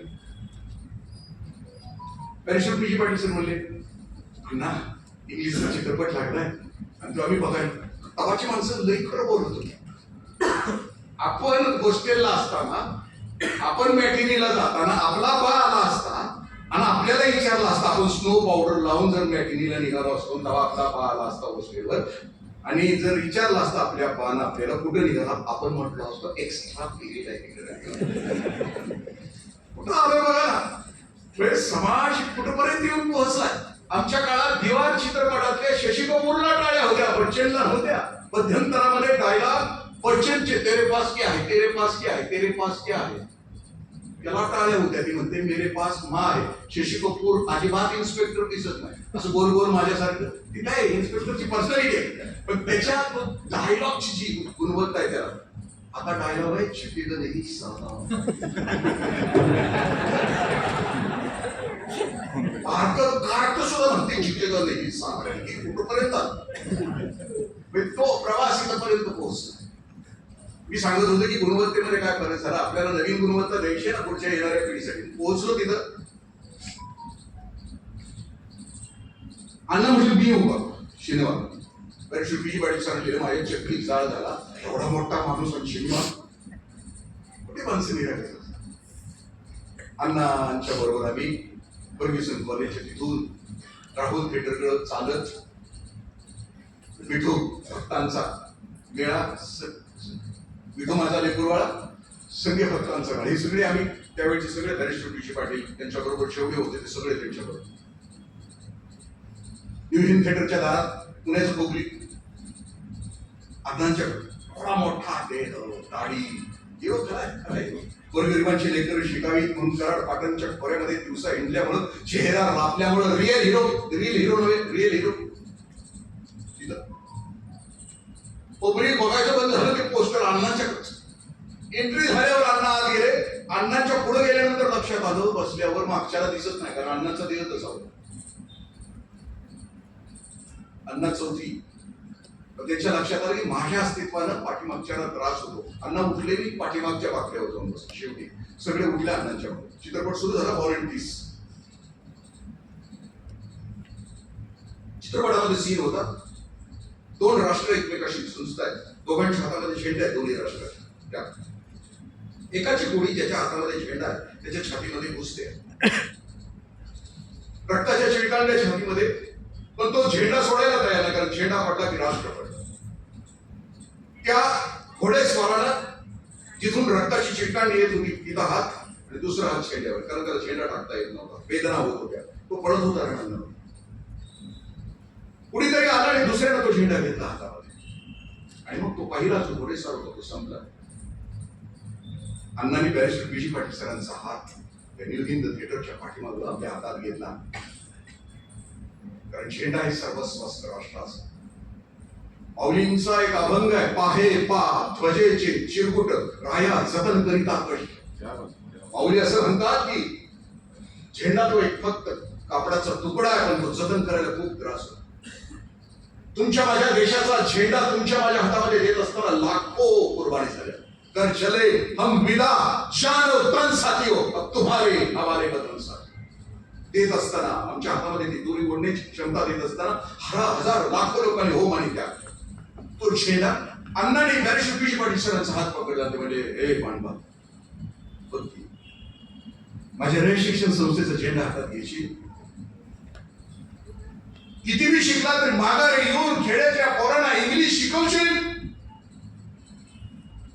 Barrister P G. पाटील सर म्हणले, अण्णा इंग्लिशचा चित्रपट लागलाय आणि तो आम्ही बघायला. तवाची माणसं लई खरं बोलत होती. आपण हॉस्टेलला असताना, आपण मॅटिनीला जाताना आपला बा आला असता आणि आपल्याला विचारला असता, आपण स्नो पावडर लावून जर मॅटिनीला निघालो असतो, तेव्हा आपला बा आला असता हॉस्टेलवर, आणि जर विचारला असता आपल्या बानं आपल्याला कुठे निघाला, आपण म्हटलं असतो एक्स्ट्रा पिरियड आहे तिकडे. कुठं आलोय बघा ना, समाज कुठपर्यंत येऊन पोहोचलाय. आमच्या काळात दिवार चित्रपटातल्या शशी कपूरला टाळ्या होत्या, बच्चनला होत्या. मध्यंतरामध्ये डायलॉग बच्चनचे तेरे पास क्या है, तेरे पास क्या है, तेरे पास क्या है, त्याला टाळ्या होत्या. ती म्हणते मेरे पास माँ है. शशी कपूर अजिबात इन्स्पेक्टर दिसत नाही, असं गोल गोल माझ्यासारखं. ती काय इन्स्पेक्टरची पर्सनॅलिटी आहे, पण त्याच्यात डायलॉगची जी गुणवत्ता आहे त्याला. आता डायलॉग आहे छिपेगा नहीं साला, कार्ट सुद्धा म्हणते छिपेगा नहीं साला. कुठपर्यंत तो प्रवास इथपर्यंत पोहोचला. मी सांगत होतो की गुणवत्तेमध्ये काय फरक झाला, आपल्याला नवीन गुणवत्ता द्यायची ना पुढच्या येणाऱ्या पिढीसाठी. पोहोचलो तिथं, अण्णा म्हटलं मी येऊ बाबा सिनेमा. बरेच शिल्पीजी पाटील सांगितले माझ्या चक्री जाळ झाला, एवढा मोठा माणूस आणि सिनेमा कुठे माणसं निघाले. अण्णांच्या बरोबर आम्ही फर्ग्युसन कॉलेजच्या तिथून राहुल थिएटरकडे चालत विठू भक्तांचा मेळा, विठू माझा लेकरवाळा, संघ भक्तांचा मेळा, हे सगळे आम्ही त्यावेळेचे सगळे गणेश शिल्पीजी पाटील त्यांच्याबरोबर शेवटे होते ते सगळे त्यांच्याबरोबर न्यू हिंद थिएटरच्या दारात पुण्याचं कोकली अण्णांच्या एवढा मोठा देह दाढी एवढं काय गोरगरिबांची लेकर शिकावीत म्हणून कराड पाटणच्या खोऱ्यामध्ये दिवसा हिंडल्यामुळं चेहरा लापल्यामुळं रिअल हिरो नव्हे रिअल हिरो. तिथं कोपरी बघायचं बंद झालं ते पोस्टर अण्णांच्याकडे. एंट्री झाल्यावर अण्णा आत गेले, अण्णांच्या पुढे गेल्यानंतर लक्षात आलं बसल्यावर मागच्याला दिसत नाही कारण अण्णांचा देह तसा होता. अण्णा चौथी त्याच्या लक्षात आलं की माझ्या अस्तित्वानं पाठीमागच्याला त्रास होतो. अण्णा उठले मी पाठीमागच्या बाकड्यावर जाऊन बसले. शेवटी सगळे उठले अण्णांच्या. चित्रपट सुरू झाला व्हॉलंटीर्स. चित्रपटामध्ये सीन होता, दोन राष्ट्र एकमेकाशी संस्था आहेत, दोघांच्या हातामध्ये झेंडा आहे दोन्ही राष्ट्राच्या. एकाची गोळी ज्याच्या हातामध्ये झेंडा आहे त्याच्या छातीमध्ये घुसते, रक्ताच्या चिळकांड्या छातीमध्ये, पण तो झेंडा सोडायला तयार नाही कारण झेंडा पडला की राष्ट्र पडला. त्या घोडेस्वारानं जिथून रक्ताची चिळकांडी येत होती तिथं हात आणि दुसरा हात झेंड्यावर, कारण त्याला झेंडा टाकता येत नव्हता, वेदना होत होत्या, तो पडत होता रणांना. कुणीतरी आला आणि दुसऱ्यानं तो झेंडा घेतला हातामध्ये आणि मग तो पहिला जो घोडेस्वार होता तो संपला. अण्णांनी बॅरिस्टर पी.जी. पाटील सरांचा हात त्या न्यू हिंद थिएटरच्या पाठीमागून आपल्या हातात घेतला कारण झेंडा हे सर्वस्व असतं राष्ट्राचं. माऊलींचा एक अभंग आहे, पाहे पा ध्वजेचे चिरकुट राया जतन करिता कष्ट. माऊली असं म्हणतात की झेंडा तो एक फक्त कापडाचा तुकडा आहे पण तो जतन करायला खूप त्रास होतो. तुमच्या माझ्या देशाचा झेंडा तुमच्या माझ्या हातामध्ये देत असताना लाखो कुर्बानी झाल्या. कर चले हम विदा शान तन साथियो अब तुम्हारे हवाले बदन साथी देत असताना आमच्या हातामध्ये ती दोरी ओढण्याची क्षमता देत असताना हजार लाखो लोकांनी हो मानी द्या. तो झेंडा अण्णांनी बॅरिस्टर पी.जी. पाटील सरांचा हात पकडला ते म्हणजे ए पांडवा माझ्या रयत शिक्षण संस्थेचा झेंडा हातात घ्यायची, कितीही शिकला तरी माघारी येऊन खेड्याच्या पोरांना इंग्लिश शिकवशील.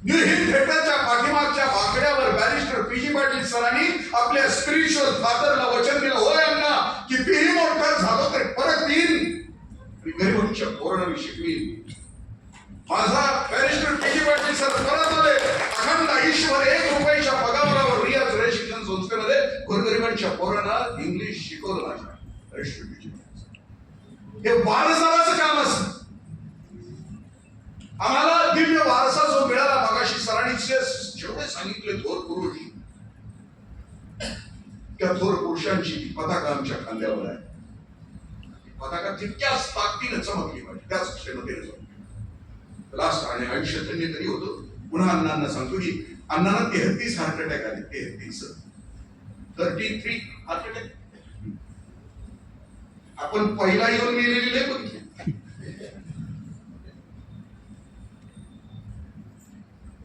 न्यू हिंद थिएटरच्या पाठीमागच्या बाकड्यावर बॅरिस्टर पी.जी. पाटील सरांनी आपल्या स्पिरिच्युअल फादरला वचन दिलं, होय अण्णा कितीही मोठा झालो तरी परत येईन गरिबांच्या पोरांना मी शिकवीन. माझा बॅरिस्टर पी.जी. पाटील सर परत आले, अखंड ईश्वर ₹1 पगारावर रियाज रयत शिक्षण संस्थेमध्ये गोरगरिबांच्या पोरांना इंग्लिश शिकवलं. माझ्या बॅरिस्टर पी.जी. हे वारसाचं काम असतं. आम्हाला दिव्य वारसा जो मिळाला मगाशी सरांनी जेवढे सांगितले थोर पुरुष, त्या थोर पुरुषांची पताका आमच्या खांद्यावर आहे. पताका तितक्याच ताकदीने चमकली पाहिजे, त्याच क्षमतेने. लास्ट आणि आयुष्य धन्य तरी होतो. पुन्हा अण्णांना सांगतो की अण्णांना 33 हार्ट अटॅक आले. 33 हार्ट अटॅक. आपण पहिला येऊन गेलेली नाही बघितली.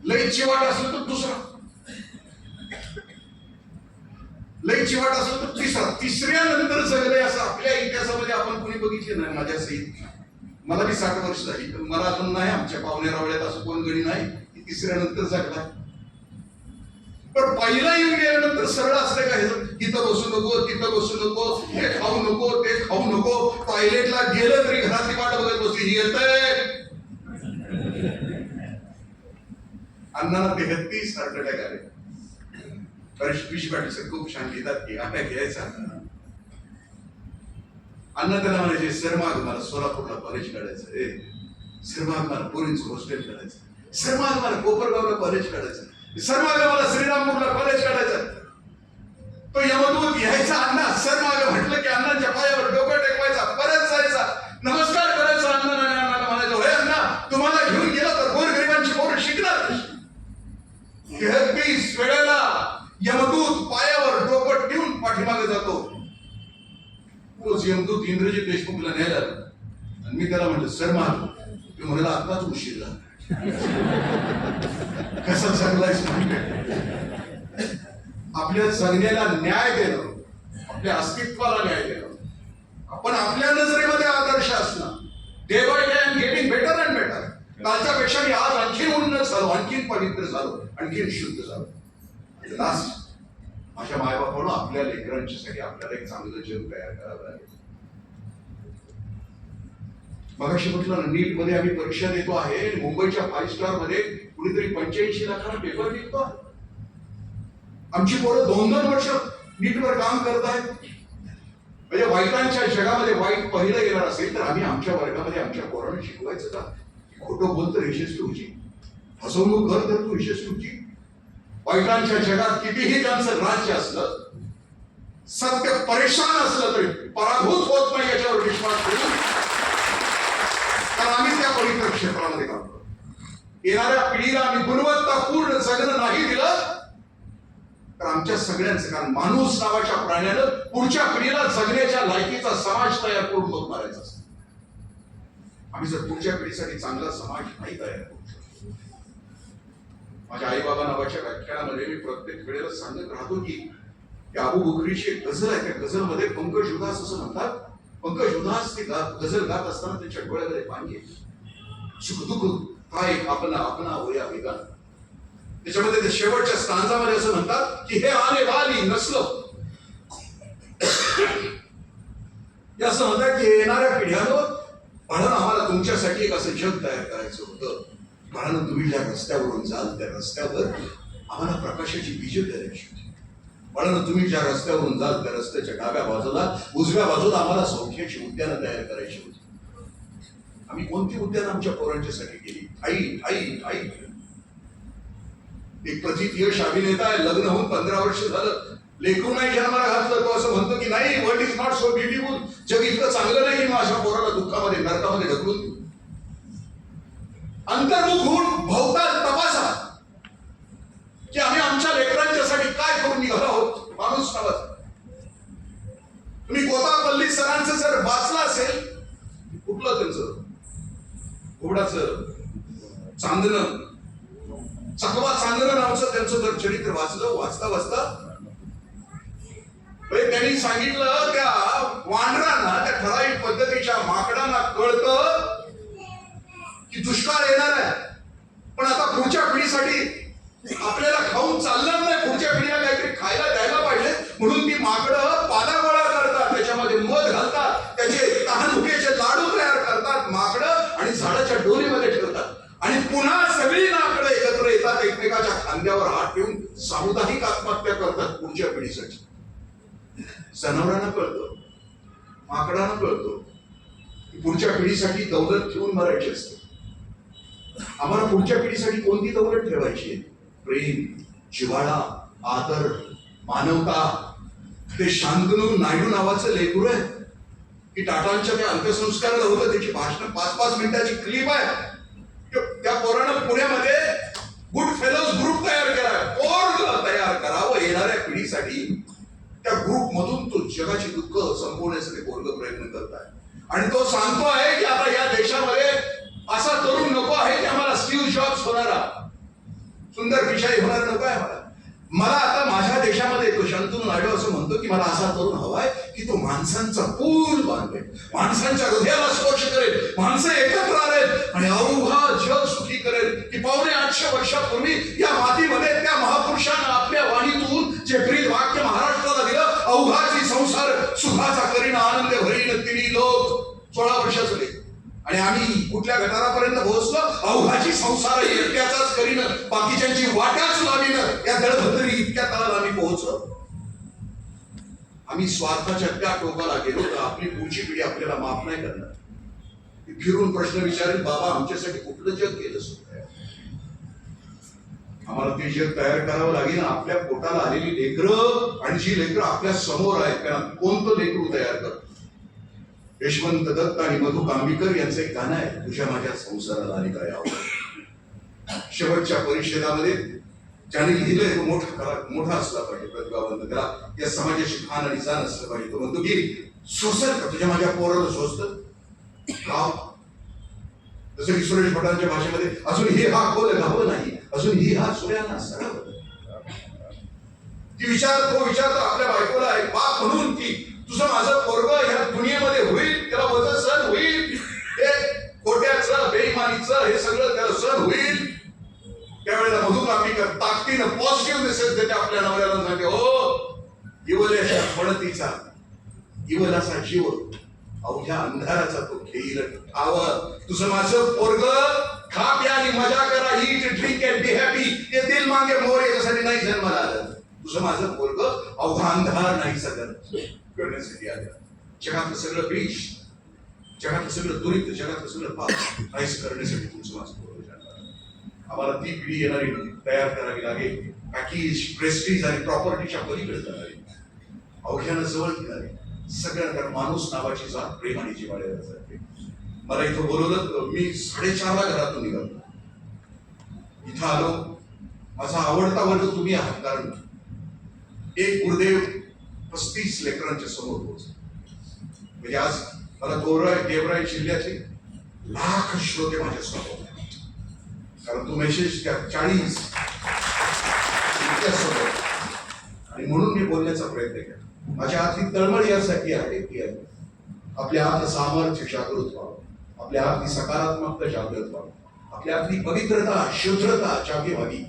लई चिवाट असलं तर दुसरा, लई चिवाट असलं तर तिसरा, तिसऱ्यानंतर जगले असं आपल्या इतिहासामध्ये आपण कोणी बघितले नाही. माझ्या सहित मला बी 60 वर्ष झाली पण मला अजून नाही आमच्या पाहुण्या रावळ्यात असं कोण गडी नाही की तिसऱ्यानंतर जगला. पण पहिला येऊन गेल्यानंतर सरळ असते का, इथं बसू नको तिथं बसू नको, हे खाऊ नको ते खाऊ नको, टॉयलेटला गेलं तरी घरातली वाट बघत बसली येतंय. अण्णांना 33 हार्ट अटॅक आले. Barrister P G. पाटील सर खूप छान लिहितात की अटॅक यायचा. अण्णा त्याला म्हणायचे, सरमाग मला सोलापूरला कॉलेज काढायचं, सरमाग मला पोरींचं हॉस्टेल काढायचं, सरमाग मला कोपरगावला कॉलेज काढायचं, सरमाग मला श्रीरामपूरला कॉलेज काढायचं. तो यमदूत यायचा, अण्णा सरमाग म्हटलं की अण्णांच्या पायावर डोकं टेकवायचा, परत जायचा, नमस्कार करायचा. अण्णाला म्हणायचं, होय अण्णा तुम्हाला घेऊन गेला तर गोरगरिबांची पोरं शिकणार. यमदूत पायावर डोकं ठेवून पाठीमागे जातो. तोच यमदूत इंद्रजित देशमुखला न्यायला आला. आणि मी त्याला म्हटलं सर मान मी म्हणाला आत्ताच उशीर झाला. कसा जगलायस म्हणजे आपल्या जगण्याला न्याय देणं, आपल्या अस्तित्वाला न्याय देणं, आपण आपल्या नजरेमध्ये आदर्श असणं. Day by day I am getting better and better. कालच्या पेक्षा मी आज आणखीन उन्नत झालो, आणखीन पवित्र झालो, आणखीन शुद्ध झालो. लास्ट माझ्या मायबापानं आपल्या लेकरांच्यासाठी आपल्याला एक चांगलं जग तयार करावं लागेल. मगाशी म्हटलं ना, नीट मध्ये आम्ही परीक्षा देतो आहे. मुंबईच्या 5 स्टार मध्ये कुणीतरी 85 लाखाला पेपर लिहितो. आमची पोरं 2-2 वर्ष नीटवर काम करत आहेत. म्हणजे वाईटांच्या जगामध्ये वाईट पहिलं येणार असेल तर आम्ही आमच्या वर्गामध्ये आमच्या पोरांना शिकवायचं का? खोटं बोल तर यशस्वी, फसवणूक कर तर तू यशस्वी. वाईटांच्या जगात कितीही त्यांचं राज्य असलं, सत्य परेशान असलं तरी पराभूत होत नाही याच्यावर विश्वास ठेवू. कारण आम्ही त्या पवित्र क्षेत्रामध्ये काम करतो. येणाऱ्या पिढीला आम्ही गुणवत्तापूर्ण जगणं नाही दिलं तर आमच्या सगळ्यांचं, कारण माणूस नावाच्या प्राण्यानं पुढच्या पिढीला जगण्याच्या लायकीचा समाज तयार करून मग मारायचा असतो. आम्ही जर पुढच्या पिढीसाठी चांगला समाज नाही तयार करू शकतो. माझ्या आई बाबा नावाच्या व्याख्यानामध्ये मी प्रत्येक वेळेला सांगत राहतो की अबू बकरीची एक गझल आहे. त्या गझलमध्ये पंकज उदास असं म्हणतात. पंकज उदास ती गझल गात असताना त्याच्या डोळ्यामध्ये पाणी येते. सुखदुःख हा एक आपला आपला होया वेगान. त्याच्यामध्ये ते शेवटच्या स्टांजामध्ये असं म्हणतात की हे आने वाली नस्ल, असं म्हणतात की येणाऱ्या पिढ्यांवर म्हणून आम्हाला तुमच्यासाठी एक असं जग तयार करायचं होतं. म्हणून तुम्ही ज्या रस्त्यावरून जाल त्या रस्त्यावर आम्हाला प्रकाशाची बीजं द्यायची होती. म्हणून तुम्ही ज्या रस्त्यावरून जाल त्या रस्त्याच्या डाव्या बाजूला उजव्या बाजूला आम्हाला सौख्याची उद्यानं तयार करायची होती. आम्ही कोणती उद्यानं आमच्या पोरांच्यासाठी केली? ठाई ठाई ठाई. एक प्रथित यश अभिनेता आहे, लग्न होऊन 15 वर्ष झालं, लेकरू नाही जन्माला घातलं. तो असं म्हणतो की नाही, world is not so beautiful. जग इतकं चांगलं नाही की माझ्या पोराला दुःखामध्ये नरकामध्ये ढकलून देऊ. अंतर्मुख होऊन भोवताल तपासा की आम्ही आमच्या लेकरांच्यासाठी काय करून निघालो आहोत. माणूस नावाचा तुम्ही कोतापल्ली सरांचं जर वाचलं असेल, कुठलं त्यांचं घोडाचं चांदणं, चकवा चांदणं नावाचं त्यांचं जर चरित्र वाचलं, वाचता वाचता त्यांनी सांगितलं त्या वानरांना, त्या ठराविक पद्धतीच्या माकडांना कळतं की दुष्काळ येणार आहे, पण आता पुढच्या पिढीसाठी आपल्याला खाऊन चालणार नाही, पुढच्या पिढीला काहीतरी खायला द्यायला पाहिजे. म्हणून ती माकडं पाला गोळा करतात, त्याच्यामध्ये मध घालतात, त्याचे तहानभुकेचे लाडू तयार करतात माकडं आणि झाडाच्या डोलीमध्ये ठेवतात. आणि पुन्हा सगळी माकडं एकत्र येतात, एकमेकाच्या खांद्यावर हात ठेवून सामुदायिक आत्महत्या करतात पुढच्या पिढीसाठी. जनावरांना कळतं, माकडांना कळतं की पुढच्या पिढीसाठी दौलत ठेवून मरायची असते. आम्हाला पुढच्या पिढीसाठी कोणती दौलत ठेवायची? प्रेम, जिव्हाळा, आदर, मानवता. ते शांतनू नायडू नावाचं लेकरू आहे की टाटांच्या त्या अंत्यसंस्काराला होतं, त्याची भाषण 5-5 मिनिटाची क्लिप आहे. त्या पोरानं पुण्यामध्ये गुड फेलोज ग्रुप तयार केलाय. पोर तयार करावं येणाऱ्या पिढीसाठी. त्या ग्रुप मधून तो जगाची दुःख संपवण्यासाठी पोरग प्रयत्न करत आहे. आणि तो सांगतो आहे की आता या देशामध्ये असा तरुण नको आहे की आम्हाला स्टीव्ह जॉब्स होणारा, सुंदर पिशाई होणारा नको आहे मला. मला आता माझ्या देशामध्ये तो शांतनू नायडू असं म्हणतो की मला असा तरुण हवाय की तो माणसांचा पूल बांधेल, माणसांच्या हृदयाला स्पर्श करेल, माणसं एकत्र आलेत आणि अवघा जग सुखी करेल. की 850 वर्षापूर्वी या मातीमध्ये त्या महापुरुषांना आपल्या वाणीतून जे ब्रीद वाक्य महाराष्ट्राला दिलं, अवघाची संसार सुखाचा करीन आनंद भरीन तिन्ही लोक. 16 वर्षाचं लेख. आणि आम्ही कुठल्या गटारापर्यंत पोहोचलो? अवघाची संसार एकट्याचाच करीन, बाकीच्यांची वाटाच लावीन, या दळभद्री इतक्या तळाला आम्ही पोहोचलो. आम्ही स्वार्थाच्या त्या टोकाला गेलो तर आपली पुढची पिढी आपल्याला माफ नाही करणार. फिरून प्रश्न विचारेल, बाबा आमच्यासाठी कुठलं जग केलं सुद्धा? आम्हाला ते जग तयार करावं लागेल. आपल्या पोटाला आलेली लेकरं आणि जी लेकरं आपल्या समोर आहेत त्यांना कोणतं लेकरू तयार करतो? यशवंत दत्त आणि मधु कांबीकर यांचं एक गाणं आहे, तुझ्या माझ्या संसाराला आणि काय आवड. शेवटच्या परिषदामध्ये ज्याने लिहिलंय तो मोठा असला पाहिजे, प्रतिभावंत, त्याला या समाजाची खान आणि जाण असलं पाहिजे. तो म्हणतो की सोसल का तुझ्या माझ्या पोराला सोसत गाव, जसं की सुरेश भटांच्या भाषेमध्ये अजूनही हा खोल गाव नाही, अजूनही हा सूर्याना सगळं. तो विचारतो आपल्या बायकोला एक बाप म्हणून की तुझं माझं पोरग ह्या दुनियेमध्ये होईल, त्याला वजन सहन होईल, हे खोट्याचं बेईमानीचं हे सगळं त्याला सहन होईल. त्यावेळेला मधुर आंबेकर ताकदीनं पॉझिटिव्ह मेसेज देते आपल्या नवऱ्याला, सांगते हो इवल्याच्या पणतीचा इवलाचा जीव अवघ्या अंधाराचा तो घेईल ठाव. तुझं माझं पोरग खा प्या आणि मजा करा, eat drink and be happy, ते दिल मागे मोर याच्यासाठी नाही जन्माला आलं. तुझं माझं पोरग अवघा अंधार नाही सगळं करण्यासाठी आलं. जगातलं सगळं विष, जगातलं सगळं दुरित, जगातलं सगळं पाप नाहीच करण्यासाठी तुमचं माझं पोरग जन्माला. आम्हाला ती पिढी येणारी तयार करावी लागेल, पॅकेज प्रेस्टीज आणि प्रॉपर्टीच्या पलीकडे जाणारी, अवघ्यानं जवळ घेणारी, सगळ्यांना माणूस नावाची जात प्रेमाने जिवाळ्याला जाते. मला इथं बोलवलं, मी 4:30ला घरातून निघालो, इथं आलो. माझा आवडता वर्ग तुम्ही आहात, कारण एक गुरुदेव 35 लेकरांच्या समोर पोहोचले. म्हणजे आज मला देवराई जिल्ह्याचे लाख श्रोते माझ्या समोर, कारण तो मेसेज त्या 40 आणि म्हणून मी बोलण्याचा प्रयत्न केला. माझ्या आतली तळमळ यासाठी आहे की आपल्या आत सामर्थ्य जागृत व्हावं, आपल्या आतली सकारात्मकता जागृत व्हावं, आपल्या आतली पवित्रता शुद्धता जागी व्हावी.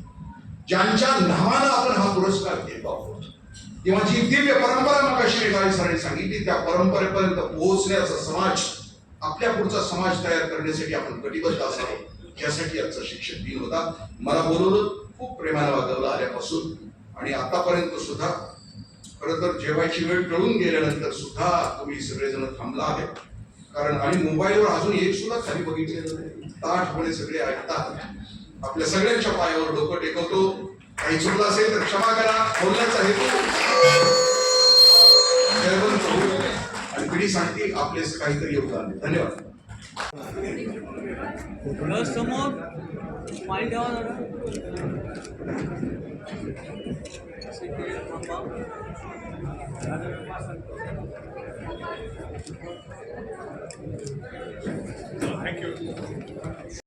ज्यांच्या नावानं आपण हा पुरस्कार घेतो आहोत, किंवा जी दिव्य परंपरा मगाशी मेघावी सरांनी सांगितली, त्या परंपरेपर्यंत पोहोचण्याचा समाज, आपल्या पुढचा समाज तयार करण्यासाठी आपण कटिबद्ध असावं, यासाठी आजचा शिक्षक दिन होता. मला बोलवलं, खूप प्रेमानं वागवलं आल्यापासून आणि आतापर्यंत सुद्धा. खरं तर जेवायची वेळ टळून गेल्यानंतर सुद्धा तुम्ही सगळेजण थांबला आहे, कारण आणि मोबाईलवर अजून एक सुद्धा खाली बघितलेलं नाही. ताठपणे सगळे ऐकतात. आपल्या सगळ्यांच्या पायावर डोकं टेकवतो. काही चुकलं असेल तर क्षमा करा. बोलण्याचा हेतू आणि पिढी सांगते आपले काहीतरी योगदान आहे. धन्यवाद. समोर स्माइल ठेवा जरा.